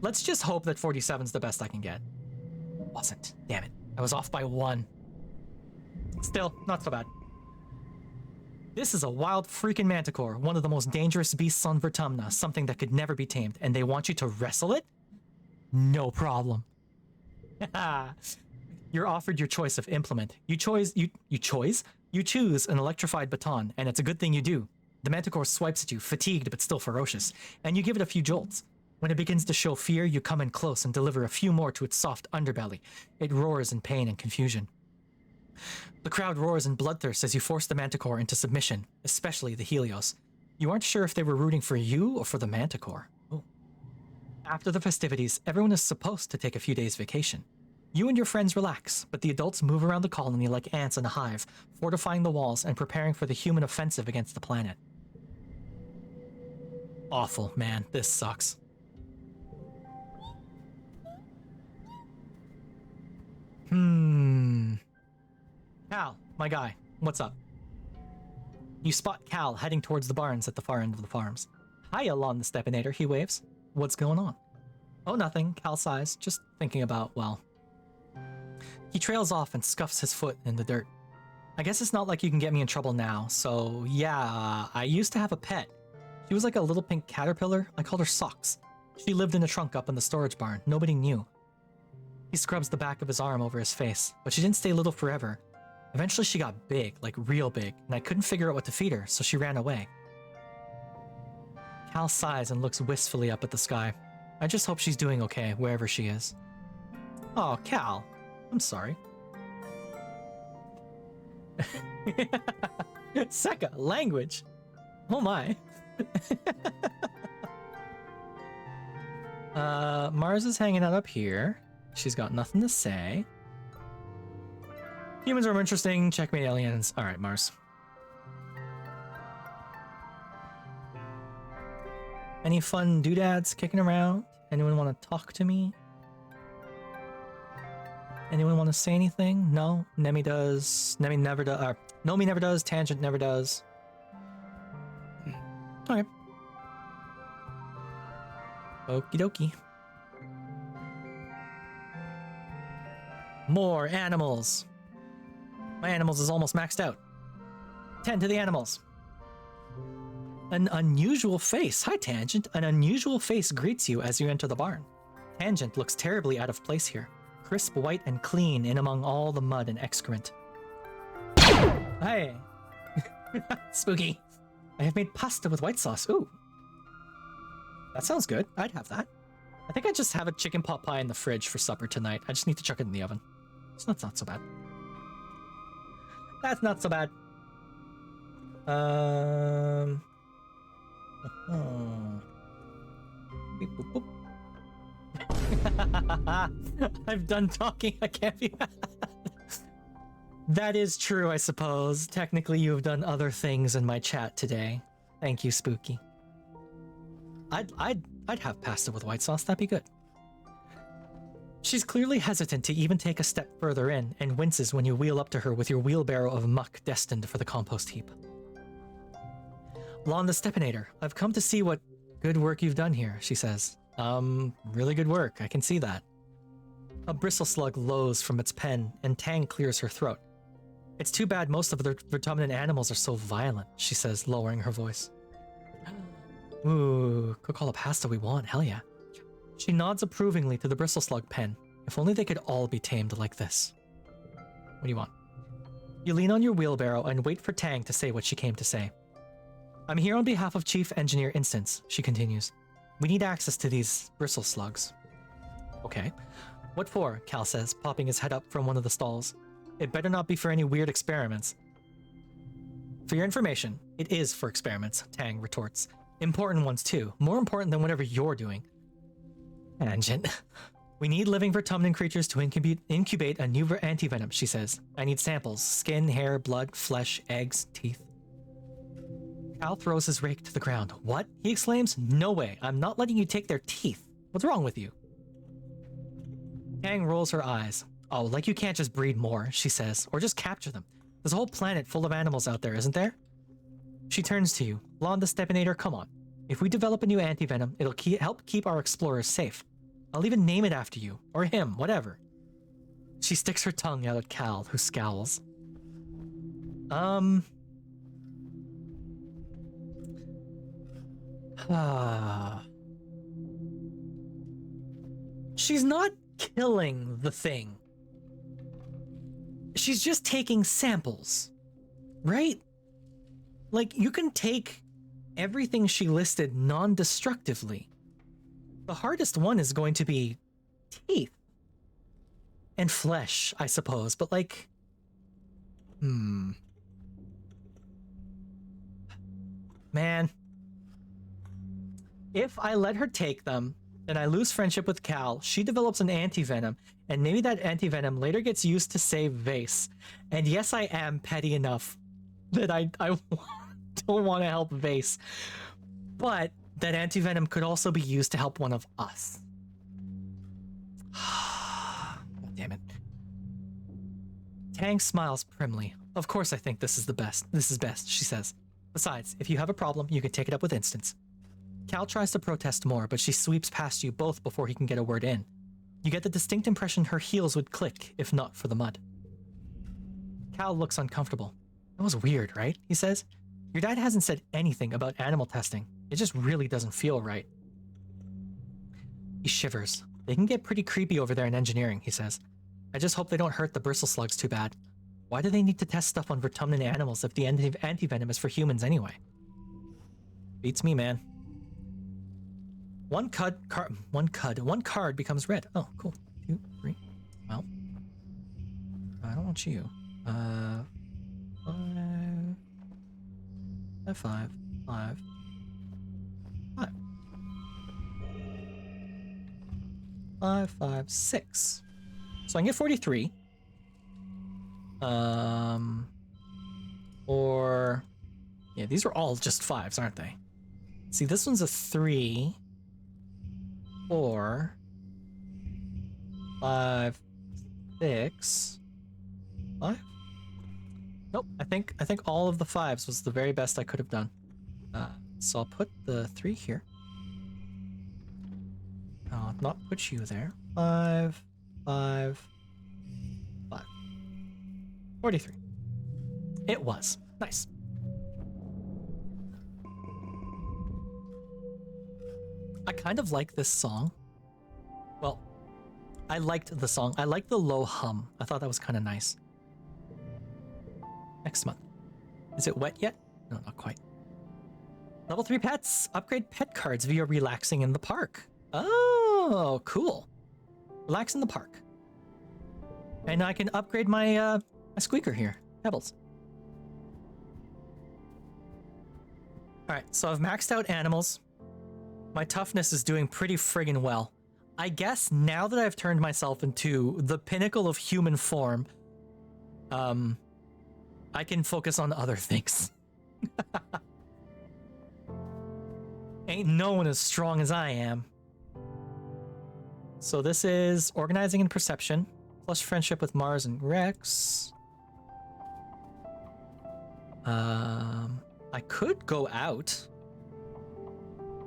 Let's just hope that 47's the best I can get. Wasn't. Damn it. I was off by 1. Still, not so bad. This is a wild freaking manticore, one of the most dangerous beasts on Vertumna, something that could never be tamed, and they want you to wrestle it? No problem. You're offered your choice of implement. You choose an electrified baton, and it's a good thing you do. The manticore swipes at you, fatigued but still ferocious, and you give it a few jolts. When it begins to show fear, you come in close and deliver a few more to its soft underbelly. It roars in pain and confusion. The crowd roars in bloodthirst as you force the manticore into submission, especially the Helios. You aren't sure if they were rooting for you or for the Manticore. Oh. After the festivities, everyone is supposed to take a few days vacation. You and your friends relax, but the adults move around the colony like ants in a hive, fortifying the walls and preparing for the human offensive against the planet. Awful, man. This sucks. Cal, my guy, what's up? You spot Cal heading towards the barns at the far end of the farms. Hiya, Lon the Stepinator, he waves. What's going on? Oh, nothing, Cal sighs, just thinking about, well... He trails off and scuffs his foot in the dirt. I guess it's not like you can get me in trouble now, so yeah, I used to have a pet. She was like a little pink caterpillar. I called her Socks. She lived in a trunk up in the storage barn. Nobody knew. He scrubs the back of his arm over his face, but she didn't stay little forever. Eventually she got big, like real big, and I couldn't figure out what to feed her, so she ran away. Cal sighs and looks wistfully up at the sky. I just hope she's doing okay, wherever she is. Oh, Cal. I'm sorry. Seka, language. Oh my. Mars is hanging out up here. She's got nothing to say. Humans are more interesting. Checkmate aliens. Alright, Mars. Any fun doodads kicking around? Anyone want to talk to me? Anyone want to say anything? No? Nemi does. Nemi never does. Nomi never does. Tangent never does. Okay. Okie dokie. More animals. My animals is almost maxed out. 10 to the animals. An unusual face. Hi, Tangent. An unusual face greets you as you enter the barn. Tangent looks terribly out of place here. Crisp, white, and clean in among all the mud and excrement. Hi. Spooky. I have made pasta with white sauce. Ooh. That sounds good. I'd have that. I think I just have a chicken pot pie in the fridge for supper tonight. I just need to chuck it in the oven. So that's not so bad. That's not so bad. Beep, boop, boop. I've done talking. I can't be mad. That is true, I suppose. Technically, you have done other things in my chat today. Thank you, Spooky. I'd have pasta with white sauce. That'd be good. She's clearly hesitant to even take a step further in, and winces when you wheel up to her with your wheelbarrow of muck destined for the compost heap. Lon the Stepinator, I've come to see what good work you've done here, she says. Really good work, I can see that. A bristle slug lows from its pen, and Tang clears her throat. It's too bad most of the vertumnant animals are so violent, she says, lowering her voice. Ooh, cook all the pasta we want, hell yeah. She nods approvingly to the bristle slug pen. If only they could all be tamed like this. What do you want? You lean on your wheelbarrow and wait for Tang to say what she came to say. I'm here on behalf of Chief Engineer Instance, she continues. We need access to these bristle slugs. Okay. What for? Cal says, popping his head up from one of the stalls. It better not be for any weird experiments. For your information, it is for experiments, Tang retorts. Important ones too. More important than whatever you're doing. Tangent. We need living vertumnant creatures to incubate a new antivenom, she says. I need samples. Skin, hair, blood, flesh, eggs, teeth. Cal throws his rake to the ground. What? He exclaims. No way. I'm not letting you take their teeth. What's wrong with you? Tang rolls her eyes. Oh, like you can't just breed more, she says, or just capture them. There's a whole planet full of animals out there, isn't there? She turns to you. Lon the Stepinator, come on. If we develop a new antivenom, it'll help keep our explorers safe. I'll even name it after you, or him, whatever. She sticks her tongue out at Cal, who scowls. She's not killing the thing. She's just taking samples, right? Like, you can take everything she listed non-destructively. The hardest one is going to be teeth. And flesh, I suppose, but like... Man. If I let her take them, then I lose friendship with Cal. She develops an anti-venom, and maybe that anti-venom later gets used to save Vase. And yes, I am petty enough that I don't want to help Vase. But that anti-venom could also be used to help one of us. God damn it. Tang smiles primly. Of course I think this is the best. This is best, she says. Besides, if you have a problem, you can take it up with Instance. Cal tries to protest more, but she sweeps past you both before he can get a word in. You get the distinct impression her heels would click if not for the mud. Cal looks uncomfortable. That was weird, right? He says. Your dad hasn't said anything about animal testing. It just really doesn't feel right. He shivers. They can get pretty creepy over there in engineering, he says. I just hope they don't hurt the bristle slugs too bad. Why do they need to test stuff on vertumnant animals if the antivenom is for humans anyway? Beats me, man. One card becomes red. Oh, cool. 2, 3. Well, I don't want you. 5. 5, 6. So I can get 43. Or yeah, these are all just 5s, aren't they? See, this one's a 3, 4, 5, 6, 5. Nope, I think all of the 5s was the very best I could have done. So I'll put the 3 here. I'll not put you there. 5, 5, 5. 43. It was. Nice. I kind of like this song. Well, I liked the song. I liked the low hum. I thought that was kind of nice. Next month. Is it wet yet? No, not quite. Level 3 pets. Upgrade pet cards via relaxing in the park. Oh, cool. Relax in the park. And I can upgrade my my squeaker here. Pebbles. Alright, so I've maxed out animals. My toughness is doing pretty friggin' well. I guess now that I've turned myself into the pinnacle of human form, I can focus on other things. Ain't no one as strong as I am. So this is organizing and perception, plus friendship with Mars and Rex. I could go out.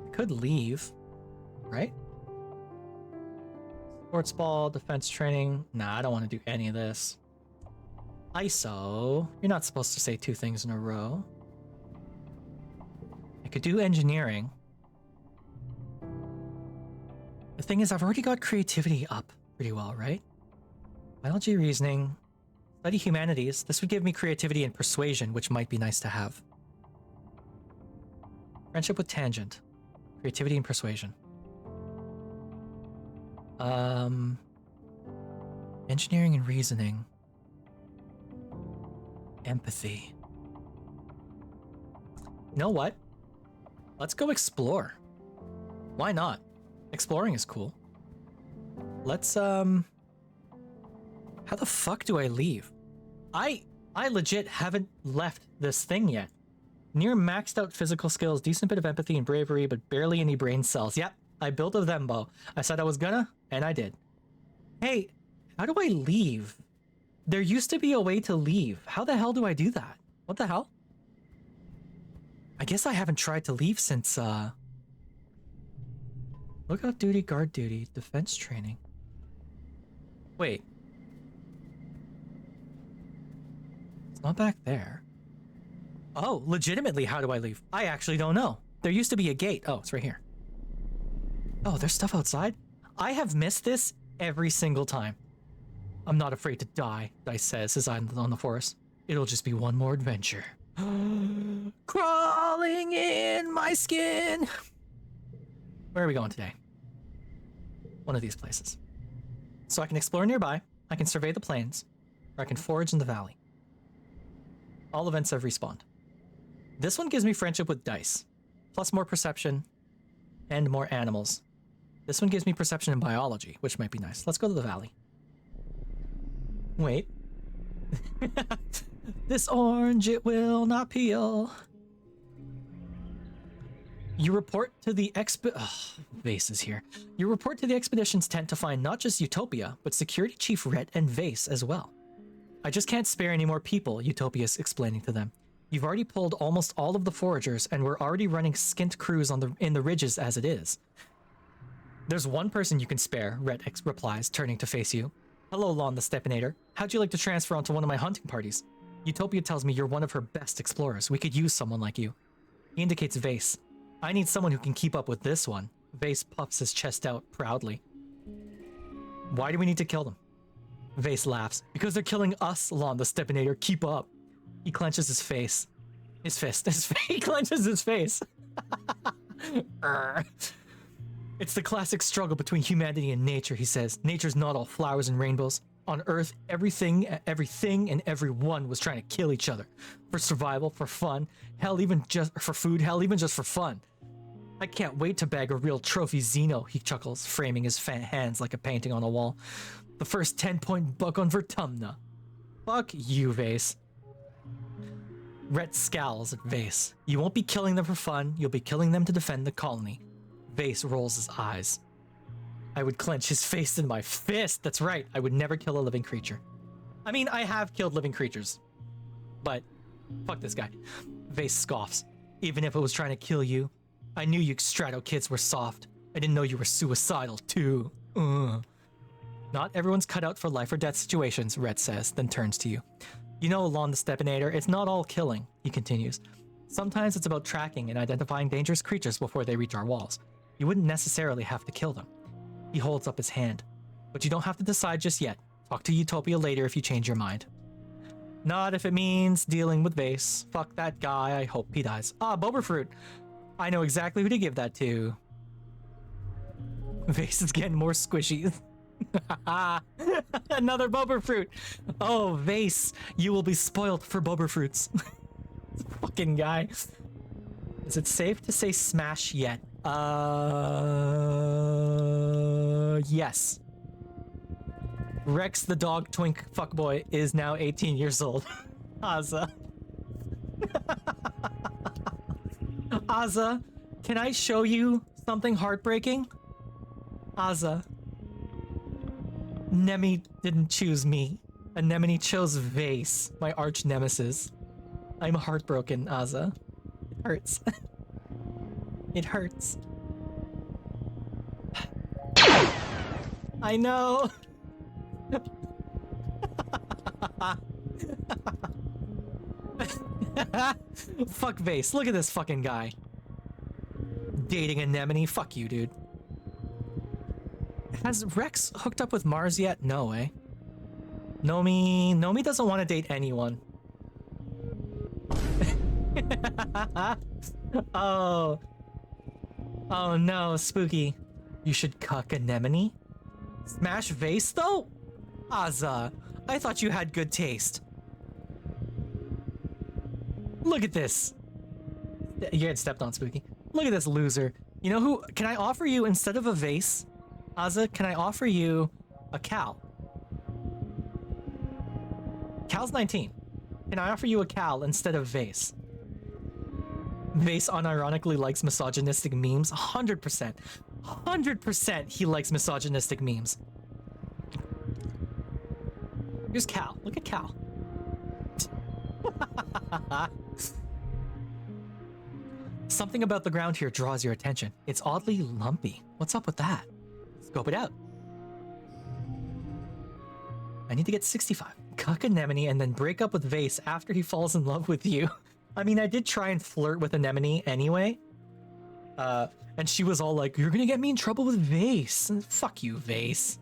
I could leave, right? Sports ball, defense training. Nah, I don't want to do any of this. ISO. You're not supposed to say 2 things in a row. I could do engineering. The thing is, I've already got creativity up pretty well, right? Biology, reasoning, study humanities. This would give me creativity and persuasion, which might be nice to have. Friendship with tangent. Creativity and persuasion. Engineering and reasoning. Empathy. You know what? Let's go explore. Why not? Exploring is cool. Let's, how the fuck do I leave? I legit haven't left this thing yet. Near maxed out physical skills, decent bit of empathy and bravery, but barely any brain cells. Yep, I built a Thembo. I said I was gonna, and I did. Hey, how do I leave? There used to be a way to leave. How the hell do I do that? What the hell? I guess I haven't tried to leave since, lookout duty, guard duty, defense training. Wait. It's not back there. Oh, legitimately, how do I leave? I actually don't know. There used to be a gate. Oh, it's right here. Oh, there's stuff outside? I have missed this every single time. I'm not afraid to die, Dice says as I'm on the forest. It'll just be one more adventure. Crawling in my skin. Where are we going today? One of these places. So I can explore nearby, I can survey the plains, or I can forage in the valley. All events have respawned. This one gives me friendship with Dice, plus more perception, and more animals. This one gives me perception and biology, which might be nice. Let's go to the valley. Wait. This orange, it will not peel. You report to the Vase is here. You report to the expedition's tent to find not just Utopia, but Security Chief Rhett and Vase as well. I just can't spare any more people, Utopia's explaining to them. You've already pulled almost all of the foragers, and we're already running skint crews in the ridges as it is. There's one person you can spare, Rhett replies, turning to face you. Hello, Lon the Stepinator. How'd you like to transfer onto one of my hunting parties? Utopia tells me you're one of her best explorers. We could use someone like you. He indicates Vase. I need someone who can keep up with this one. Vase puffs his chest out proudly. Why do we need to kill them? Vase laughs. Because they're killing us, Lon the Stepinator. Keep up. He clenches his face. His fist. He clenches his face. It's the classic struggle between humanity and nature, he says. Nature's not all flowers and rainbows. On Earth, everything and everyone was trying to kill each other. For survival, for fun, hell, even just for food, hell, even just for fun. I can't wait to bag a real trophy Xeno, he chuckles, framing his hands like a painting on a wall. The first 10-point buck on Vertumna. Fuck you, Vase. Rhett scowls at Vase. You won't be killing them for fun, you'll be killing them to defend the colony. Vase rolls his eyes. I would clench his face in my fist. That's right, I would never kill a living creature. I mean, I have killed living creatures. But, fuck this guy. Vase scoffs. Even if it was trying to kill you, I knew you Strato kids were soft. I didn't know you were suicidal, too. Not everyone's cut out for life or death situations, Rhett says, then turns to you. You know, Lon the Stepinator, it's not all killing, he continues. Sometimes it's about tracking and identifying dangerous creatures before they reach our walls. You wouldn't necessarily have to kill them. He holds up his hand. But you don't have to decide just yet. Talk to Utopia later if you change your mind. Not if it means dealing with Vase. Fuck that guy, I hope he dies. Ah, Boba Fruit. I know exactly who to give that to. Vase is getting more squishy. Another Boba Fruit. Oh, Vase, you will be spoiled for Boba Fruits. Fucking guy. Is it safe to say smash yet? Yes. Rex the dog twink fuckboy is now 18 years old. Azza. Azza, can I show you something heartbreaking? Azza. Nemi didn't choose me. Anemone chose Vase, my arch nemesis. I'm heartbroken, Azza. It hurts. It hurts. I know. Fuck Vase. Look at this fucking guy. Dating Anemone. Fuck you, dude. Has Rex hooked up with Mars yet? No, eh? Nomi doesn't want to date anyone. Oh no, spooky. You should cuck Anemone? Smash Vase though? Azza, I thought you had good taste. Look at this. You get stepped on, Spooky. Look at this loser. You know who? Can I offer you, instead of a Vase, Azza, can I offer you a Cal? Cal's 19. Can I offer you a Cal instead of Vase? Vase unironically likes misogynistic memes. 100%. 100% he likes misogynistic memes. Here's Cal. Look at Cal. Something about the ground here draws your attention. It's oddly lumpy. What's up with that? Scope it out. I need to get 65. Cuck Anemone and then break up with Vase after he falls in love with you. I mean, I did try and flirt with Anemone anyway. And she was all like, you're gonna get me in trouble with Vase. And fuck you, Vase.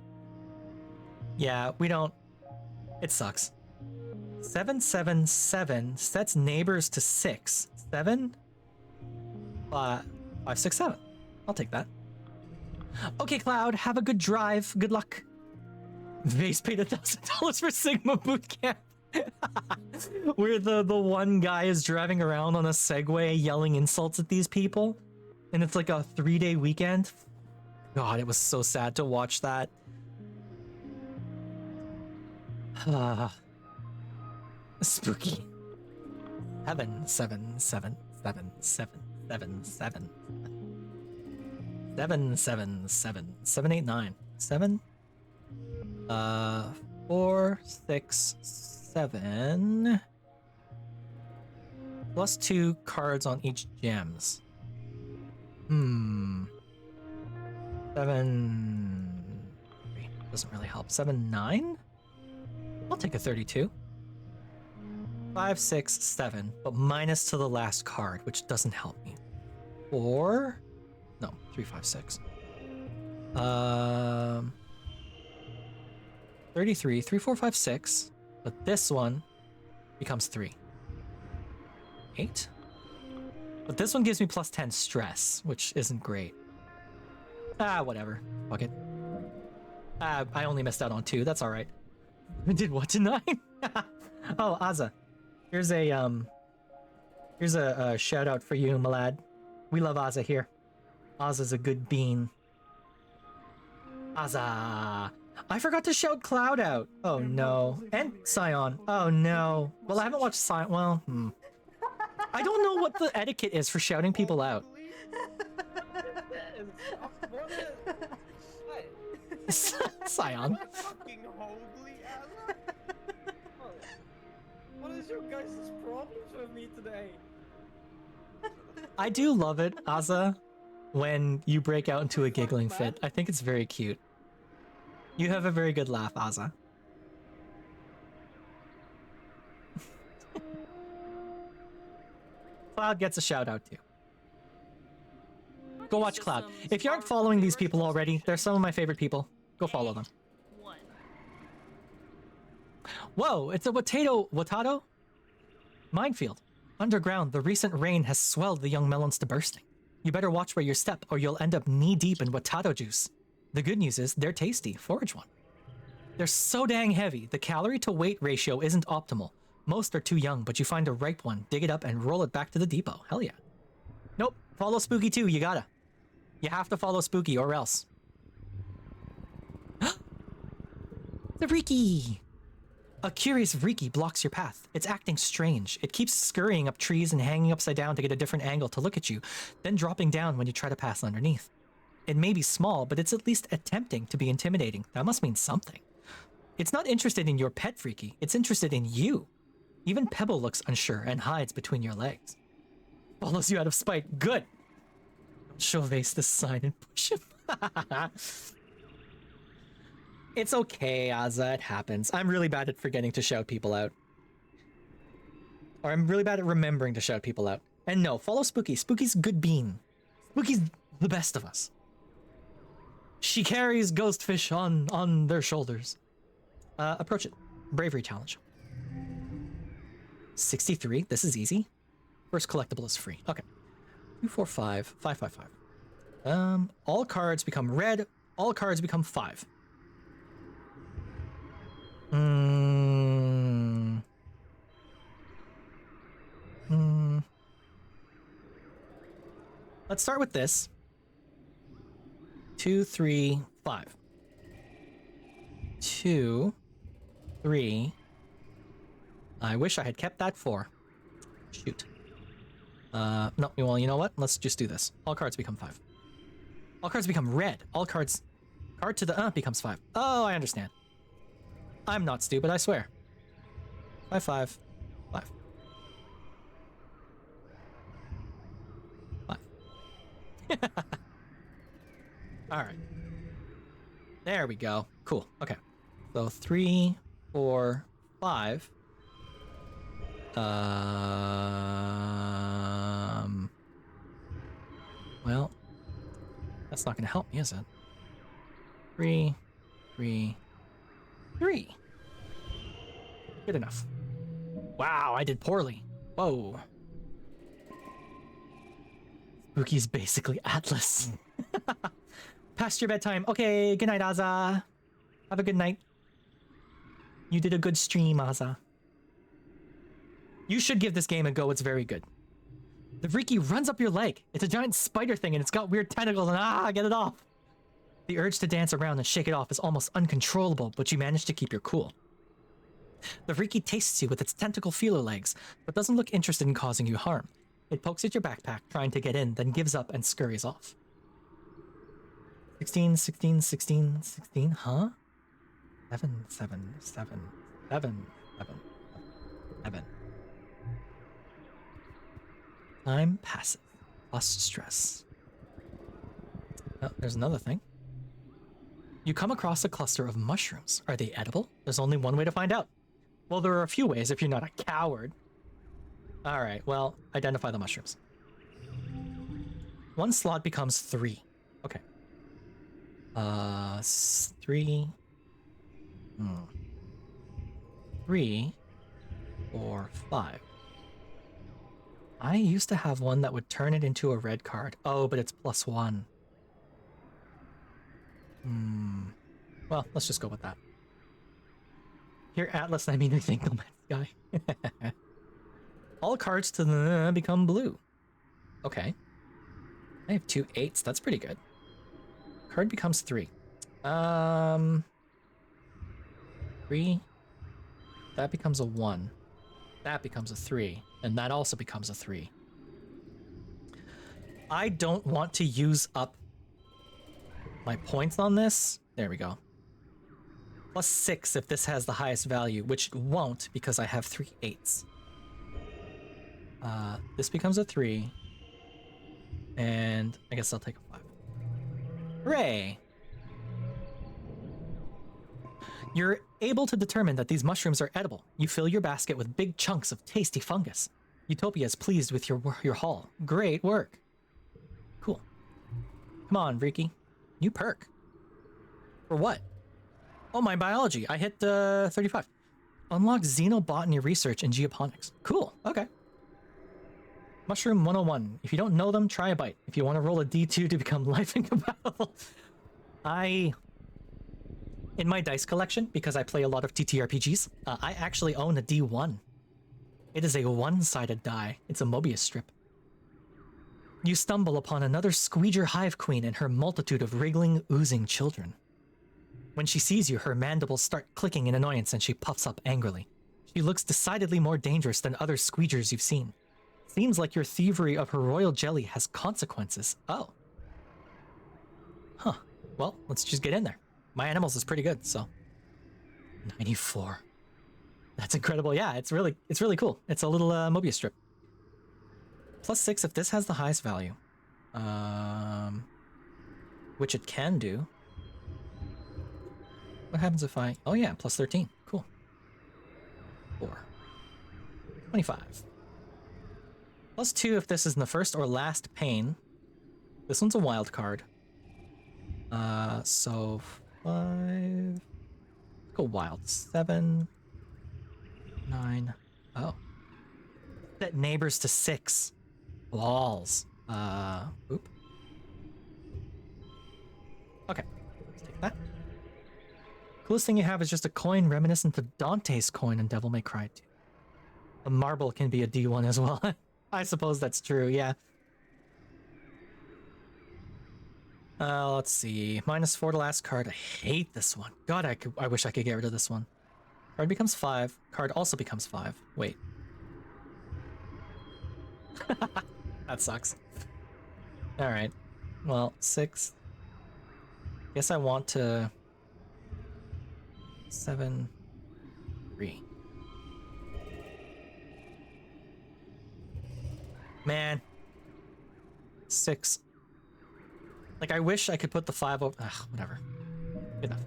Yeah, we don't... It sucks. 777 sets neighbors to 6. 7? 5, 6, 7. I'll take that. Okay, Cloud, have a good drive. Good luck. Vase paid $1,000 for Sigma Bootcamp. Where the one guy is driving around on a Segway yelling insults at these people. and it's like a 3-day weekend. God, it was so sad to watch that. Spooky. 7, 7, 7, 7, 7, 7, 7. 7, 7, 7, 7, 8, 9. 7. 4, 6, 7. Plus 2 cards on each gems. 7. Doesn't really help. 7, 9. I'll take a 32. 5, 6, 7, but minus to the last card, which doesn't help me. 4. No, 3, 5, 6. 33, 3, 4, 5, 6. But this one becomes 3. 8. But this one gives me plus 10 stress, which isn't great. Whatever. Fuck it. I only missed out on 2. That's all right. I did what to 9? Oh, Aza. Here's a shout out for you, my lad. We love Aza here. Aza's a good bean. Aza. I forgot to shout Cloud out. Oh no. And Scion. Oh no. Well, I haven't watched Scion. Well, I don't know what the etiquette is for shouting people out. Scion. Fucking holy ass. What is your guys' problems with me today? I do love it, Aza, when you break out into a giggling fit. I think it's very cute. You have a very good laugh, Aza. Cloud gets a shout out too. Go watch Cloud. If you aren't following these people already, they're some of my favorite people. Go follow them. Whoa, it's a Watado minefield. Underground, the recent rain has swelled the young melons to bursting. You better watch where you step or you'll end up knee-deep in Watado juice. The good news is they're tasty. Forage one. They're so dang heavy, the calorie-to-weight ratio isn't optimal. Most are too young, but you find a ripe one, dig it up, and roll it back to the depot. Hell yeah. Nope, follow Spooky too, you gotta. You have to follow Spooky or else. The Riki! A curious Riki blocks your path. It's acting strange. It keeps scurrying up trees and hanging upside down to get a different angle to look at you, then dropping down when you try to pass underneath. It may be small, but it's at least attempting to be intimidating. That must mean something. It's not interested in your pet Freaky, it's interested in you. Even Pebble looks unsure and hides between your legs. Follows you out of spite. Good! Don't show Vase this sign and push him. It's okay, Aza, it happens. I'm really bad at forgetting to shout people out. Or I'm really bad at remembering to shout people out. And no, follow Spooky. Spooky's good bean. Spooky's the best of us. She carries Ghostfish on their shoulders. Approach it. Bravery challenge. 63. This is easy. First collectible is free. Okay. 2, 4, 5. 5, 5, 5. All cards become red. All cards become 5. Let's start with this. 2, 3, 5. 2, 3. I wish I had kept that 4. Shoot. No, well, you know what? Let's just do this. All cards become 5. All cards become red. All cards... Card to the becomes 5. Oh, I understand. I'm not stupid, I swear. 5, 5, 5. 5. Alright. There we go. Cool. Okay. So 3, 4, 5. Well, that's not gonna help me, is it? 3, 3, 3. Good enough. Wow, I did poorly. Whoa. Spooky's basically Atlas. Past your bedtime. Okay, good night, Aza. Have a good night. You did a good stream, Aza. You should give this game a go. It's very good. The Riki runs up your leg. It's a giant spider thing and it's got weird tentacles and get it off. The urge to dance around and shake it off is almost uncontrollable, but you manage to keep your cool. The Riki tastes you with its tentacle feeler legs, but doesn't look interested in causing you harm. It pokes at your backpack, trying to get in, then gives up and scurries off. 16, 16, 16, 16, huh? 7, 7, 7, 7, 7, 7. Time passes, plus stress. Oh, there's another thing. You come across a cluster of mushrooms. Are they edible? There's only one way to find out. Well, there are a few ways if you're not a coward. Alright, well, identify the mushrooms. One slot becomes 3. Okay. 3. 3, 4, 5. I used to have one that would turn it into a red card. Oh, but it's +1. Well, let's just go with that. Here, Atlas, I mean, I think the guy. All cards to the become blue. Okay. I have 2 8s. That's pretty good. Card becomes 3. 3. That becomes a 1. That becomes a 3. And that also becomes a 3. I don't want to use up my points on this. There we go. +6 if this has the highest value, which it won't because I have 3 8s. This becomes a 3. And I guess I'll take a 5. Hooray! You're able to determine that these mushrooms are edible. You fill your basket with big chunks of tasty fungus. Utopia is pleased with your haul. Great work. Cool. Come on, Riki. New perk. For what? Oh, my biology. I hit 35. Unlock xenobotany research in geoponics. Cool. Okay. Mushroom 101. If you don't know them, try a bite. If you want to roll a D2 to become life incompatible. In my dice collection, because I play a lot of TTRPGs, I actually own a D1. It is a one-sided die. It's a Mobius strip. You stumble upon another Squeeger Hive Queen and her multitude of wriggling, oozing children. When she sees you, her mandibles start clicking in annoyance and she puffs up angrily. She looks decidedly more dangerous than other Squeegers you've seen. Seems like your thievery of her royal jelly has consequences. Oh. Huh. Well, let's just get in there. My animals is pretty good, so. 94. That's incredible. Yeah, it's really cool. It's a little Mobius strip. +6 if this has the highest value. Which it can do. What happens if I... Oh yeah, +13. Cool. 4. 25. +2 if this is in the first or last pane. This one's a wild card. So 5. Go wild. 7. 9. Oh. Set neighbors to 6. Balls. Oop. Okay. Let's take that. Coolest thing you have is just a coin reminiscent of Dante's coin in Devil May Cry 2. A marble can be a D1 as well. I suppose that's true, yeah. Let's see. -4 to last card. I hate this one. God, I wish I could get rid of this one. Card becomes 5. Card also becomes 5. Wait. That sucks. Alright. Well, 6. Guess I want to... 7... 3. Man. 6. Like, I wish I could put the 5 over... Ugh, whatever. Good enough.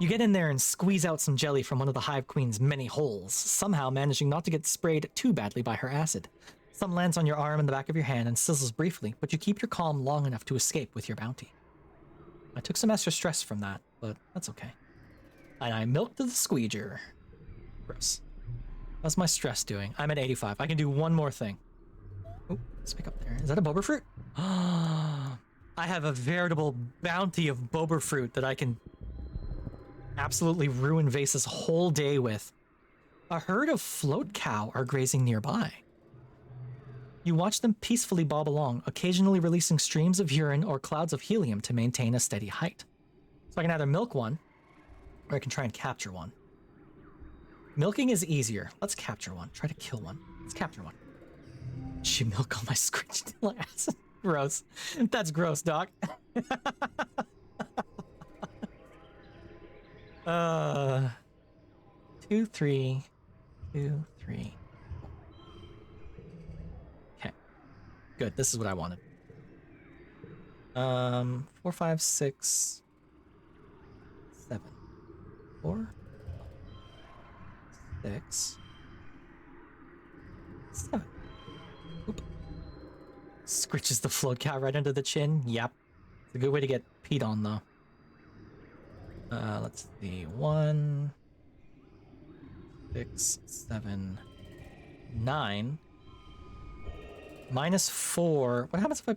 You get in there and squeeze out some jelly from one of the Hive Queen's many holes, somehow managing not to get sprayed too badly by her acid. Some lands on your arm and the back of your hand and sizzles briefly, but you keep your calm long enough to escape with your bounty. I took some extra stress from that, but that's okay. And I milked the squeeger. Gross. How's my stress doing? I'm at 85. I can do one more thing. Oh, let's pick up there. Is that a boba fruit? I have a veritable bounty of boba fruit that I can absolutely ruin Vase's whole day with. A herd of float cow are grazing nearby. You watch them peacefully bob along, occasionally releasing streams of urine or clouds of helium to maintain a steady height. So I can either milk one, or I can try and capture one. Milking is easier. Let's capture one. Try to kill one. Let's capture one. She milk on my screeched ass. Gross. That's gross, Doc. 2, 3, 2, 3. Okay. Good. This is what I wanted. 4, 5, 6, 7. 4, 6, 7. Oop. Scritches the float cow right under the chin. Yep. It's a good way to get peed on, though. Let's see. 1, 6, 7, 9. -4. What happens if I...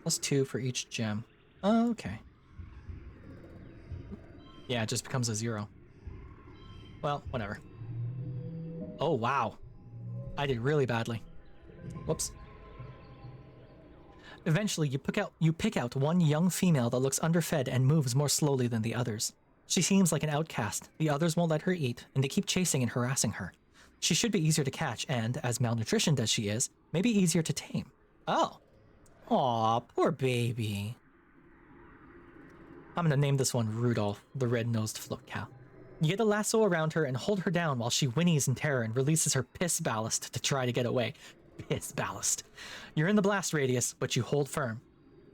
+2 for each gem. Oh, okay. Yeah, it just becomes a 0. Well, whatever. Oh, wow. I did really badly. Whoops. Eventually, you pick out one young female that looks underfed and moves more slowly than the others. She seems like an outcast. The others won't let her eat, and they keep chasing and harassing her. She should be easier to catch and, as malnutritioned as she is, maybe easier to tame. Oh. Aw, poor baby. I'm gonna name this one Rudolph, the red-nosed float cow. You get a lasso around her and hold her down while she whinnies in terror and releases her piss ballast to try to get away. Piss ballast. You're in the blast radius, but you hold firm.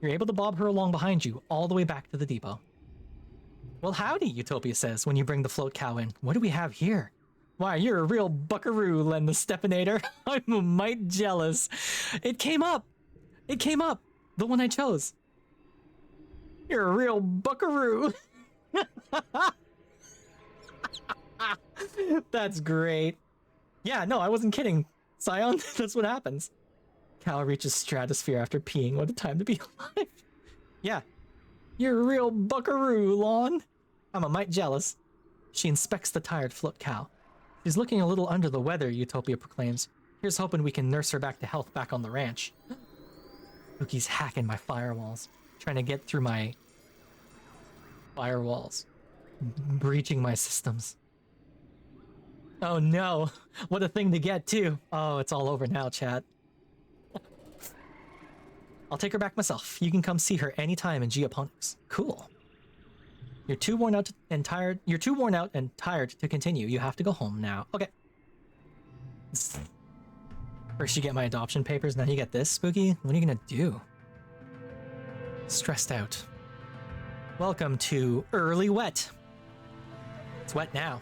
You're able to bob her along behind you, all the way back to the depot. Well, howdy, Utopia says when you bring the float cow in. What do we have here? Why, you're a real buckaroo, Len the Stepinator. I'm a mite jealous. It came up. It came up. The one I chose. You're a real buckaroo. That's great. Yeah, no, I wasn't kidding. Scion, that's what happens. Cow reaches stratosphere after peeing. What a time to be alive. Yeah. You're a real buckaroo, Lon. I'm a mite jealous. She inspects the tired float cow. She's looking a little under the weather, Utopia proclaims. Here's hoping we can nurse her back to health back on the ranch. Pookie's hacking my firewalls. Trying to get through my firewalls. Breaching my systems. Oh no, what a thing to get too. Oh, it's all over now, chat. I'll take her back myself. You can come see her anytime in Geoponics. Cool. You're too worn out and tired. You're too worn out and tired to continue. You have to go home now. Okay. First you get my adoption papers, now you get this, Spooky? What are you gonna do? Stressed out. Welcome to Early Wet. It's wet now.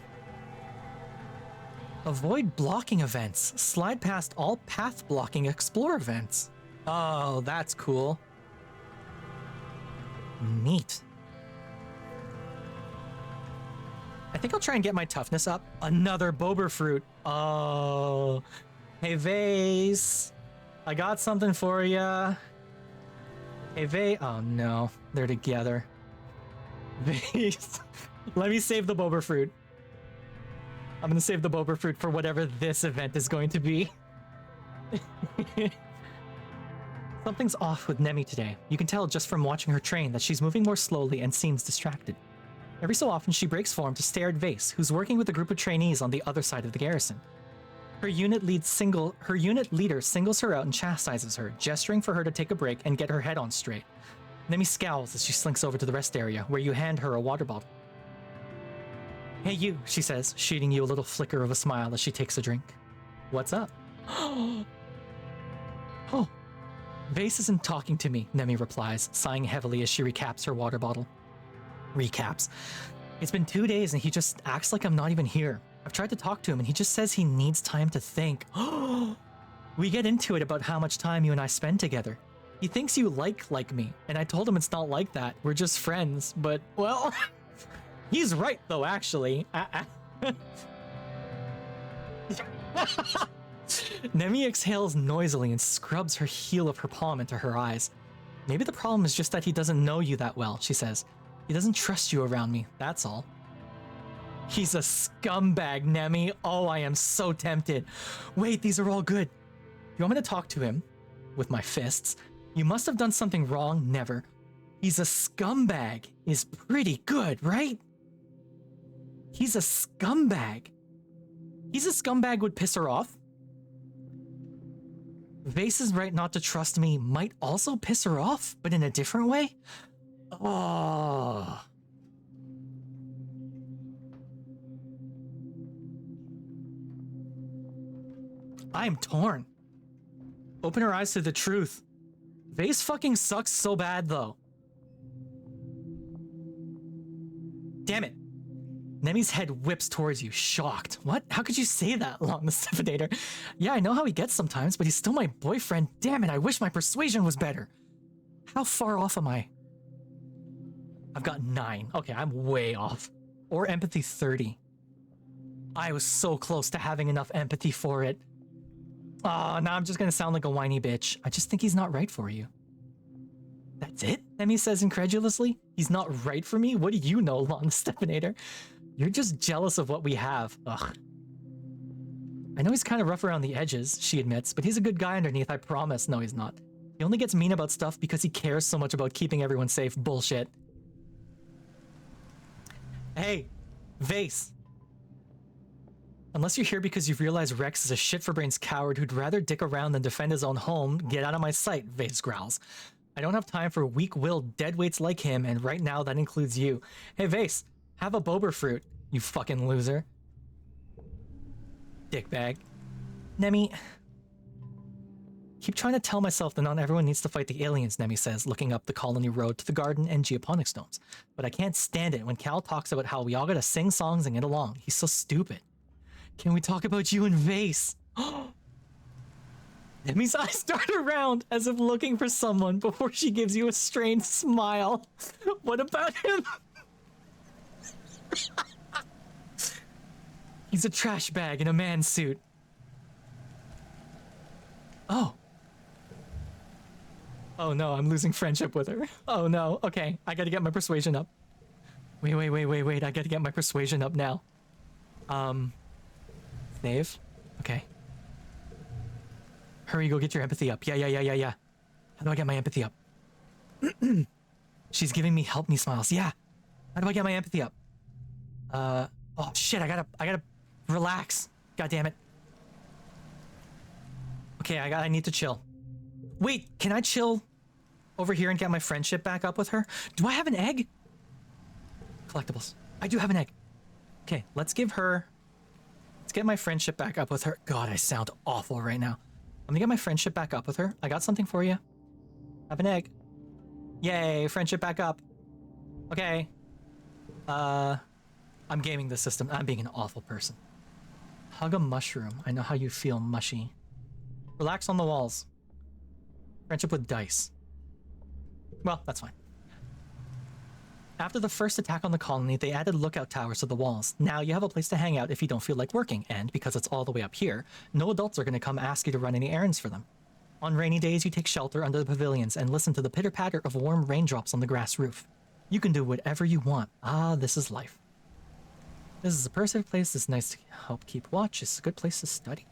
Avoid blocking events. Slide past all path blocking explore events. Oh, that's cool. Neat. I think I'll try and get my toughness up. Another bober fruit. Oh. Hey, Vase. I got something for ya. Hey, Vase. Oh, no. They're together. Vase. Let me save the bober fruit. I'm gonna save the bober fruit for whatever this event is going to be. Something's off with Nemi today. You can tell just from watching her train that she's moving more slowly and seems distracted. Every so often she breaks form to stare at Vase, who's working with a group of trainees on the other side of the garrison. Her unit leader singles her out and chastises her, gesturing for her to take a break and get her head on straight. Nemi scowls as she slinks over to the rest area, where you hand her a water bottle. Hey you, she says, shooting you a little flicker of a smile as she takes a drink. What's up? Oh, Vase isn't talking to me, Nemi replies, sighing heavily as she recaps her water bottle. Recaps. It's been 2 days and he just acts like I'm not even here. I've tried to talk to him and he just says he needs time to think. We get into it about how much time you and I spend together. He thinks you like me, and I told him it's not like that. We're just friends, but, well... He's right, though, actually. Nemi exhales noisily and scrubs her heel of her palm into her eyes. Maybe the problem is just that he doesn't know you that well, she says. He doesn't trust you around me, that's all. He's a scumbag, Nemi. Oh, I am so tempted. Wait, these are all good. You want me to talk to him with my fists? You must have done something wrong. Never. He's a scumbag is pretty good, right? He's a scumbag. He's a scumbag would piss her off. Vase's right not to trust me might also piss her off, but in a different way. Oh. I am torn. Open her eyes to the truth. Vase fucking sucks so bad, though. Damn it. Nemi's head whips towards you, shocked. What? How could you say that, Lon the Stephanator? Yeah, I know how he gets sometimes, but he's still my boyfriend. Damn it, I wish my persuasion was better. How far off am I? I've got 9. Okay, I'm way off. Or empathy 30. I was so close to having enough empathy for it. Oh, now I'm just gonna sound like a whiny bitch. I just think he's not right for you. That's it? Emmy says incredulously. He's not right for me? What do you know, Lon the Stephanator? You're just jealous of what we have. Ugh. I know he's kind of rough around the edges, she admits, but he's a good guy underneath, I promise. No, he's not. He only gets mean about stuff because he cares so much about keeping everyone safe. Bullshit. Hey, Vase. Unless you're here because you've realized Rex is a shit-for-brains coward who'd rather dick around than defend his own home, get out of my sight, Vase growls. I don't have time for weak-willed deadweights like him, and right now that includes you. Hey, Vase, have a boba fruit, you fucking loser. Dickbag. Nemi. Keep trying to tell myself that not everyone needs to fight the aliens, Nemi says, looking up the colony road to the garden and geoponics domes. But I can't stand it when Cal talks about how we all gotta sing songs and get along. He's so stupid. Can we talk about you and Vase? Nemi's eyes dart around as if looking for someone before she gives you a strained smile. What about him? He's a trash bag in a man suit. Oh. Oh no, I'm losing friendship with her. Oh no, okay, I gotta get my persuasion up. Wait, I gotta get my persuasion up now. Save? Okay. Hurry, go get your empathy up. Yeah. How do I get my empathy up? She's giving me help me smiles. Yeah. How do I get my empathy up? Oh shit, I gotta relax. God damn it. Okay, I need to chill. Wait, can I chill over here and get my friendship back up with her? Do I have an egg? Collectibles. I do have an egg. Okay, let's get my friendship back up with her. God, I sound awful right now. I'm gonna get my friendship back up with her. I got something for you. Have an egg. Yay, friendship back up. Okay. I'm gaming the system. I'm being an awful person. Hug a mushroom. I know how you feel, mushy. Relax on the walls. Friendship with dice. Well, that's fine. After the first attack on the colony, they added lookout towers to the walls. Now you have a place to hang out if you don't feel like working, and because it's all the way up here, no adults are going to come ask you to run any errands for them. On rainy days, you take shelter under the pavilions and listen to the pitter-patter of warm raindrops on the grass roof. You can do whatever you want. Ah, this is life. This is a perfect place. It's nice to help keep watch. It's a good place to study.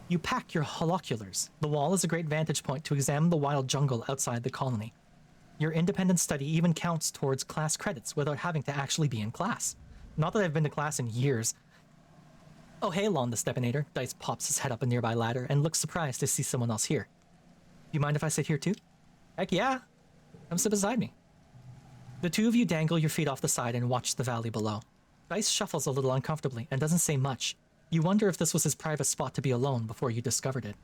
You pack your holoculars. The wall is a great vantage point to examine the wild jungle outside the colony. Your independent study even counts towards class credits without having to actually be in class. Not that I've been to class in years. Oh hey, Lon the Stephanator. Dice pops his head up a nearby ladder and looks surprised to see someone else here. You mind if I sit here too? Heck yeah. Come sit beside me. The two of you dangle your feet off the side and watch the valley below. Dice shuffles a little uncomfortably and doesn't say much. You wonder if this was his private spot to be alone before you discovered it.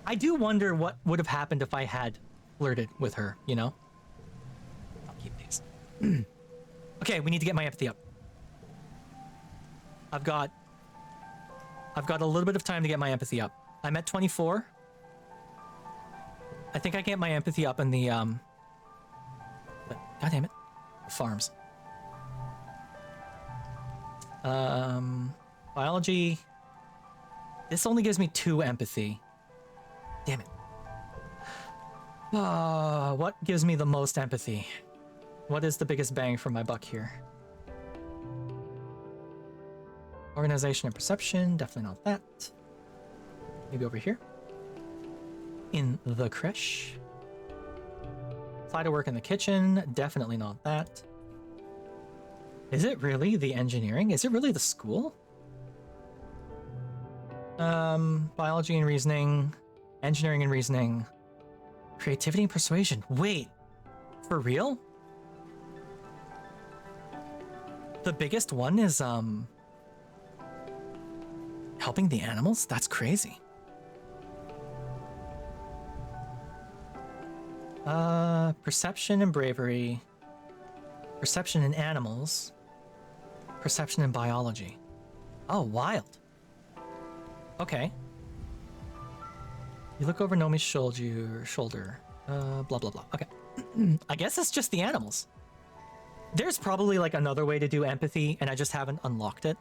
I do wonder what would have happened if I had flirted with her, you know? I'll keep these. Okay, we need to get my empathy up. I've got a little bit of time to get my empathy up. I'm at 24. I think I get my empathy up in the, God damn it. Farms. Biology. This only gives me 2 empathy. Damn it. What gives me the most empathy? What is the biggest bang for my buck here? Organization and perception, definitely not that. Maybe over here. In the creche. Fly to work in the kitchen. Definitely not that. Is it really the engineering? Is it really the school? Biology and reasoning. Engineering and reasoning. Creativity and persuasion. Wait. For real? The biggest one is, helping the animals? That's crazy. Perception and bravery. Perception in animals. Perception in biology. Oh, wild. Okay. You look over Nomi's shoulder. Blah, blah, blah. Okay. I guess it's just the animals. There's probably like another way to do empathy, and I just haven't unlocked it.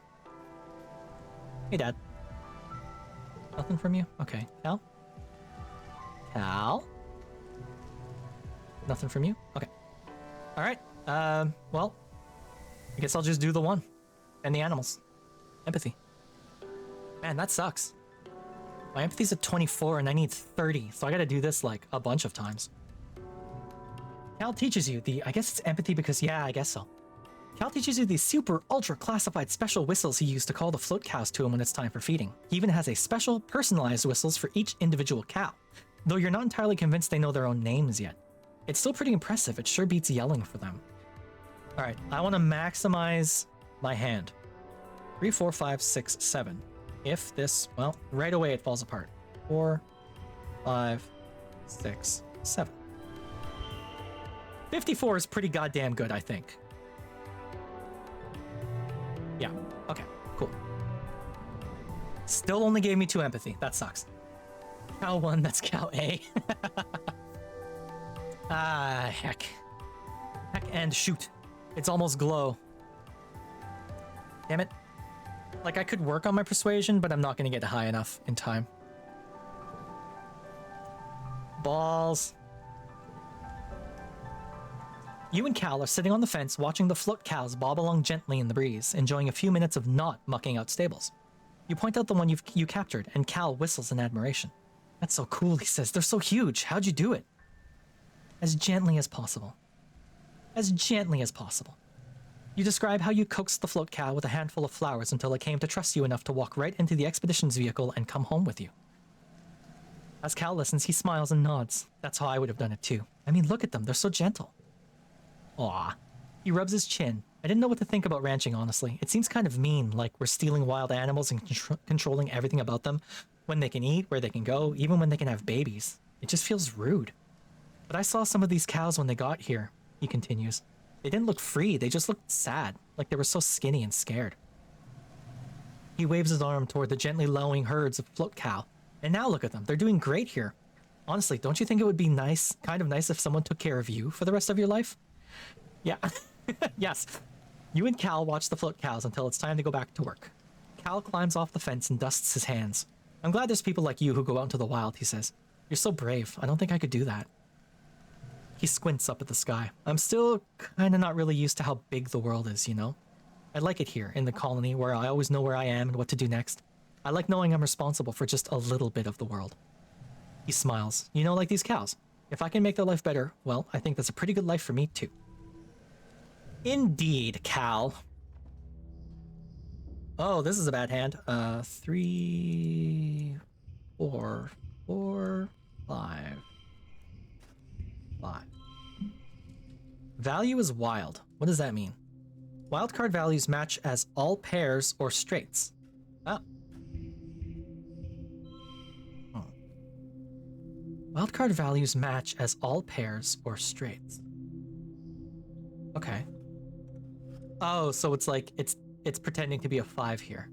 Hey, Dad. Nothing from you? Okay. Cal? Cal? Nothing from you? Okay. Alright. Well, I guess I'll just do the one. And the animals. Empathy. Man, that sucks. My empathy's at 24 and I need 30, so I gotta do this like a bunch of times. Cal teaches you I guess it's empathy because, yeah, I guess so. Cal teaches you these super ultra classified special whistles he used to call the float cows to him when it's time for feeding. He even has a special personalized whistles for each individual cow, though you're not entirely convinced they know their own names yet. It's still pretty impressive. It sure beats yelling for them. All right, I want to maximize my hand. 3, 4, 5, 6, 7. If this, well, right away it falls apart. 4, 5, 6, 7. 54 is pretty goddamn good, I think. Yeah, okay, cool. Still only gave me 2 empathy. That sucks. Cow 1, that's cow A. Ah, heck. Heck and shoot. It's almost glow. Damn it. Like, I could work on my persuasion, but I'm not going to get high enough in time. Balls. You and Cal are sitting on the fence watching the float cows bob along gently in the breeze, enjoying a few minutes of not mucking out stables. You point out the one you captured, and Cal whistles in admiration. That's so cool, he says. They're so huge. How'd you do it? As gently as possible. As gently as possible. You describe how you coaxed the float cow with a handful of flowers until it came to trust you enough to walk right into the expedition's vehicle and come home with you. As Cal listens, he smiles and nods. That's how I would have done it too. I mean, look at them. They're so gentle. Aw. He rubs his chin. I didn't know what to think about ranching, honestly. It seems kind of mean, like we're stealing wild animals and controlling everything about them. When they can eat, where they can go, even when they can have babies. It just feels rude. But I saw some of these cows when they got here, he continues. They didn't look free, they just looked sad, like they were so skinny and scared. He waves his arm toward the gently lowing herds of float cow. And now look at them, they're doing great here. Honestly, don't you think it would be nice, kind of nice if someone took care of you for the rest of your life? Yeah, yes. You and Cal watch the float cows until it's time to go back to work. Cal climbs off the fence and dusts his hands. I'm glad there's people like you who go out into the wild, he says. You're so brave, I don't think I could do that. He squints up at the sky. I'm still kinda not really used to how big the world is, you know? I like it here, in the colony, where I always know where I am and what to do next. I like knowing I'm responsible for just a little bit of the world. He smiles. You know, like these cows. If I can make their life better, well, I think that's a pretty good life for me, too. Indeed, Cal. Oh, this is a bad hand. 3, 4, 4, 5. 5. Value is wild. What does that mean? Wildcard values match as all pairs or straights. Oh. Wildcard values match as all pairs or straights. Okay. Oh, so it's like it's pretending to be a 5 here.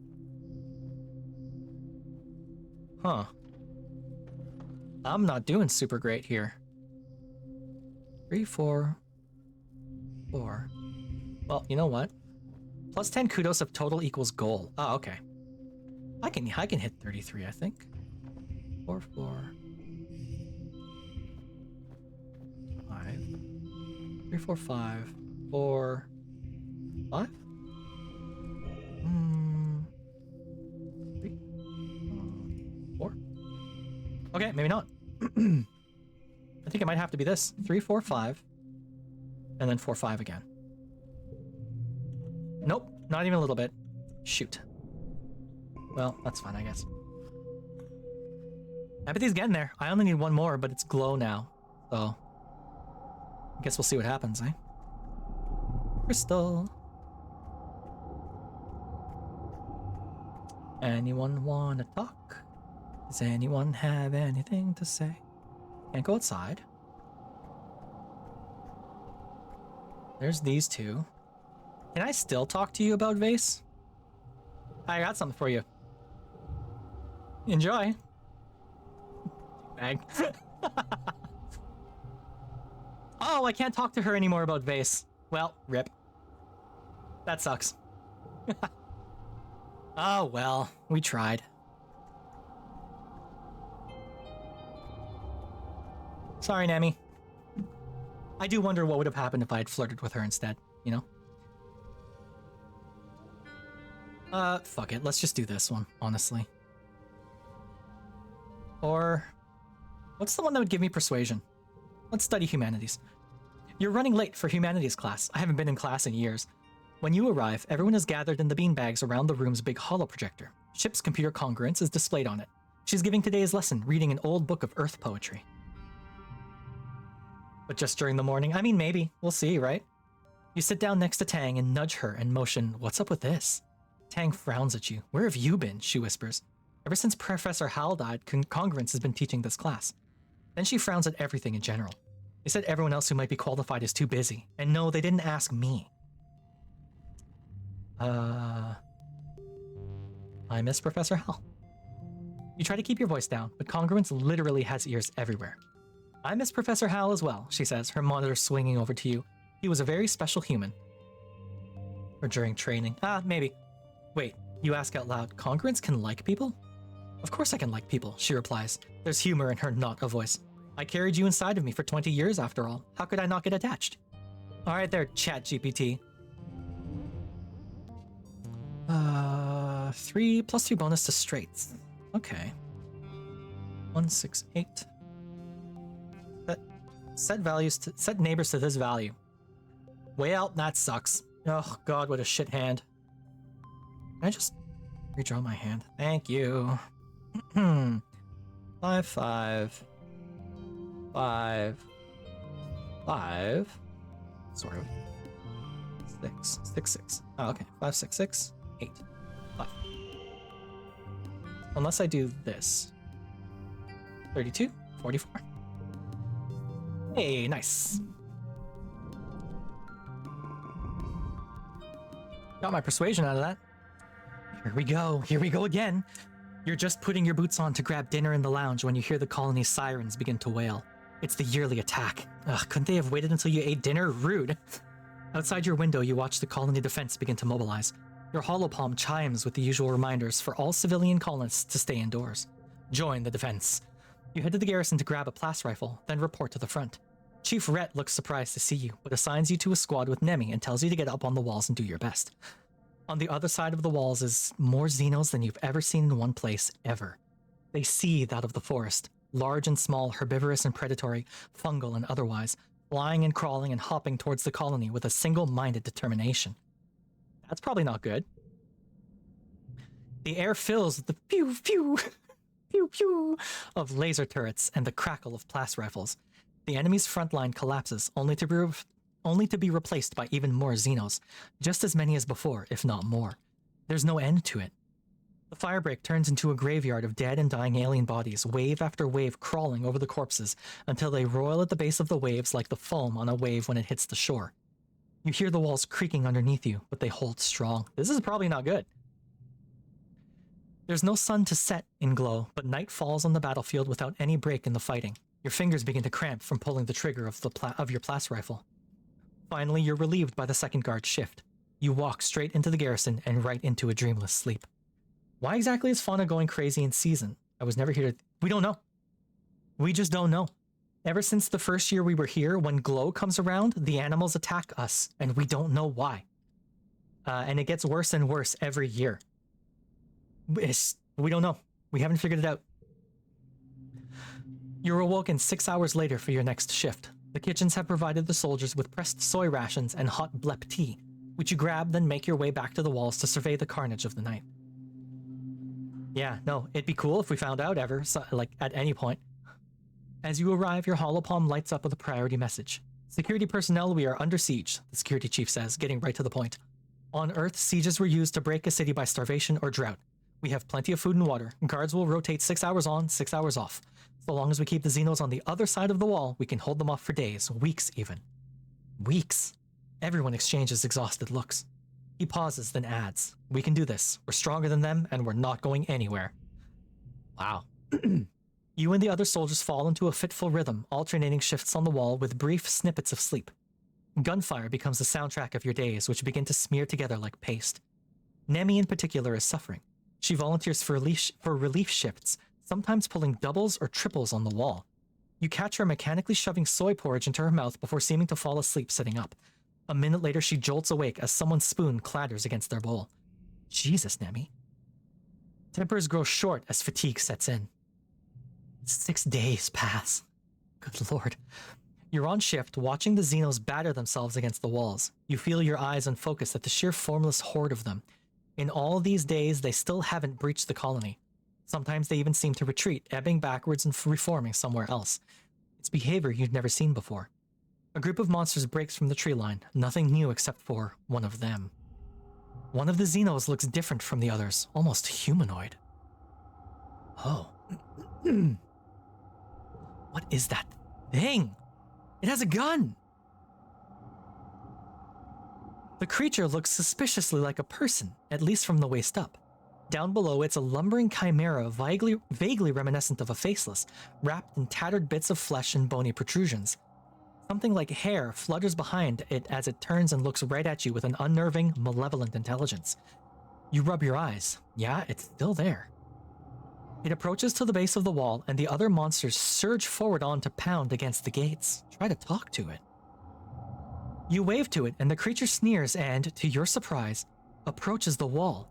Huh. I'm not doing super great here. 3, 4, 4. Well, you know what? Plus 10 kudos if total equals goal. Oh, okay. I can hit 33, I think. 4, 4. 5. 3, 4, 5. 4. 5? 3. 4. Okay, maybe not. I think it might have to be this. 3, 4, 5. And then 4, 5 again. Nope, not even a little bit. Shoot. Well, that's fine, I guess. Empathy's getting there. I only need one more, but it's glow now. So, I guess we'll see what happens, eh? Crystal. Anyone wanna talk? Does anyone have anything to say? Can't go outside. There's these two. Can I still talk to you about Vase? I got something for you. Enjoy. Bag. Oh, I can't talk to her anymore about Vase. Well, rip. That sucks. Oh well, we tried. Sorry, Nami. I do wonder what would have happened if I had flirted with her instead, you know? Fuck it. Let's just do this one, honestly. Or, what's the one that would give me persuasion? Let's study humanities. You're running late for humanities class. I haven't been in class in years. When you arrive, everyone is gathered in the beanbags around the room's big holo projector. Ship's computer congruence is displayed on it. She's giving today's lesson, reading an old book of Earth poetry. But just during the morning? I mean, maybe. We'll see, right? You sit down next to Tang and nudge her and motion, "What's up with this?" Tang frowns at you. "Where have you been?" she whispers. "Ever since Professor Hal died, congruence has been teaching this class." Then she frowns at everything in general. They said everyone else who might be qualified is too busy. And no, they didn't ask me. I miss Professor Hal. You try to keep your voice down, but congruence literally has ears everywhere. "I miss Professor Hal as well," she says, her monitor swinging over to you. "He was a very special human." Or during training. Maybe. Wait, you ask out loud, "Congruence can like people?" "Of course I can like people," she replies. There's humor in her not a voice. "I carried you inside of me for 20 years after all. How could I not get attached?" Alright there, Chat GPT. 3 plus 3 bonus to straights. Okay. 1, 6, 8. Set neighbors to this value. Well, that sucks. Oh god, what a shit hand. Can I just redraw my hand? Thank you. 5, 5. 5. 5. Sort of. 6. 6, 6. Oh, okay. 5, 6, 6. 8. 5. Unless I do this. 32. 44. Hey, nice. Got my persuasion out of that. Here we go again. You're just putting your boots on to grab dinner in the lounge when you hear the colony's sirens begin to wail. It's the yearly attack. Ugh, couldn't they have waited until you ate dinner? Rude. Outside your window, you watch the colony defense begin to mobilize. Your holopalm chimes with the usual reminders for all civilian colonists to stay indoors. Join the defense. You head to the garrison to grab a plas rifle, then report to the front. Chief Rhett looks surprised to see you, but assigns you to a squad with Nemi and tells you to get up on the walls and do your best. On the other side of the walls is more Xenos than you've ever seen in one place, ever. They seethe out of the forest, large and small, herbivorous and predatory, fungal and otherwise, flying and crawling and hopping towards the colony with a single-minded determination. That's probably not good. The air fills with the pew pew, pew pew of laser turrets and the crackle of plas rifles. The enemy's front line collapses, only to be replaced by even more Xenos, just as many as before, if not more. There's no end to it. The firebreak turns into a graveyard of dead and dying alien bodies, wave after wave crawling over the corpses until they roil at the base of the waves like the foam on a wave when it hits the shore. You hear the walls creaking underneath you, but they hold strong. This is probably not good. There's no sun to set in Glow, but night falls on the battlefield without any break in the fighting. Your fingers begin to cramp from pulling the trigger of your plas rifle. Finally, you're relieved by the second guard shift. You walk straight into the garrison and right into a dreamless sleep. Why exactly is Fauna going crazy in season? I was never here to... We don't know. We just don't know. Ever since the first year we were here, when Glow comes around, the animals attack us, and we don't know why. And it gets worse and worse every year. We don't know. We haven't figured it out. You're awoken 6 hours later for your next shift. The kitchens have provided the soldiers with pressed soy rations and hot blep tea, which you grab, then make your way back to the walls to survey the carnage of the night. Yeah, no, it'd be cool if we found out ever, like at any point. As you arrive, your holopalm lights up with a priority message. Security personnel, we are under siege, the security chief says, getting right to the point. On Earth, sieges were used to break a city by starvation or drought. We have plenty of food and water. Guards will rotate 6 hours on, 6 hours off. So long as we keep the Xenos on the other side of the wall, we can hold them off for days, weeks even. Weeks. Everyone exchanges exhausted looks. He pauses, then adds, "We can do this. We're stronger than them, and we're not going anywhere." Wow. You and the other soldiers fall into a fitful rhythm, alternating shifts on the wall with brief snippets of sleep. Gunfire becomes the soundtrack of your days, which begin to smear together like paste. Nemi in particular is suffering. She volunteers for relief shifts, sometimes pulling doubles or triples on the wall. You catch her mechanically shoving soy porridge into her mouth before seeming to fall asleep sitting up. A minute later, she jolts awake as someone's spoon clatters against their bowl. Jesus, Nemi. Tempers grow short as fatigue sets in. 6 days pass. Good lord. You're on shift, watching the Xenos batter themselves against the walls. You feel your eyes unfocused at the sheer formless horde of them. In all these days, they still haven't breached the colony. Sometimes they even seem to retreat, ebbing backwards and reforming somewhere else. It's behavior you'd never seen before. A group of monsters breaks from the tree line, nothing new except for one of them. One of the Xenos looks different from the others, almost humanoid. Oh. What is that thing? It has a gun! The creature looks suspiciously like a person, at least from the waist up. Down below, it's a lumbering chimera vaguely reminiscent of a faceless, wrapped in tattered bits of flesh and bony protrusions. Something like hair flutters behind it as it turns and looks right at you with an unnerving, malevolent intelligence. You rub your eyes. Yeah, it's still there. It approaches to the base of the wall, and the other monsters surge forward on to pound against the gates. Try to talk to it. You wave to it, and the creature sneers and, to your surprise, approaches the wall.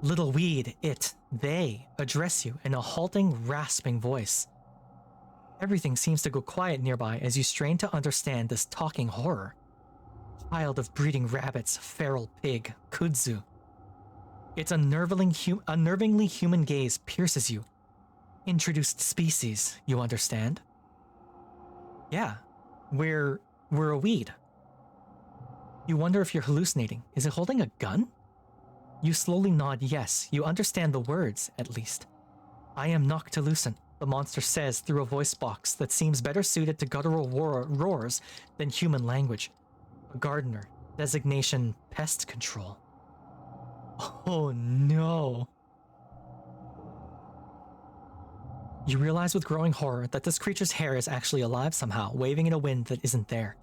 Little weed, they address you in a halting, rasping voice. Everything seems to go quiet nearby as you strain to understand this talking horror. Child of breeding rabbits, feral pig, kudzu. Its unnervingly human gaze pierces you. Introduced species, you understand? Yeah, we're a weed. You wonder if you're hallucinating. Is it holding a gun? You slowly nod yes. You understand the words, at least. I am Noctilucent, the monster says through a voice box that seems better suited to guttural roars than human language. A gardener. Designation pest control. Oh no. You realize with growing horror that this creature's hair is actually alive somehow, waving in a wind that isn't there.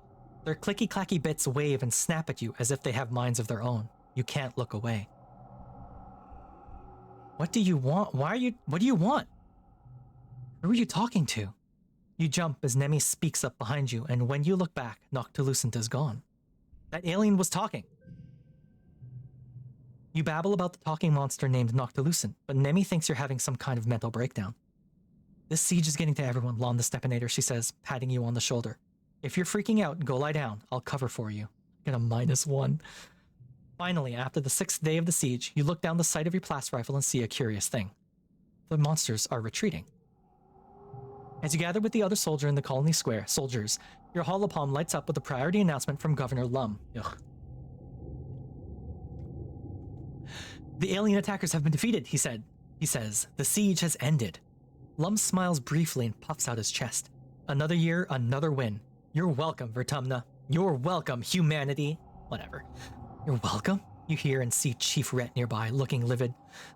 Their clicky-clacky bits wave and snap at you as if they have minds of their own. You can't look away. What do you want? What do you want? Who are you talking to? You jump as Nemi speaks up behind you, and when you look back, Noctilucent is gone. That alien was talking. You babble about the talking monster named Noctilucent, but Nemi thinks you're having some kind of mental breakdown. This siege is getting to everyone, Lon the Stepinator, she says, patting you on the shoulder. If you're freaking out, go lie down. I'll cover for you. Get a -1. Finally, after the 6th day of the siege, you look down the sight of your blast rifle and see a curious thing. The monsters are retreating. As you gather with the other soldiers in the colony square, your holopalm lights up with a priority announcement from Governor Lum. Ugh. The alien attackers have been defeated, he said. He says, the siege has ended. Lum smiles briefly and puffs out his chest. Another year, another win. You're welcome, Vertumna. You're welcome, humanity. Whatever. You're welcome? You hear and see Chief Rhett nearby, looking livid.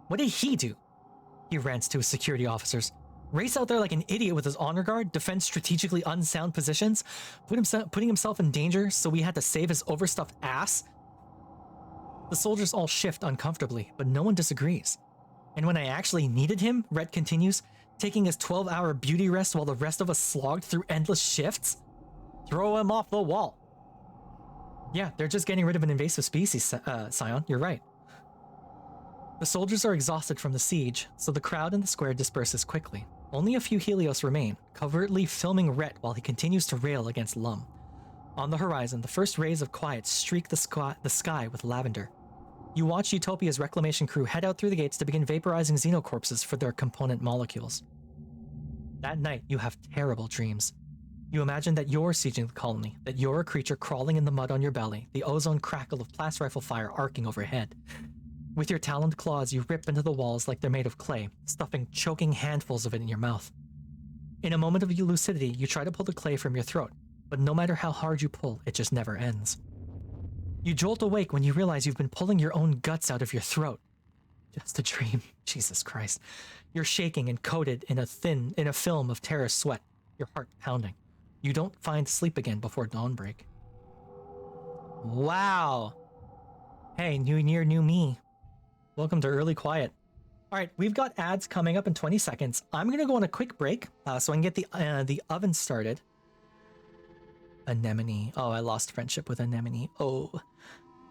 What did he do? He rants to his security officers. Race out there like an idiot with his honor guard, defend strategically unsound positions, putting himself in danger so we had to save his overstuffed ass? The soldiers all shift uncomfortably, but no one disagrees. And when I actually needed him, Rhett continues, taking his 12-hour beauty rest while the rest of us slogged through endless shifts? Throw him off the wall. Yeah, they're just getting rid of an invasive species, Scion, you're right. The soldiers are exhausted from the siege, so the crowd in the square disperses quickly. Only a few Helios remain, covertly filming Rhett while he continues to rail against Lum. On the horizon, the first rays of quiet streak the sky with lavender. You watch Utopia's reclamation crew head out through the gates to begin vaporizing xenocorpses for their component molecules. That night, you have terrible dreams. You imagine that you're sieging the colony, that you're a creature crawling in the mud on your belly, the ozone crackle of blast rifle fire arcing overhead. With your taloned claws, you rip into the walls like they're made of clay, stuffing choking handfuls of it in your mouth. In a moment of lucidity, you try to pull the clay from your throat, but no matter how hard you pull, it just never ends. You jolt awake when you realize you've been pulling your own guts out of your throat. Just a dream. Jesus Christ. You're shaking and coated in a film of terror sweat, your heart pounding. You don't find sleep again before dawnbreak. Wow. Hey, new year, new me. Welcome to Early Quiet. All right, we've got ads coming up in 20 seconds. I'm gonna go on a quick break so I can get the oven started. Anemone. Oh, I lost friendship with Anemone. Oh.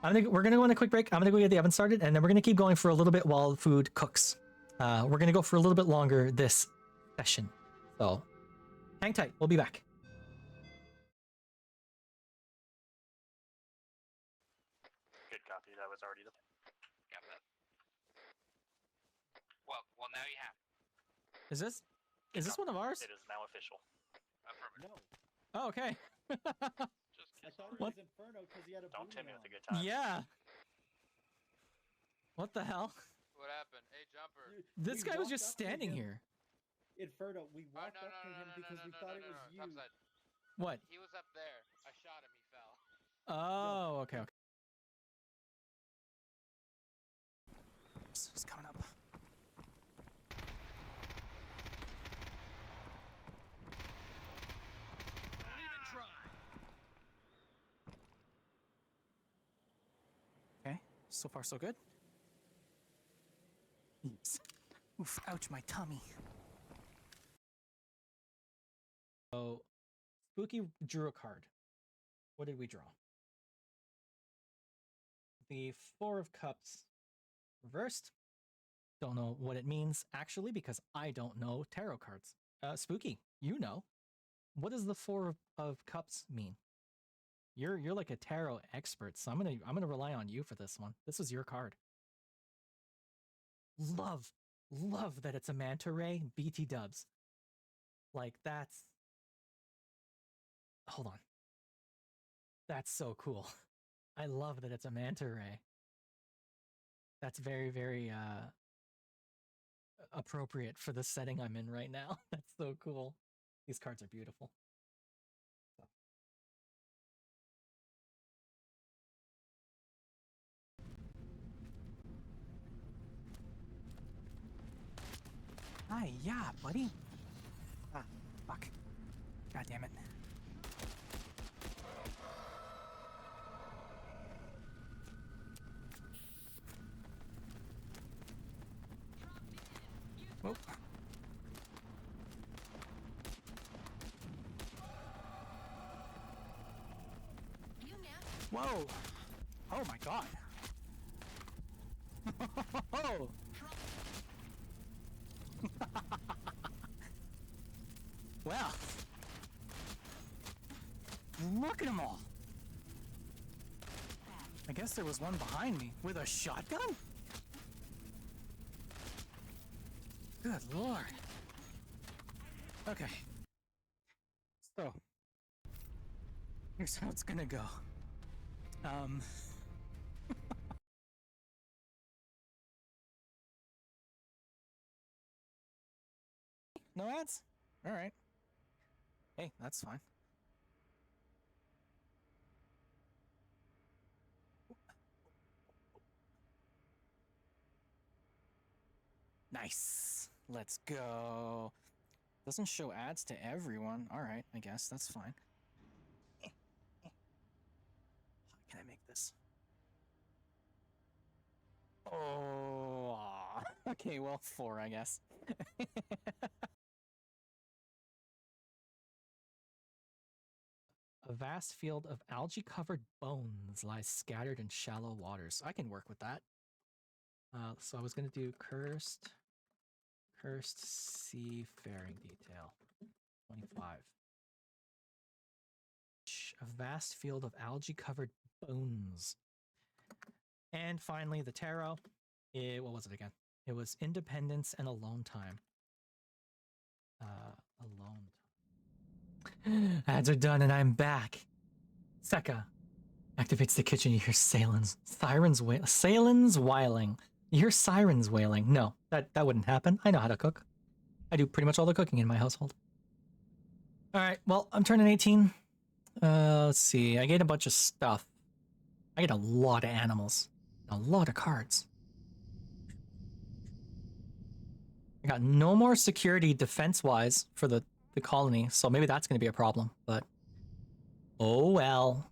We're gonna go on a quick break. I'm gonna go get the oven started, and then we're gonna keep going for a little bit while food cooks. We're gonna go for a little bit longer this session. So, hang tight. We'll be back. Good copy. That was already the. Got that. Well, now you have. Is this one of ours? It is now official. Affirmative. No, Oh, okay. Just I kiss thought it already. was Inferno because he had a Don't booty tempt me on. with a good time. Yeah. What the hell? What happened? Hey, Jumper. Dude, This we guy was walked just up to standing him- here. Inferno, we Oh, walked up to him because we thought it was you. Topside. What? He was up there. I shot him. He fell. Oh, okay, okay. It's coming up. Okay, so far so good. Oops. Oof, ouch, my tummy. So, Spooky drew a card. What did we draw? The Four of Cups reversed. Don't know what it means, actually, because I don't know tarot cards. Spooky, you know. What does the Four of Cups mean? You're like a tarot expert, so I'm gonna rely on you for this one. This is your card. Love that it's a manta ray. BT dubs. Like that's. Hold on. That's so cool. I love that it's a manta ray. That's very, very appropriate for the setting I'm in right now. That's so cool. These cards are beautiful. Hi, yeah, buddy. Ah, fuck. God damn it. Whoa. Whoa! Oh my god! Oh! Well, look at them all! I guess there was one behind me with a shotgun? Good lord. Okay. So, here's how it's gonna go. No ads? Alright. Hey, that's fine. Nice. Let's go. Doesn't show ads to everyone. Alright, I guess that's fine. How can I make this? Oh, okay, well, 4, I guess. A vast field of algae-covered bones lies scattered in shallow waters. I can work with that. So I was going to do cursed Cursed seafaring detail. 25. A vast field of algae-covered bones. And finally, the tarot. What was it again? It was independence and alone time. Alone time. Ads are done and I'm back. Seka activates the kitchen. You hear sirens wailing. You hear sirens wailing. No, that wouldn't happen. I know how to cook. I do pretty much all the cooking in my household. All right, well, I'm turning 18. Let's see. I get a bunch of stuff. I get a lot of animals. A lot of cards. I got no more security defense-wise for the colony, so maybe that's going to be a problem, but... Oh well.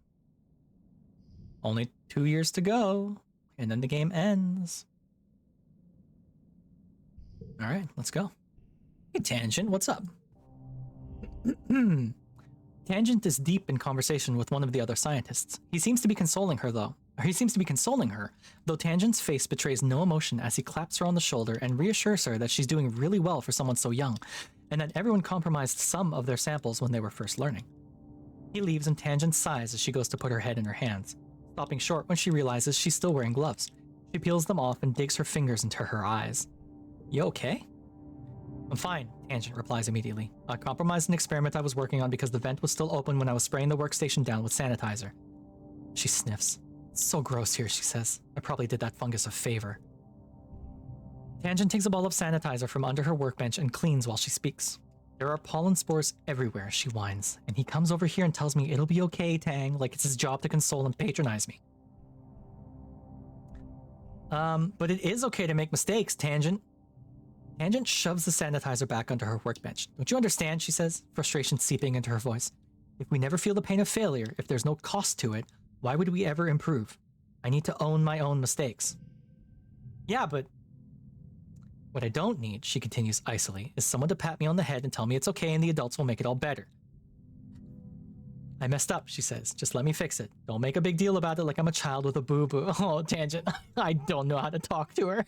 Only 2 years to go, and then the game ends. Alright, let's go. Hey, Tangent, what's up? Tangent is deep in conversation with one of the other scientists. He seems to be consoling her, though. Though Tangent's face betrays no emotion as he claps her on the shoulder and reassures her that she's doing really well for someone so young, and that everyone compromised some of their samples when they were first learning. He leaves and Tangent sighs as she goes to put her head in her hands, stopping short when she realizes she's still wearing gloves. She peels them off and digs her fingers into her eyes. You okay? I'm fine, Tangent replies immediately. I compromised an experiment I was working on because the vent was still open when I was spraying the workstation down with sanitizer. She sniffs. It's so gross here, she says. I probably did that fungus a favor. Tangent takes a ball of sanitizer from under her workbench and cleans while she speaks. There are pollen spores everywhere, she whines, and he comes over here and tells me it'll be okay, Tang, like it's his job to console and patronize me. But it is okay to make mistakes, Tangent. Tangent shoves the sanitizer back under her workbench. Don't you understand, she says, frustration seeping into her voice. If we never feel the pain of failure, if there's no cost to it, why would we ever improve? I need to own my own mistakes. Yeah, but what I don't need, she continues icily, is someone to pat me on the head and tell me it's okay and the adults will make it all better. I messed up, she says. Just let me fix it. Don't make a big deal about it like I'm a child with a boo-boo. Oh, Tangent, I don't know how to talk to her.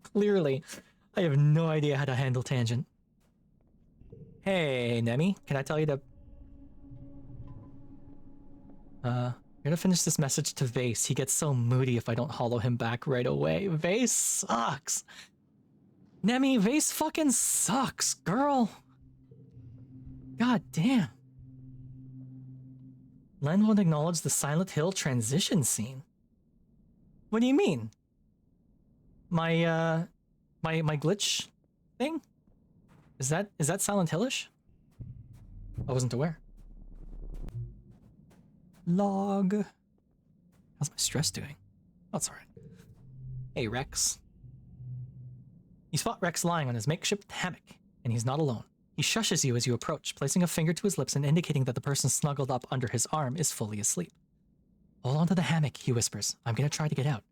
Clearly, I have no idea how to handle Tangent. Hey, Nemi, can I tell you to... I'm gonna finish this message to Vase. He gets so moody if I don't hollow him back right away. Vase sucks. Nemi, Vase fucking sucks, girl. God damn. Len won't acknowledge the Silent Hill transition scene. What do you mean? My glitch thing? Is that Silent Hillish? I wasn't aware. Log. How's my stress doing? That's alright. Hey, Rex. You spot Rex lying on his makeshift hammock, and he's not alone. He shushes you as you approach, placing a finger to his lips and indicating that the person snuggled up under his arm is fully asleep. Hold on to the hammock, he whispers. I'm gonna try to get out.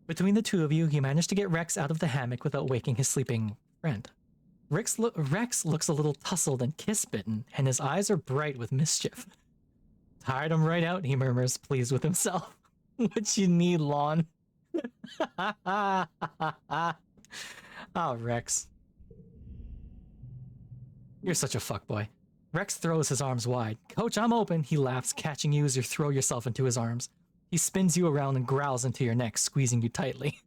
Between the two of you, you manage to get Rex out of the hammock without waking his sleeping friend. Rex looks a little tousled and kiss-bitten, and his eyes are bright with mischief. Tired him right out, he murmurs, pleased with himself. What you need, Lon? Oh, Rex. You're such a fuckboy. Rex throws his arms wide. Coach, I'm open, he laughs, catching you as you throw yourself into his arms. He spins you around and growls into your neck, squeezing you tightly.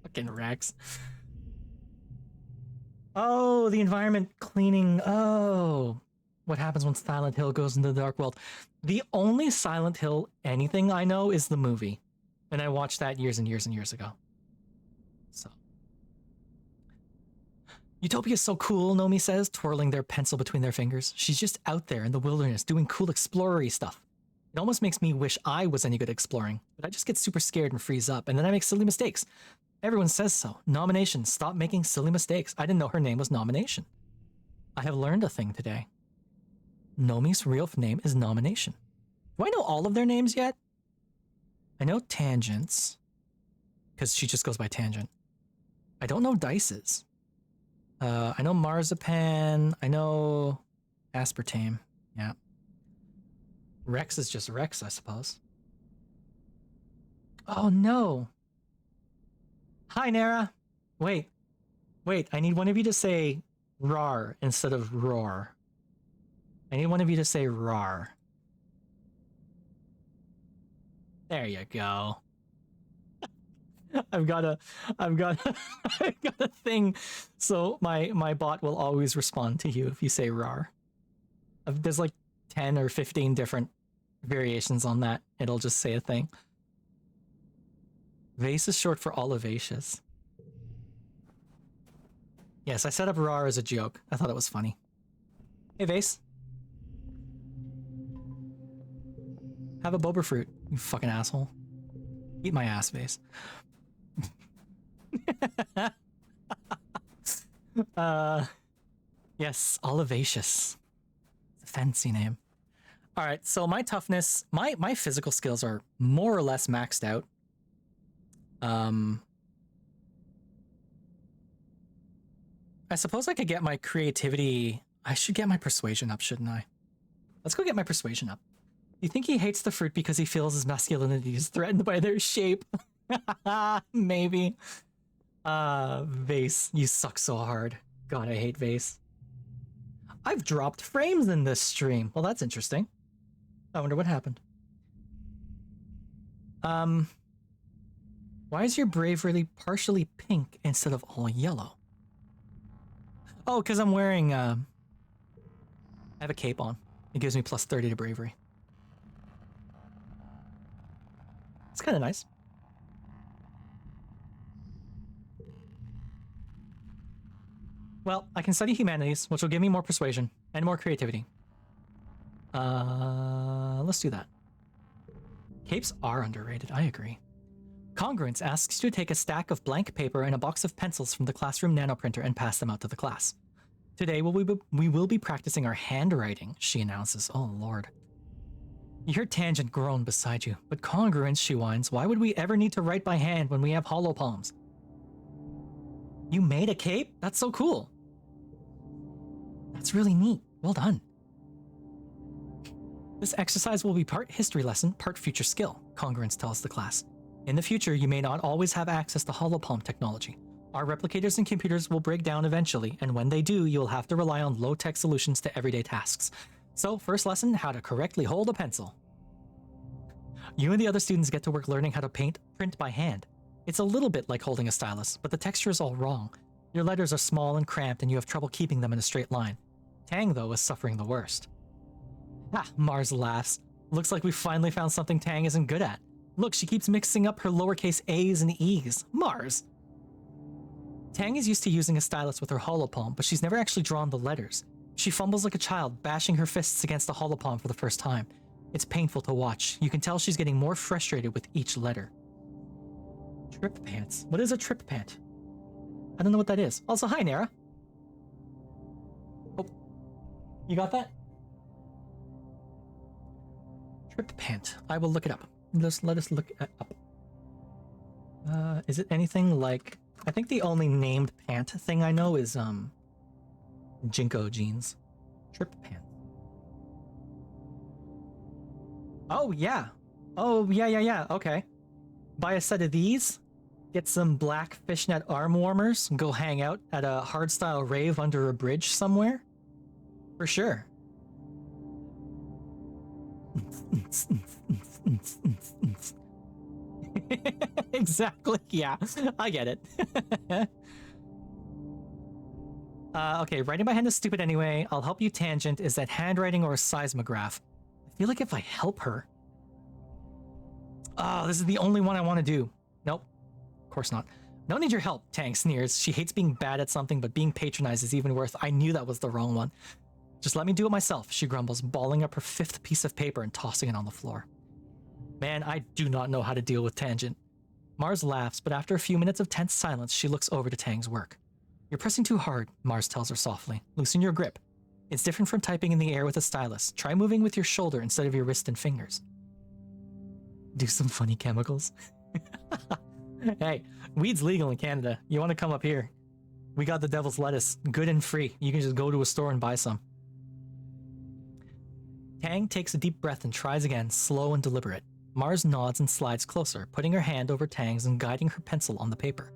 Fucking Rex. Oh, the environment cleaning. Oh. What happens when Silent Hill goes into the dark world. The only Silent Hill anything I know is the movie. And I watched that years and years and years ago. So. Utopia's so cool, Nomi says, twirling their pencil between their fingers. She's just out there in the wilderness doing cool explorer-y stuff. It almost makes me wish I was any good at exploring, but I just get super scared and freeze up, and then I make silly mistakes. Everyone says so. Nomination. Stop making silly mistakes. I didn't know her name was Nomination. I have learned a thing today. Nomi's real name is Nomination. Do I know all of their names yet? I know Tangent's, because she just goes by Tangent. I don't know Dice's. I know Marzipan. I know Aspartame. Yeah. Rex is just Rex, I suppose. Oh no. Hi, Nara. Wait. I need one of you to say rar instead of roar. I need one of you to say rar. There you go. I've got a I've got a thing, so my bot will always respond to you if you say rar. There's like 10 or 15 different variations on that. It'll just say a thing. Vase is short for olivaceous. Yes, I set up rar as a joke. I thought it was funny. Hey, Vase. Have a boba fruit, you fucking asshole. Eat my ass, Vase. Yes, olivaceous. It's a fancy name. All right, so my toughness, my physical skills are more or less maxed out. I suppose I could get my creativity. I should get my persuasion up, shouldn't I? Let's go get my persuasion up. You think he hates the fruit because he feels his masculinity is threatened by their shape? Maybe. Vase, you suck so hard. God, I hate Vase. I've dropped frames in this stream. Well, that's interesting. I wonder what happened. Why is your bravery partially pink instead of all yellow? Oh, because I'm wearing, I have a cape on. It gives me plus 30 to bravery. It's kind of nice. Well, I can study humanities, which will give me more persuasion and more creativity. Let's do that. Capes are underrated, I agree. Congruence asks you to take a stack of blank paper and a box of pencils from the classroom nanoprinter and pass them out to the class. Today we will be practicing our handwriting, she announces. Oh lord. You hear Tangent groan beside you, but Congruence, she whines, why would we ever need to write by hand when we have hollow palms? You made a cape? That's so cool. That's really neat. Well done. This exercise will be part history lesson, part future skill, Congruence tells the class. In the future, you may not always have access to holopalm technology. Our replicators and computers will break down eventually, and when they do, you'll have to rely on low-tech solutions to everyday tasks. So, first lesson, how to correctly hold a pencil. You and the other students get to work learning how to print by hand. It's a little bit like holding a stylus, but the texture is all wrong. Your letters are small and cramped, and you have trouble keeping them in a straight line. Tang, though, is suffering the worst. Ah, Mars laughs. Looks like we finally found something Tang isn't good at. Look, she keeps mixing up her lowercase a's and e's. Mars! Tang is used to using a stylus with her holopalm, but she's never actually drawn the letters. She fumbles like a child, bashing her fists against the holopalm for the first time. It's painful to watch. You can tell she's getting more frustrated with each letter. Trip pants. What is a trip pant? I don't know what that is. Also, hi, Nara. Oh, you got that? Trip pant. I will look it up. Let us look it up. Is it anything like... I think the only named pant thing I know is, Jinko jeans. Trip pant. Oh, yeah. Oh, yeah. Okay. Buy a set of these. Get some black fishnet arm warmers. And go hang out at a hardstyle rave under a bridge somewhere. For sure. Exactly, yeah. I get it. Okay, writing by hand is stupid anyway. I'll help you, Tangent. Is that handwriting or a seismograph? I feel like if I help her... Oh, this is the only one I want to do. Nope. Of course not. No need your help, Tang sneers. She hates being bad at something, but being patronized is even worse. I knew that was the wrong one. Just let me do it myself, she grumbles, balling up her 5th piece of paper and tossing it on the floor. Man, I do not know how to deal with Tangent. Mars laughs, but after a few minutes of tense silence, she looks over to Tang's work. You're pressing too hard, Mars tells her softly. Loosen your grip. It's different from typing in the air with a stylus. Try moving with your shoulder instead of your wrist and fingers. Do some funny chemicals. Hey, weed's legal in Canada. You want to come up here? We got the devil's lettuce, good and free. You can just go to a store and buy some. Tang takes a deep breath and tries again, slow and deliberate. Mars nods and slides closer, putting her hand over Tang's and guiding her pencil on the paper.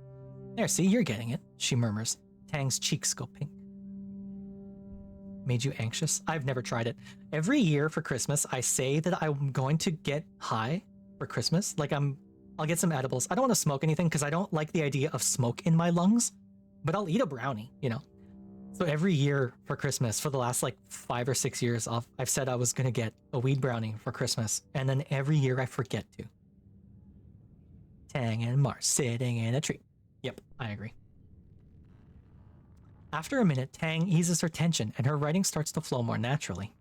There, see, you're getting it, she murmurs. Tang's cheeks go pink. Made you anxious? I've never tried it. Every year for Christmas, I say that I'm going to get high for Christmas. Like I'll get some edibles. I don't want to smoke anything because I don't like the idea of smoke in my lungs, but I'll eat a brownie, you know? So every year for Christmas, for the last like 5 or 6 years, I've said I was going to get a weed brownie for Christmas. And then every year I forget to. Tang and Mars sitting in a tree. Yep, I agree. After a minute, Tang eases her tension and her writing starts to flow more naturally.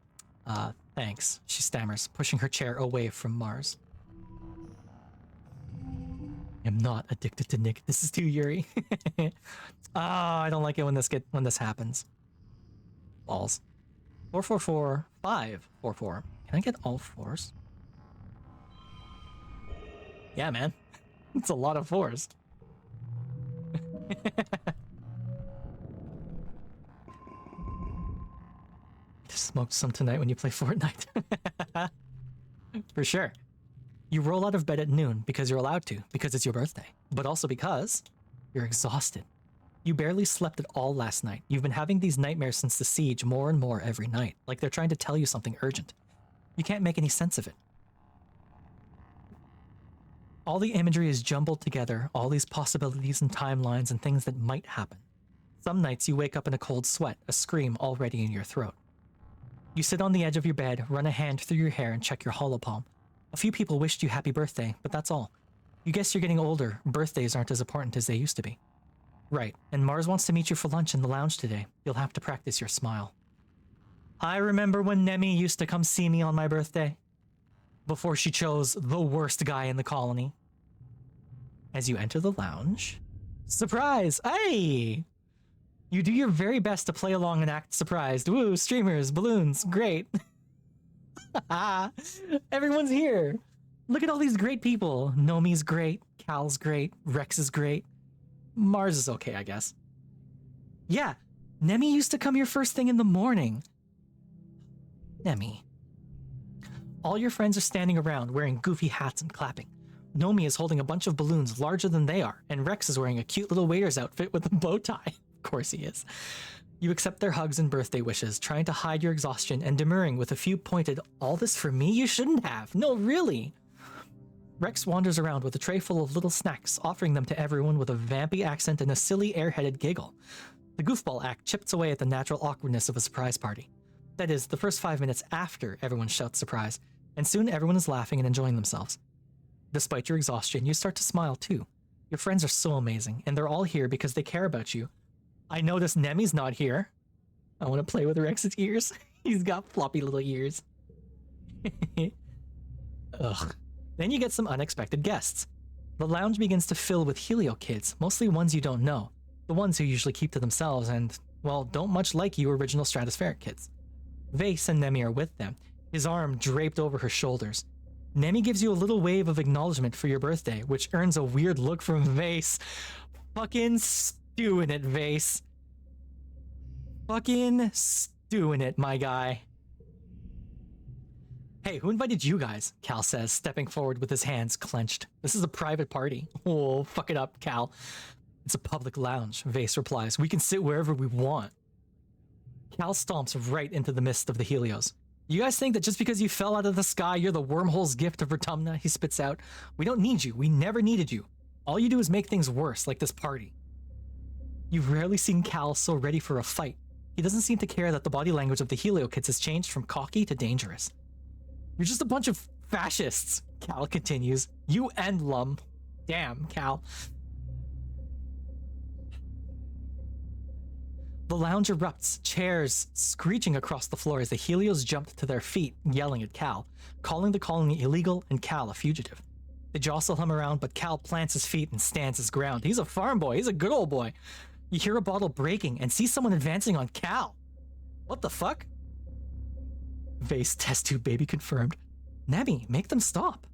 Thanks, she stammers, pushing her chair away from Mars. I'm not addicted to Nick. This is too Yuri. I don't like it when this happens. Balls. 444 544. Can I get all fours? Yeah, man. It's a lot of fours. Just smoke some tonight when you play Fortnite. For sure. You roll out of bed at noon because you're allowed to, because it's your birthday, but also because you're exhausted. You barely slept at all last night. You've been having these nightmares since the siege more and more every night, like they're trying to tell you something urgent. You can't make any sense of it. All the imagery is jumbled together, all these possibilities and timelines and things that might happen. Some nights you wake up in a cold sweat, a scream already in your throat. You sit on the edge of your bed, run a hand through your hair and check your holopalm. A few people wished you happy birthday, but that's all. You guess you're getting older, birthdays aren't as important as they used to be. Right, and Mars wants to meet you for lunch in the lounge today. You'll have to practice your smile. I remember when Nemi used to come see me on my birthday. Before she chose the worst guy in the colony. As you enter the lounge... Surprise! Hey! You do your very best to play along and act surprised. Woo, streamers, balloons, great. Everyone's here. Look at all these great people. Nomi's great, Cal's great, Rex is great. Mars is okay, I guess. Yeah, Nemi used to come here first thing in the morning. Nemi. All your friends are standing around wearing goofy hats and clapping. Nomi is holding a bunch of balloons larger than they are, and Rex is wearing a cute little waiter's outfit with a bow tie. Of course he is. You accept their hugs and birthday wishes, trying to hide your exhaustion and demurring with a few pointed, "All this for me? You shouldn't have. No, really." Rex wanders around with a tray full of little snacks, offering them to everyone with a vampy accent and a silly airheaded giggle. The goofball act chips away at the natural awkwardness of a surprise party. That is, the first 5 minutes after everyone shouts surprise, and soon everyone is laughing and enjoying themselves. Despite your exhaustion, you start to smile too. Your friends are so amazing, and they're all here because they care about you. I noticed Nemi's not here. I want to play with Rex's ears. He's got floppy little ears. Ugh. Then you get some unexpected guests. The lounge begins to fill with Helio kids, mostly ones you don't know. The ones who usually keep to themselves and, well, don't much like you original stratospheric kids. Vase and Nemi are with them, his arm draped over her shoulders. Nemi gives you a little wave of acknowledgement for your birthday, which earns a weird look from Vase. Fucking stew in it, Vase. Fucking stew in it, my guy. Hey, who invited you guys? Cal says, stepping forward with his hands clenched. This is a private party. Oh, fuck it up, Cal. It's a public lounge, Vase replies. We can sit wherever we want. Cal stomps right into the midst of the Helios. You guys think that just because you fell out of the sky, you're the wormhole's gift of Rotumna? He spits out. We don't need you. We never needed you. All you do is make things worse, like this party. You've rarely seen Cal so ready for a fight. He doesn't seem to care that the body language of the Helio kids has changed from cocky to dangerous. You're just a bunch of fascists, Cal continues. You and Lum. Damn, Cal. The lounge erupts, chairs screeching across the floor as the Helios jumped to their feet, yelling at Cal, calling the colony illegal and Cal a fugitive. They jostle him around, but Cal plants his feet and stands his ground. He's a farm boy. He's a good old boy. You hear a bottle breaking and see someone advancing on Cal. What the fuck? Vase test tube baby confirmed. Nemi, make them stop.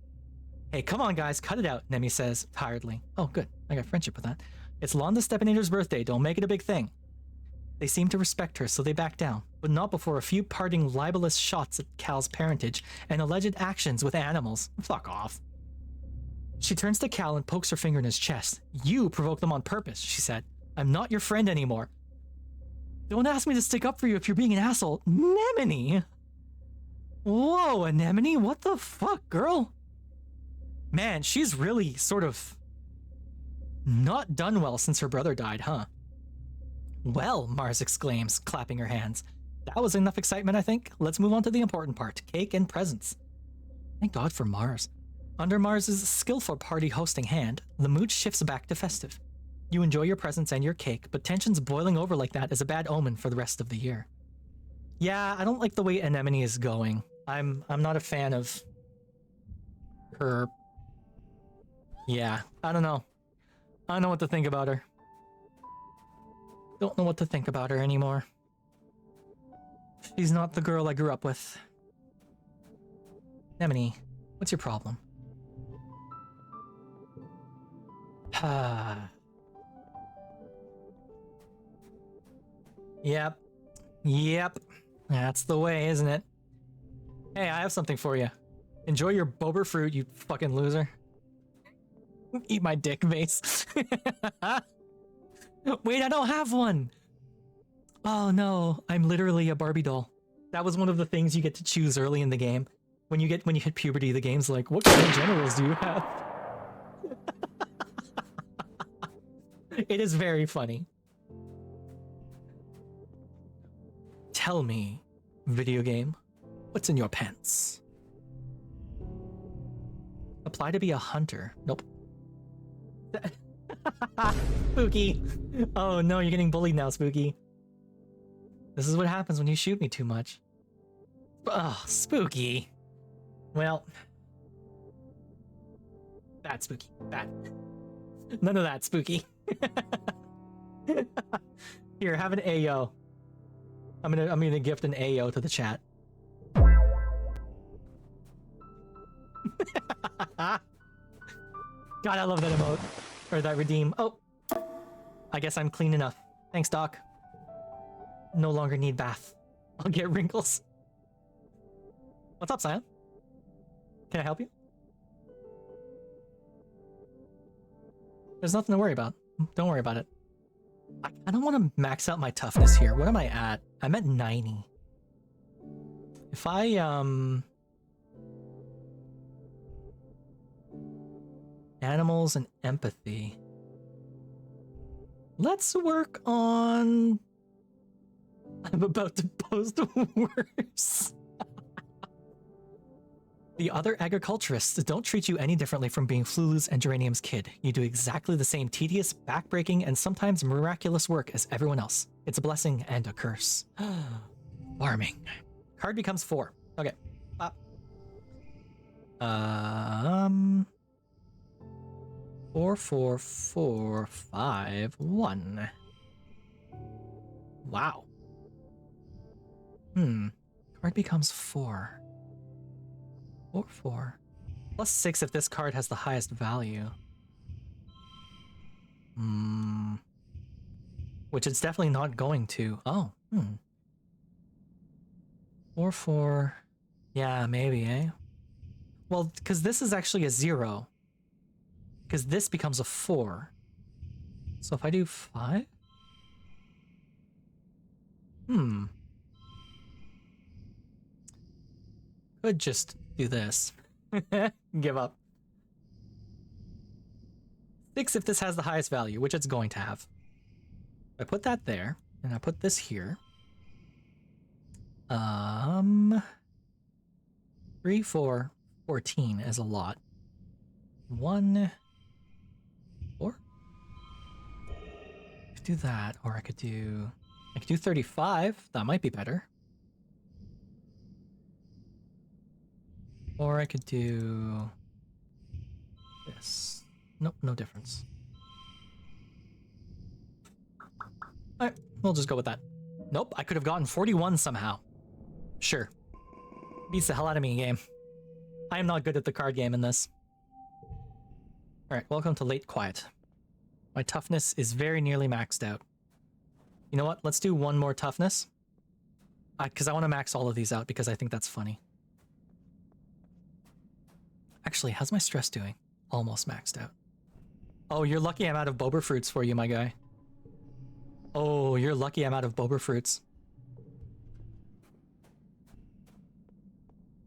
Hey, come on guys, cut it out, Nemi says, tiredly. Oh, good. I got friendship with that. It's Londa Stepinator's birthday. Don't make it a big thing. They seem to respect her, so they back down, but not before a few parting libelous shots at Cal's parentage and alleged actions with animals. Fuck off. She turns to Cal and pokes her finger in his chest. You provoked them on purpose, she said. I'm not your friend anymore. Don't ask me to stick up for you if you're being an asshole. Anemone! Whoa, Anemone, what the fuck, girl? Man, she's really sort of not done well since her brother died, huh? Well, Mars exclaims, clapping her hands. That was enough excitement, I think. Let's move on to the important part, cake and presents. Thank God for Mars. Under Mars's skillful party hosting hand, the mood shifts back to festive. You enjoy your presents and your cake, but tensions boiling over like that is a bad omen for the rest of the year. Yeah, I don't like the way Anemone is going. I'm not a fan of her. Yeah, I don't know. I don't know what to think about her. Don't know what to think about her anymore. She's not the girl I grew up with. Anemone, what's your problem? Yep. That's the way, isn't it? Hey, I have something for you. Enjoy your bober fruit, you fucking loser. Eat my dick, Vase. Wait, I don't have one! Oh no, I'm literally a Barbie doll. That was one of the things you get to choose early in the game. When you hit puberty, the game's like, what kind of genitals do you have? It is very funny. Tell me, video game, what's in your pants? Apply to be a hunter. Nope. Spooky. Oh no, you're getting bullied now, Spooky. This is what happens when you shoot me too much. Oh, Spooky. Well, bad, Spooky. Bad. None of that, Spooky. Here, have an Ayo. I'm gonna gift an Ayo to the chat. God, I love that emote. Or that redeem. Oh! I guess I'm clean enough. Thanks, Doc. No longer need bath. I'll get wrinkles. What's up, Sion? Can I help you? There's nothing to worry about. Don't worry about it. I don't want to max out my toughness here. What am I at? I'm at 90. If I, animals and empathy. Let's work on... I'm about to post worse. The other agriculturists don't treat you any differently from being Flulu's and Geranium's kid. You do exactly the same tedious, backbreaking, and sometimes miraculous work as everyone else. It's a blessing and a curse. Farming. Card becomes 4. Okay. 4, 4, 4, 5, 1. Wow. Card becomes 4. 4, 4. Plus 6 if this card has the highest value. Which it's definitely not going to. Oh, 4, 4. Yeah, maybe, eh? Well, because this is actually a 0. Because this becomes a 4. So if I do 5? Could just do this. Give up. 6 if this has the highest value, which it's going to have. I put that there, and I put this here. 3, 4, 14 is a lot. 1, 4. I could do that, or I could do 35. That might be better. Or I could do this. Nope, no difference. Alright, we'll just go with that. Nope, I could have gotten 41 somehow. Sure. Beats the hell out of me, game. I am not good at the card game in this. Alright, welcome to Late Quiet. My toughness is very nearly maxed out. You know what? Let's do one more toughness. Because I want to max all of these out, because I think that's funny. Actually, how's my stress doing? Almost maxed out. Oh, you're lucky I'm out of boba fruits for you, my guy. Oh, you're lucky I'm out of boba fruits.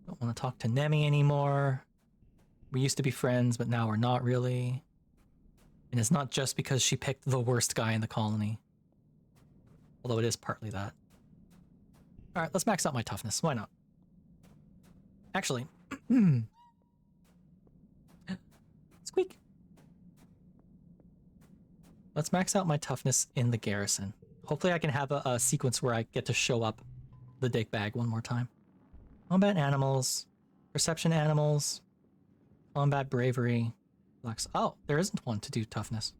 Don't want to talk to Nemi anymore. We used to be friends, but now we're not really. And it's not just because she picked the worst guy in the colony. Although it is partly that. Alright, let's max out my toughness. Why not? Actually. Squeak. Let's max out my toughness in the garrison. Hopefully I can have a sequence where I get to show up the dick bag one more time. Combat animals. Perception animals. Combat bravery. Flex. Oh, there isn't one to do toughness.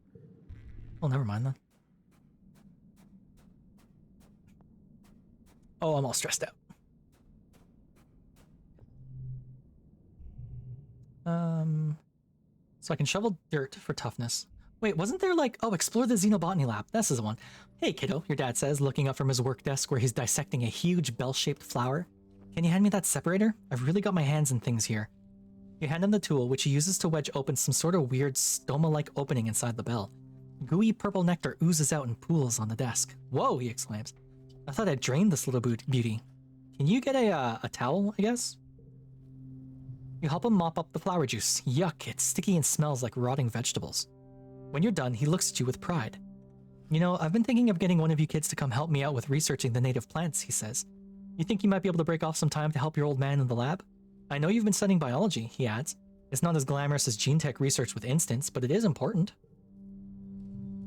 Oh, never mind then. Oh, I'm all stressed out. So I can shovel dirt for toughness. Wait, wasn't there like, oh, explore the xenobotany lab. This is the one. Hey, kiddo, your dad says, looking up from his work desk where he's dissecting a huge bell-shaped flower. Can you hand me that separator? I've really got my hands in things here. You hand him the tool, which he uses to wedge open some sort of weird stoma-like opening inside the bell. Gooey purple nectar oozes out in pools on the desk. Whoa, he exclaims. I thought I'd drained this little beauty. Can you get a towel, I guess? You help him mop up the flower juice. Yuck, it's sticky and smells like rotting vegetables. When you're done, he looks at you with pride. You know, I've been thinking of getting one of you kids to come help me out with researching the native plants, he says. You think you might be able to break off some time to help your old man in the lab? I know you've been studying biology, he adds. It's not as glamorous as gene tech research with instants, but it is important.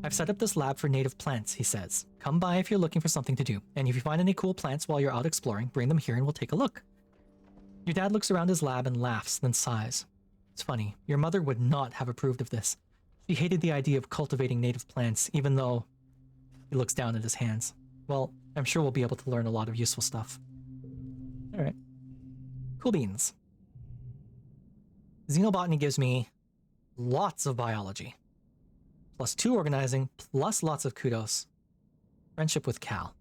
I've set up this lab for native plants, he says. Come by if you're looking for something to do, and if you find any cool plants while you're out exploring, bring them here and we'll take a look. Your dad looks around his lab and laughs, then sighs. It's funny, your mother would not have approved of this. She hated the idea of cultivating native plants, even though he looks down at his hands. Well, I'm sure we'll be able to learn a lot of useful stuff. Alright. Cool beans. Xenobotany gives me lots of biology. Plus 2 organizing, plus lots of kudos. Friendship with Cal.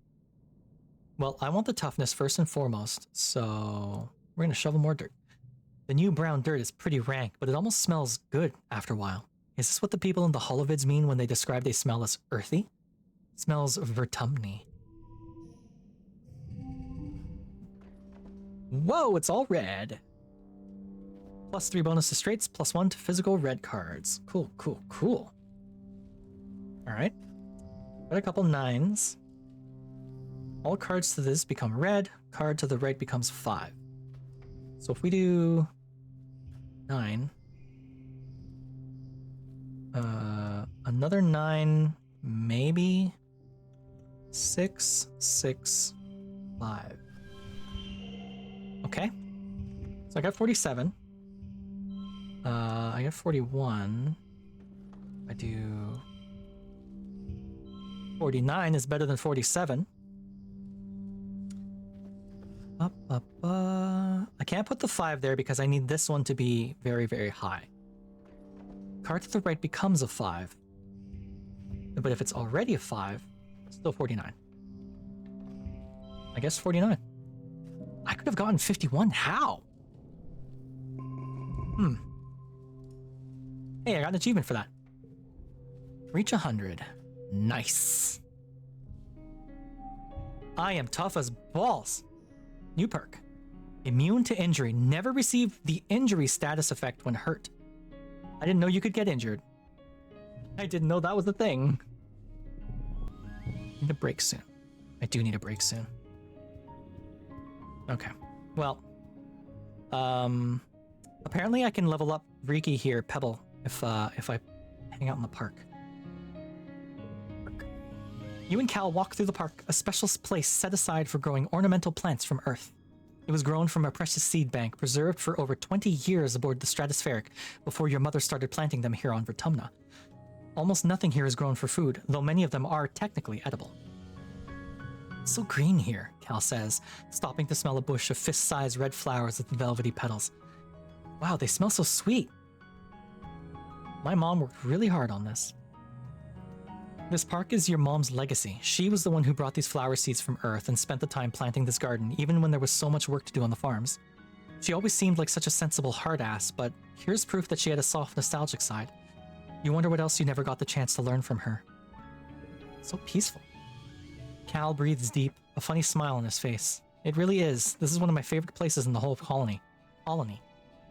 Well, I want the toughness first and foremost, so we're gonna shovel more dirt. The new brown dirt is pretty rank, but it almost smells good after a while. Is this what the people in the holovids mean when they describe they smell as earthy? It smells vertumny. Whoa, it's all red. Plus 3 bonus to straights, plus 1 to physical red cards. Cool, cool, cool. Alright. Got a couple 9s. All cards to this become red. Card to the right becomes 5. So if we do 9, another 9, maybe 6, 6, 5. Okay. So I got 47. I got 41. I do 49 is better than 47. I can't put the 5 there because I need this one to be very, very high. Card to the right becomes a 5. But if it's already a 5, it's still 49. I guess 49. I could have gotten 51. How? Hey, I got an achievement for that. Reach 100. Nice. I am tough as balls. New perk. Immune to injury. Never received the injury status effect when hurt. I didn't know you could get injured. I didn't know that was a thing. Need a break soon. I do need a break soon. Okay. Well. Apparently I can level up Riki here, Pebble, if I hang out in the park. You and Cal walk through the park, a special place set aside for growing ornamental plants from Earth. It was grown from a precious seed bank, preserved for over 20 years aboard the Stratospheric, before your mother started planting them here on Vertumna. Almost nothing here is grown for food, though many of them are technically edible. It's so green here, Cal says, stopping to smell a bush of fist-sized red flowers with velvety petals. Wow, they smell so sweet. My mom worked really hard on this. This park is your mom's legacy. She was the one who brought these flower seeds from Earth and spent the time planting this garden, even when there was so much work to do on the farms. She always seemed like such a sensible hard ass, but Here's proof that she had a soft, nostalgic side. You wonder what else you never got the chance to learn from her. So peaceful. Cal breathes deep, a funny smile on his face. It really is. This is one of my favorite places in the whole colony.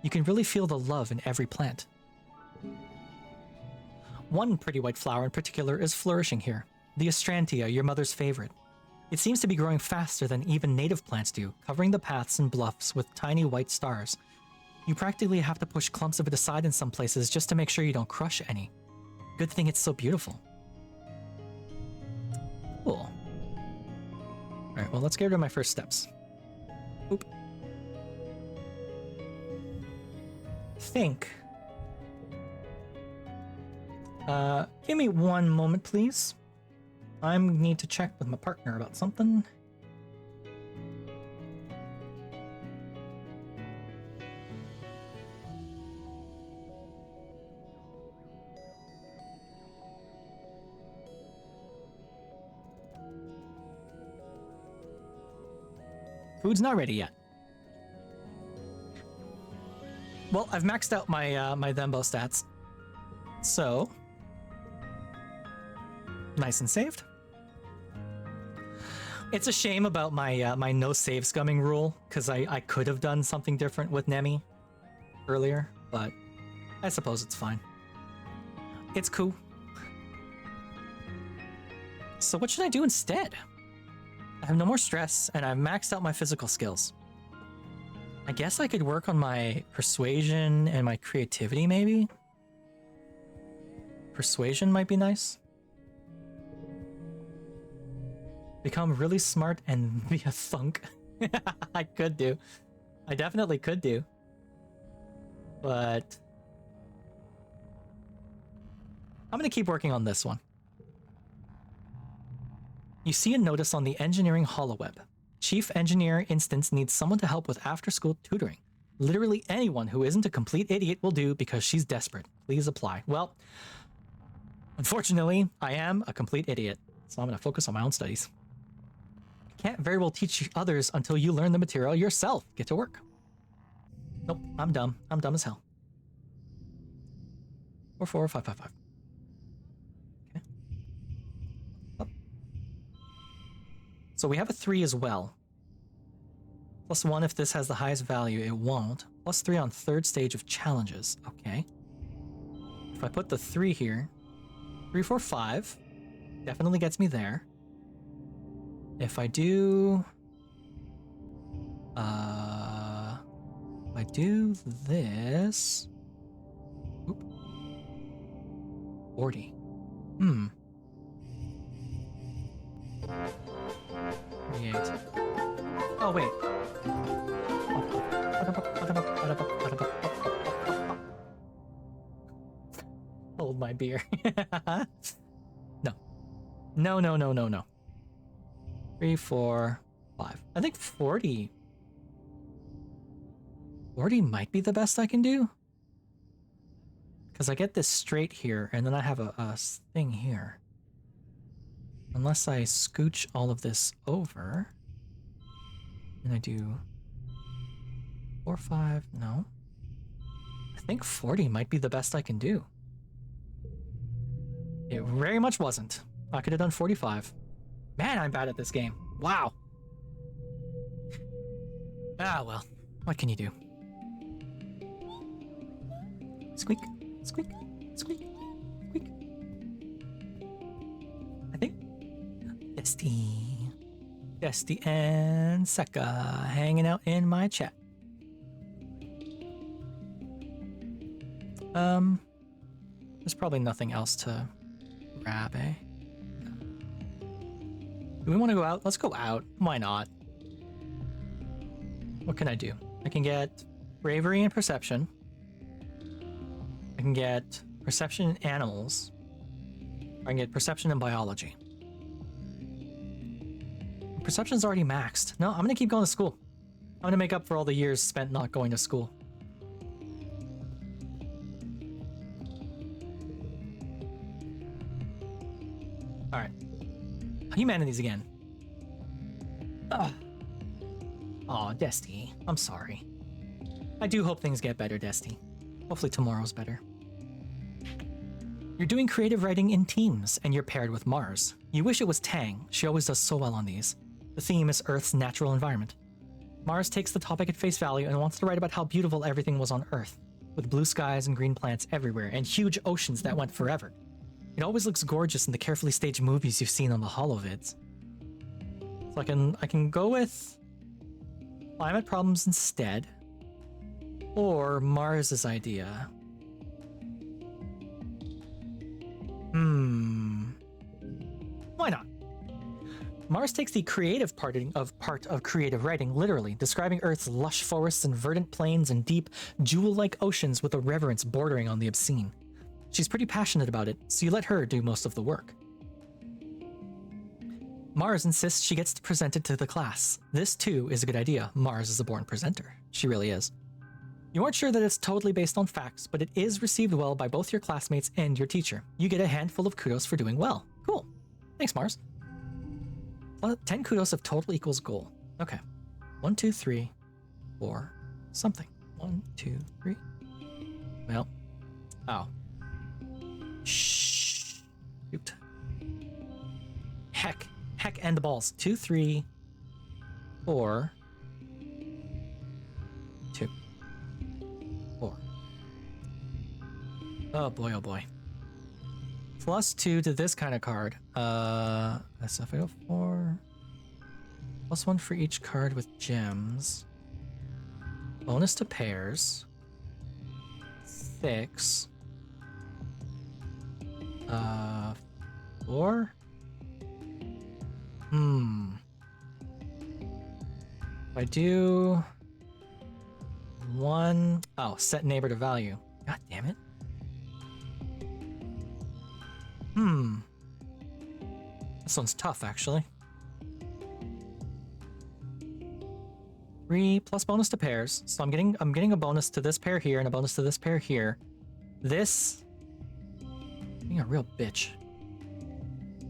You can really feel the love in every plant. One pretty white flower in particular is flourishing here. The Astrantia, your mother's favorite. It seems to be growing faster than even native plants do, covering the paths and bluffs with tiny white stars. You practically have to push clumps of it aside in some places just to make sure you don't crush any. Good thing it's so beautiful. Cool. Alright, well, let's get rid of my first steps. Oop. Think. Give me one moment, please. I need to check with my partner about something. Food's not ready yet. Well, I've maxed out my my Thembo stats. So, nice and saved. It's a shame about my my no save scumming rule, because I could have done something different with Nemi earlier, but I suppose it's fine. It's cool. So what should I do instead? I have no more stress, and I've maxed out my physical skills. I guess I could work on my persuasion and my creativity, maybe? Persuasion might be nice. Become really smart and be a thunk. I could do. I definitely could do. But I'm gonna keep working on this one. You see a notice on the engineering holoweb. Chief Engineer Instance needs someone to help with after-school tutoring. Literally anyone who isn't a complete idiot will do because she's desperate. Please apply. Well, unfortunately, I am a complete idiot, so I'm going to focus on my own studies. I can't very well teach others until you learn the material yourself. Get to work. Nope, I'm dumb. I'm dumb as hell. 44555. Okay. Up. So we have a 3 as well. +1 if this has the highest value, it won't. +3 on 3rd stage of challenges. Okay. If I put the 3 here, 3, 4, 5, definitely gets me there. If I do... if I do this... Oop. 40. 38. Oh, wait. Hold my beer. No. No, no, no, no, no. 3, 4, 5. I think 40. 40 might be the best I can do. Because I get this straight here, and then I have a thing here. Unless I scooch all of this over. And I do 4, 5, no. I think 40 might be the best I can do. It very much wasn't. I could have done 45. Man, I'm bad at this game. Wow. Ah, well. What can you do? Squeak, squeak, squeak, squeak. I think Desty and Seka hanging out in my chat. There's probably nothing else to grab, eh? No. Do we want to go out? Let's go out. Why not? What can I do? I can get bravery and perception. I can get perception in animals. I can get perception in biology. Perception's already maxed. No, I'm gonna keep going to school. I'm gonna make up for all the years spent not going to school. Alright. Humanities again. Ugh. Aw, Desty. I'm sorry. I do hope things get better, Desty. Hopefully tomorrow's better. You're doing creative writing in teams, and you're paired with Mars. You wish it was Tang. She always does so well on these. The theme is Earth's natural environment. Mars takes the topic at face value and wants to write about how beautiful everything was on Earth, with blue skies and green plants everywhere, and huge oceans that went forever. It always looks gorgeous in the carefully staged movies you've seen on the holovids. So I can go with climate problems instead, or Mars's idea. Why not? Mars takes the creative part of creative writing literally, describing Earth's lush forests and verdant plains and deep, jewel-like oceans with a reverence bordering on the obscene. She's pretty passionate about it, so you let her do most of the work. Mars insists she gets to present it to the class. This, too, is a good idea. Mars is a born presenter. She really is. You aren't sure that it's totally based on facts, but it is received well by both your classmates and your teacher. You get a handful of kudos for doing well. Cool. Thanks, Mars. 10 kudos if total equals goal. Okay. 1, 2, 3, 4, something. 1, 2, 3. Well. Oh. Shh. Shoot. Heck and the balls. 2, 3, 4, 2, 4. Oh boy, oh boy. +2 to this kind of card. SF 4. +1 for each card with gems. Bonus to pairs. 6. 4. If I do 1, set neighbor to value. God damn it. This one's tough, actually. 3 plus bonus to pairs. So I'm getting a bonus to this pair here and a bonus to this pair here. This being a real bitch.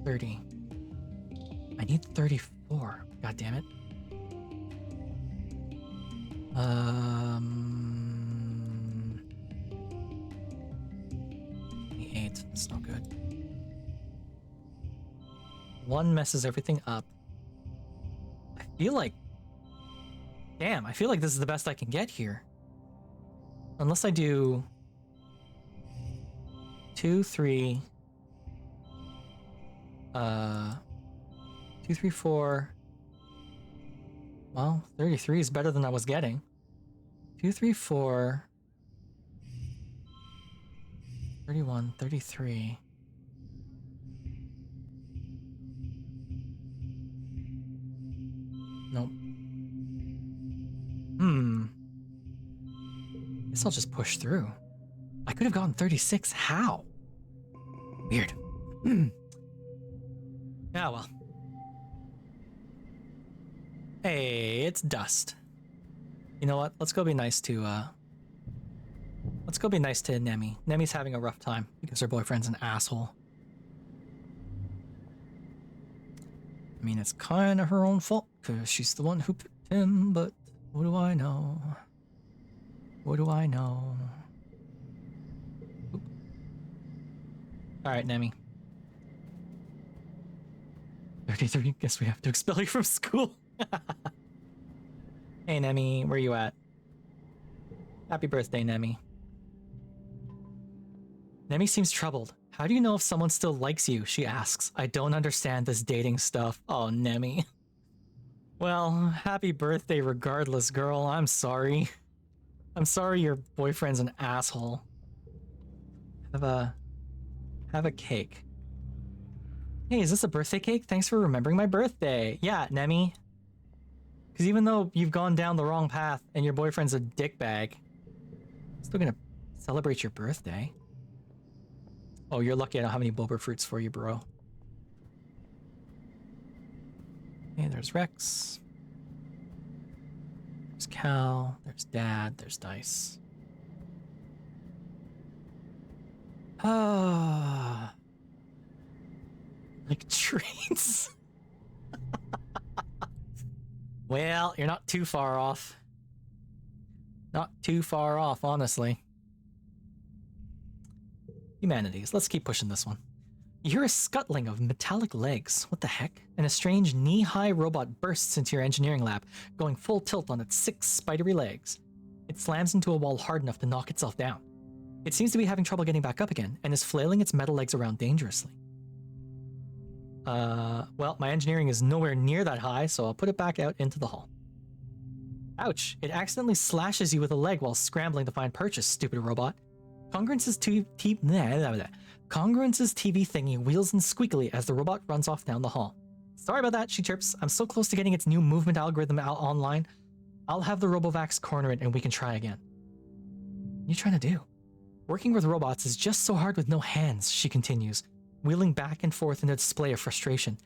30. I need 34. God damn it. 28. That's no good. 1 messes everything up. I feel like this is the best I can get here. Unless I do 2, 3, 2, 3, 4. Well, 33 is better than I was getting. 2, 3, 4. 31, 33. Nope. Guess I'll just push through. I could have gotten 36. How? Weird. Yeah, well. Hey, it's dust. You know what? Let's go be nice to Nemi. Nemi's having a rough time because her boyfriend's an asshole. I mean, it's kind of her own fault because she's the one who picked him, but what do I know? What do I know? Oop. All right, Nemi. 33, guess we have to expel you from school. Hey, Nemi, where you at? Happy birthday, Nemi. Nemi seems troubled. How do you know if someone still likes you? She asks. I don't understand this dating stuff. Oh, Nemi. Well, happy birthday regardless, girl. I'm sorry. I'm sorry your boyfriend's an asshole. Have a cake. Hey, is this a birthday cake? Thanks for remembering my birthday. Yeah, Nemi. Because even though you've gone down the wrong path and your boyfriend's a dickbag, I'm still gonna celebrate your birthday. Oh, you're lucky I don't have any boba fruits for you, bro. Okay, there's Rex. There's Cal. There's Dad. There's Dice. Ah. Like trains. Well, you're not too far off. Not too far off, honestly. Humanities. Let's keep pushing this one. You hear a scuttling of metallic legs. What the heck? And a strange knee-high robot bursts into your engineering lab, going full tilt on its 6 spidery legs. It slams into a wall hard enough to knock itself down. It seems to be having trouble getting back up again, and is flailing its metal legs around dangerously. Well, my engineering is nowhere near that high, so I'll put it back out into the hall. Ouch! It accidentally slashes you with a leg while scrambling to find purchase, stupid robot. Congruence's TV thingy wheels in squeakily as the robot runs off down the hall. Sorry about that, she chirps. I'm so close to getting its new movement algorithm out online. I'll have the Robovax corner it and we can try again. What are you trying to do? Working with robots is just so hard with no hands, she continues, wheeling back and forth in a display of frustration.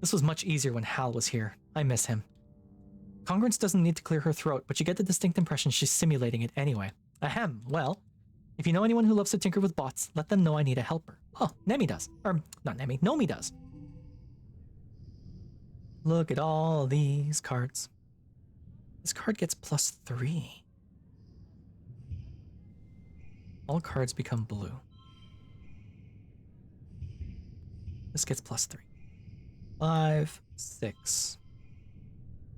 This was much easier when Hal was here. I miss him. Congruence doesn't need to clear her throat, but you get the distinct impression she's simulating it anyway. Ahem, well, if you know anyone who loves to tinker with bots, let them know I need a helper. Oh, Nemi does. Or, not Nemi, Nomi does. Look at all these cards. This card gets +3. All cards become blue. This gets +3. 5, 6.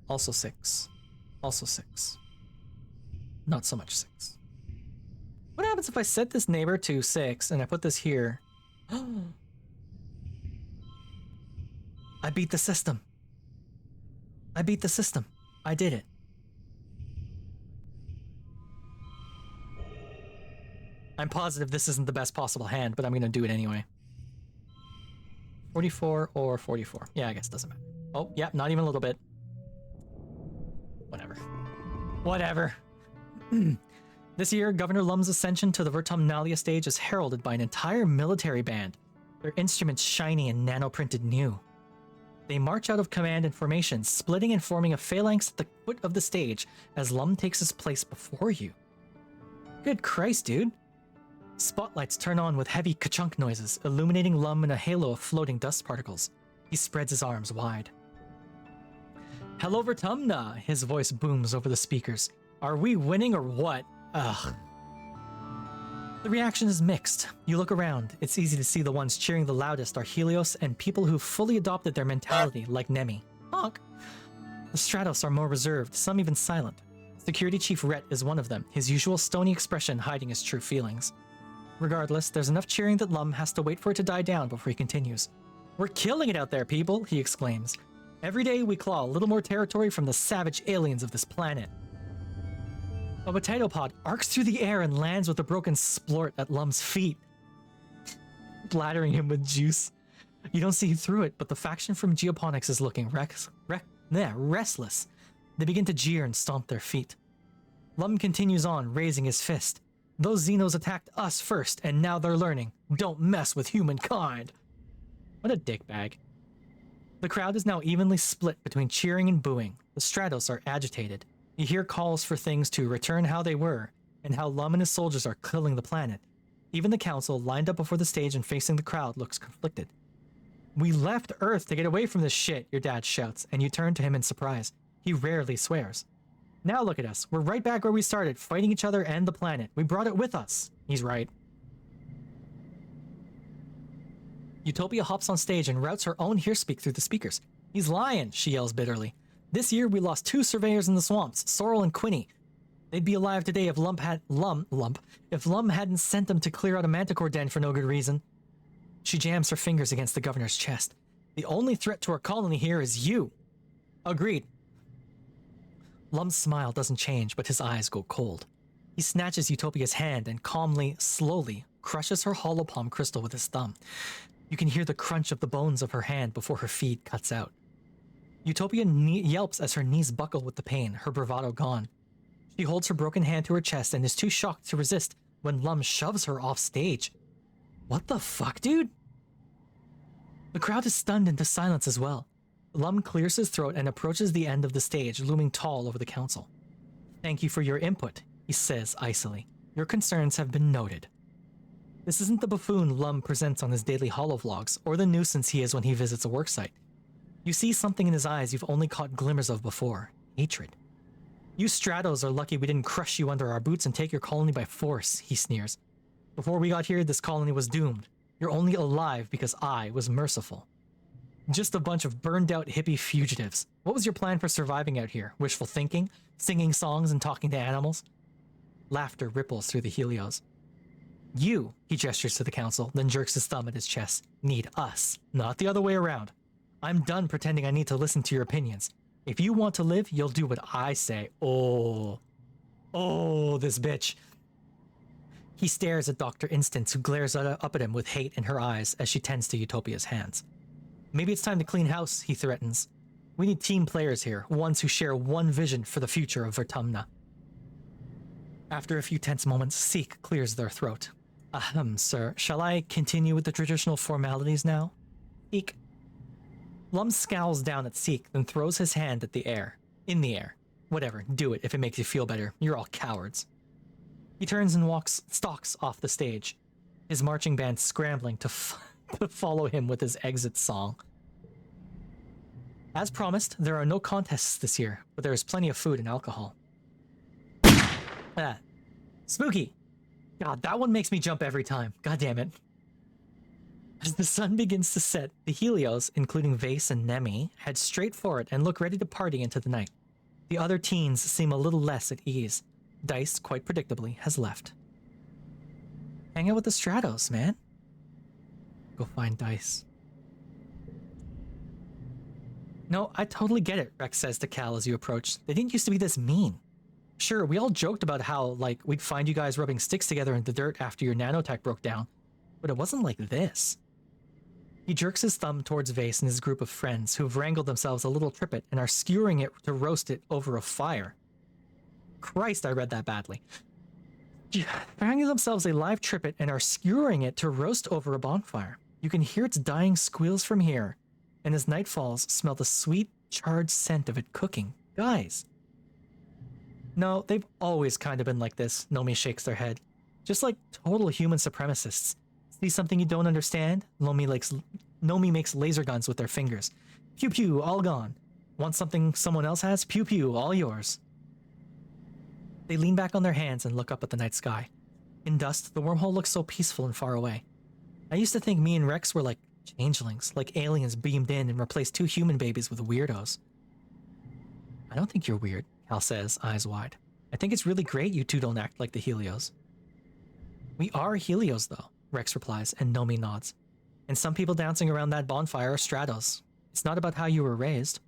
Also 6. Also 6. Not so much 6. What happens if I set this neighbor to 6 and I put this here? I beat the system. I beat the system. I did it. I'm positive this isn't the best possible hand, but I'm gonna do it anyway. 44 or 44. Yeah, I guess it doesn't matter. Oh, yeah, not even a little bit. Whatever. Whatever. This year, Governor Lum's ascension to the Vertumnalia stage is heralded by an entire military band, their instruments shiny and nano-printed new. They march out of command in formation, splitting and forming a phalanx at the foot of the stage as Lum takes his place before you. Good Christ, dude. Spotlights turn on with heavy ka-chunk noises, illuminating Lum in a halo of floating dust particles. He spreads his arms wide. Hello, Vertumna, his voice booms over the speakers. Are we winning or what? Ugh. The reaction is mixed. You look around, it's easy to see the ones cheering the loudest are Helios and people who fully adopted their mentality, like Nemi. Honk! The Stratos are more reserved, some even silent. Security Chief Rhett is one of them, his usual stony expression hiding his true feelings. Regardless, there's enough cheering that Lum has to wait for it to die down before he continues. We're killing it out there, people, he exclaims. Every day we claw a little more territory from the savage aliens of this planet. A potato pod arcs through the air and lands with a broken splort at Lum's feet, blattering him with juice. You don't see through it, but the faction from Geoponics is looking restless. They begin to jeer and stomp their feet. Lum continues on, raising his fist. Those Xenos attacked us first, and now they're learning. Don't mess with humankind. What a dickbag. The crowd is now evenly split between cheering and booing. The Stratos are agitated. You hear calls for things to return how they were, and how Lum and his soldiers are killing the planet. Even the council, lined up before the stage and facing the crowd, looks conflicted. We left Earth to get away from this shit, your dad shouts, and you turn to him in surprise. He rarely swears. Now look at us. We're right back where we started, fighting each other and the planet. We brought it with us. He's right. Utopia hops on stage and routes her own hearspeak through the speakers. He's lying, she yells bitterly. This year we lost 2 surveyors in the swamps, Sorrel and Quinny. They'd be alive today if Lump hadn't sent them to clear out a manticore den for no good reason. She jams her fingers against the governor's chest. The only threat to our colony here is you. Agreed. Lum's smile doesn't change, but his eyes go cold. He snatches Utopia's hand and calmly, slowly, crushes her hollow palm crystal with his thumb. You can hear the crunch of the bones of her hand before her feed cuts out. Utopia yelps as her knees buckle with the pain, her bravado gone. She holds her broken hand to her chest and is too shocked to resist when Lum shoves her off stage. What the fuck, dude? The crowd is stunned into silence as well. Lum clears his throat and approaches the end of the stage, looming tall over the council. Thank you for your input, he says icily. Your concerns have been noted. This isn't the buffoon Lum presents on his daily holovlogs, or the nuisance he is when he visits a worksite. You see something in his eyes you've only caught glimmers of before. Hatred. You Stratos are lucky we didn't crush you under our boots and take your colony by force, he sneers. Before we got here, this colony was doomed. You're only alive because I was merciful. Just a bunch of burned out hippie fugitives. What was your plan for surviving out here? Wishful thinking? Singing songs and talking to animals? Laughter ripples through the Helios. You, he gestures to the council, then jerks his thumb at his chest, need us, not the other way around. I'm done pretending I need to listen to your opinions. If you want to live, you'll do what I say. Oh, this bitch. He stares at Dr. Instance, who glares up at him with hate in her eyes as she tends to Utopia's hands. Maybe it's time to clean house, he threatens. We need team players here, ones who share one vision for the future of Vertumna. After a few tense moments, Seek clears their throat. Sir, shall I continue with the traditional formalities now? Seek. Lum scowls down at Seek, then throws his hand in the air. Whatever, do it if it makes you feel better. You're all cowards. He turns and stalks off the stage, his marching band scrambling to follow him with his exit song. As promised, there are no contests this year, but there is plenty of food and alcohol. Spooky! God, that one makes me jump every time. God damn it. As the sun begins to set, the Helios, including Vase and Nemi, head straight for it and look ready to party into the night. The other teens seem a little less at ease. Dice, quite predictably, has left. Hang out with the Stratos, man. Go find Dice. No, I totally get it, Rex says to Cal as you approach. They didn't used to be this mean. Sure, we all joked about how, like, we'd find you guys rubbing sticks together in the dirt after your nanotech broke down, but it wasn't like this. He jerks his thumb towards Vase and his group of friends who've wrangled themselves a little trippet and are skewering it to roast it over a fire. Christ, I read that badly. Wrangling themselves a live trippet and are skewering it to roast over a bonfire. You can hear its dying squeals from here, and as night falls, smell the sweet, charred scent of it cooking. Guys. No, they've always kind of been like this, Nomi shakes their head. Just like total human supremacists. See something you don't understand? Nomi makes laser guns with their fingers. Pew pew, all gone. Want something someone else has? Pew pew, all yours. They lean back on their hands and look up at the night sky. In dust, the wormhole looks so peaceful and far away. I used to think me and Rex were like changelings, like aliens beamed in and replaced two human babies with weirdos. I don't think you're weird, Cal says, eyes wide. I think it's really great you two don't act like the Helios. We are Helios, though, Rex replies, and Nomi nods. And some people dancing around that bonfire are Stratos. It's not about how you were raised.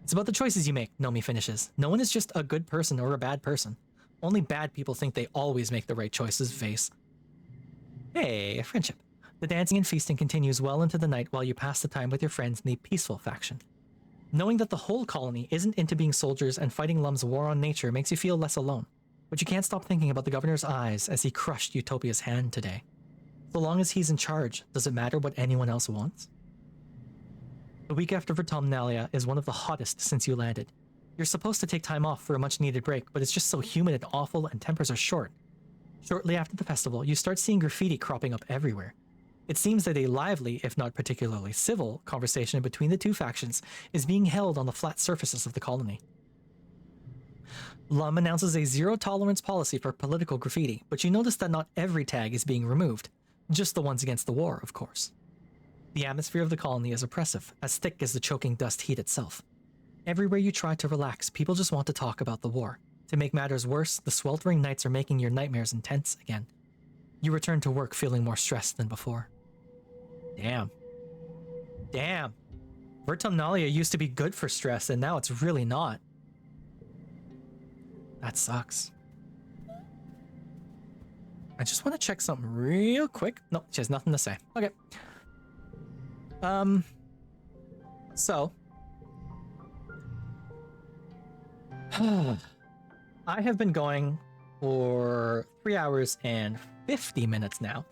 It's about the choices you make, Nomi finishes. No one is just a good person or a bad person. Only bad people think they always make the right choices, Vase. Hey, friendship. The dancing and feasting continues well into the night while you pass the time with your friends in the peaceful faction. Knowing that the whole colony isn't into being soldiers and fighting Lum's war on nature makes you feel less alone. But you can't stop thinking about the governor's eyes as he crushed Utopia's hand today. So long as he's in charge, does it matter what anyone else wants? The week after Vertumnalia is one of the hottest since you landed. You're supposed to take time off for a much-needed break, but it's just so humid and awful and tempers are short. Shortly after the festival, you start seeing graffiti cropping up everywhere. It seems that a lively, if not particularly civil, conversation between the two factions is being held on the flat surfaces of the colony. Lum announces a zero-tolerance policy for political graffiti, but you notice that not every tag is being removed. Just the ones against the war, of course. The atmosphere of the colony is oppressive, as thick as the choking dust heat itself. Everywhere you try to relax, people just want to talk about the war. To make matters worse, the sweltering nights are making your nightmares intense again. You return to work feeling more stressed than before. Damn. Vertumnalia used to be good for stress, and now it's really not. That sucks. I just want to check something real quick. No, she has nothing to say. Okay. So. I have been going for 3 hours and 50 minutes now.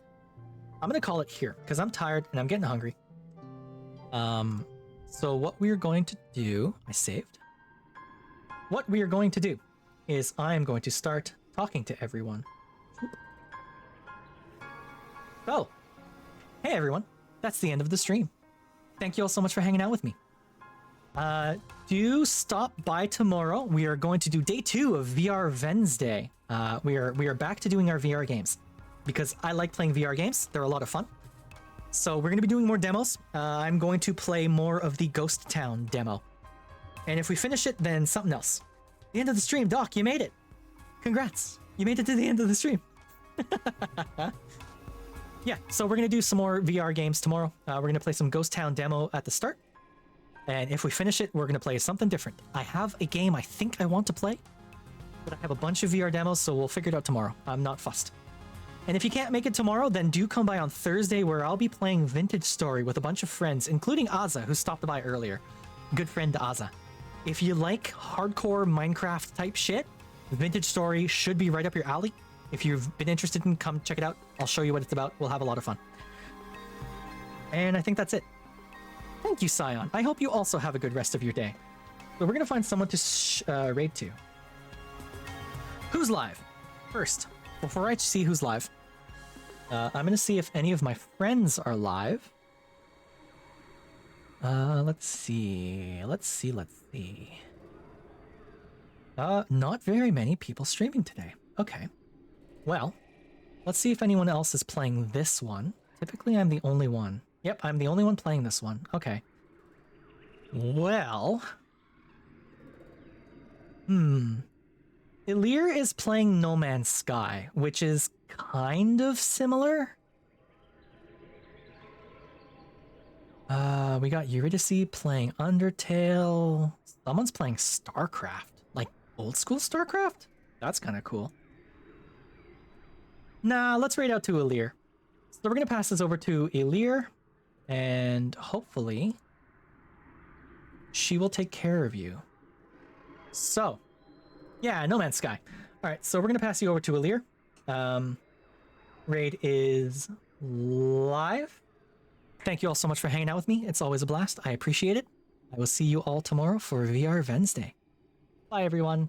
I'm gonna call it here, because I'm tired and I'm getting hungry. So what we are going to do, I saved. What we are going to do is I am going to start talking to everyone. So, hey everyone, that's the end of the stream. Thank you all so much for hanging out with me. Do stop by tomorrow. We are going to do day 2 of VR Wednesday. We are back to doing our VR games. because I like playing VR games. They're a lot of fun. So we're going to be doing more demos. I'm going to play more of the Ghost Town demo. And if we finish it, then something else. The end of the stream, Doc, you made it. Congrats. You made it to the end of the stream. Yeah, so we're going to do some more VR games tomorrow. We're going to play some Ghost Town demo at the start. And if we finish it, we're going to play something different. I have a game I think I want to play, but I have a bunch of VR demos, so we'll figure it out tomorrow. I'm not fussed. And if you can't make it tomorrow, then do come by on Thursday, where I'll be playing Vintage Story with a bunch of friends, including Aza, who stopped by earlier. Good friend Aza. If you like hardcore Minecraft type shit, Vintage Story should be right up your alley. If you've been interested in, come check it out. I'll show you what it's about. We'll have a lot of fun. And I think that's it. Thank you, Scion. I hope you also have a good rest of your day. So we're going to find someone to raid to. Who's live? First, before I see who's live, I'm going to see if any of my friends are live. Let's see. Not very many people streaming today. Okay. Well, let's see if anyone else is playing this one. Typically, I'm the only one. Yep, I'm the only one playing this one. Okay. Well... Ilir is playing No Man's Sky, which is kind of similar. We got Eurydice playing Undertale. Someone's playing StarCraft. Like, old school StarCraft? That's kind of cool. Nah, let's raid out to Ilir. So we're going to pass this over to Ilir, and hopefully she will take care of you. So, yeah, No Man's Sky. All right, so we're going to pass you over to Ilir. Raid is live. Thank you all so much for hanging out with me. It's always a blast. I appreciate it. I will see you all tomorrow for VR Wednesday. Bye, everyone.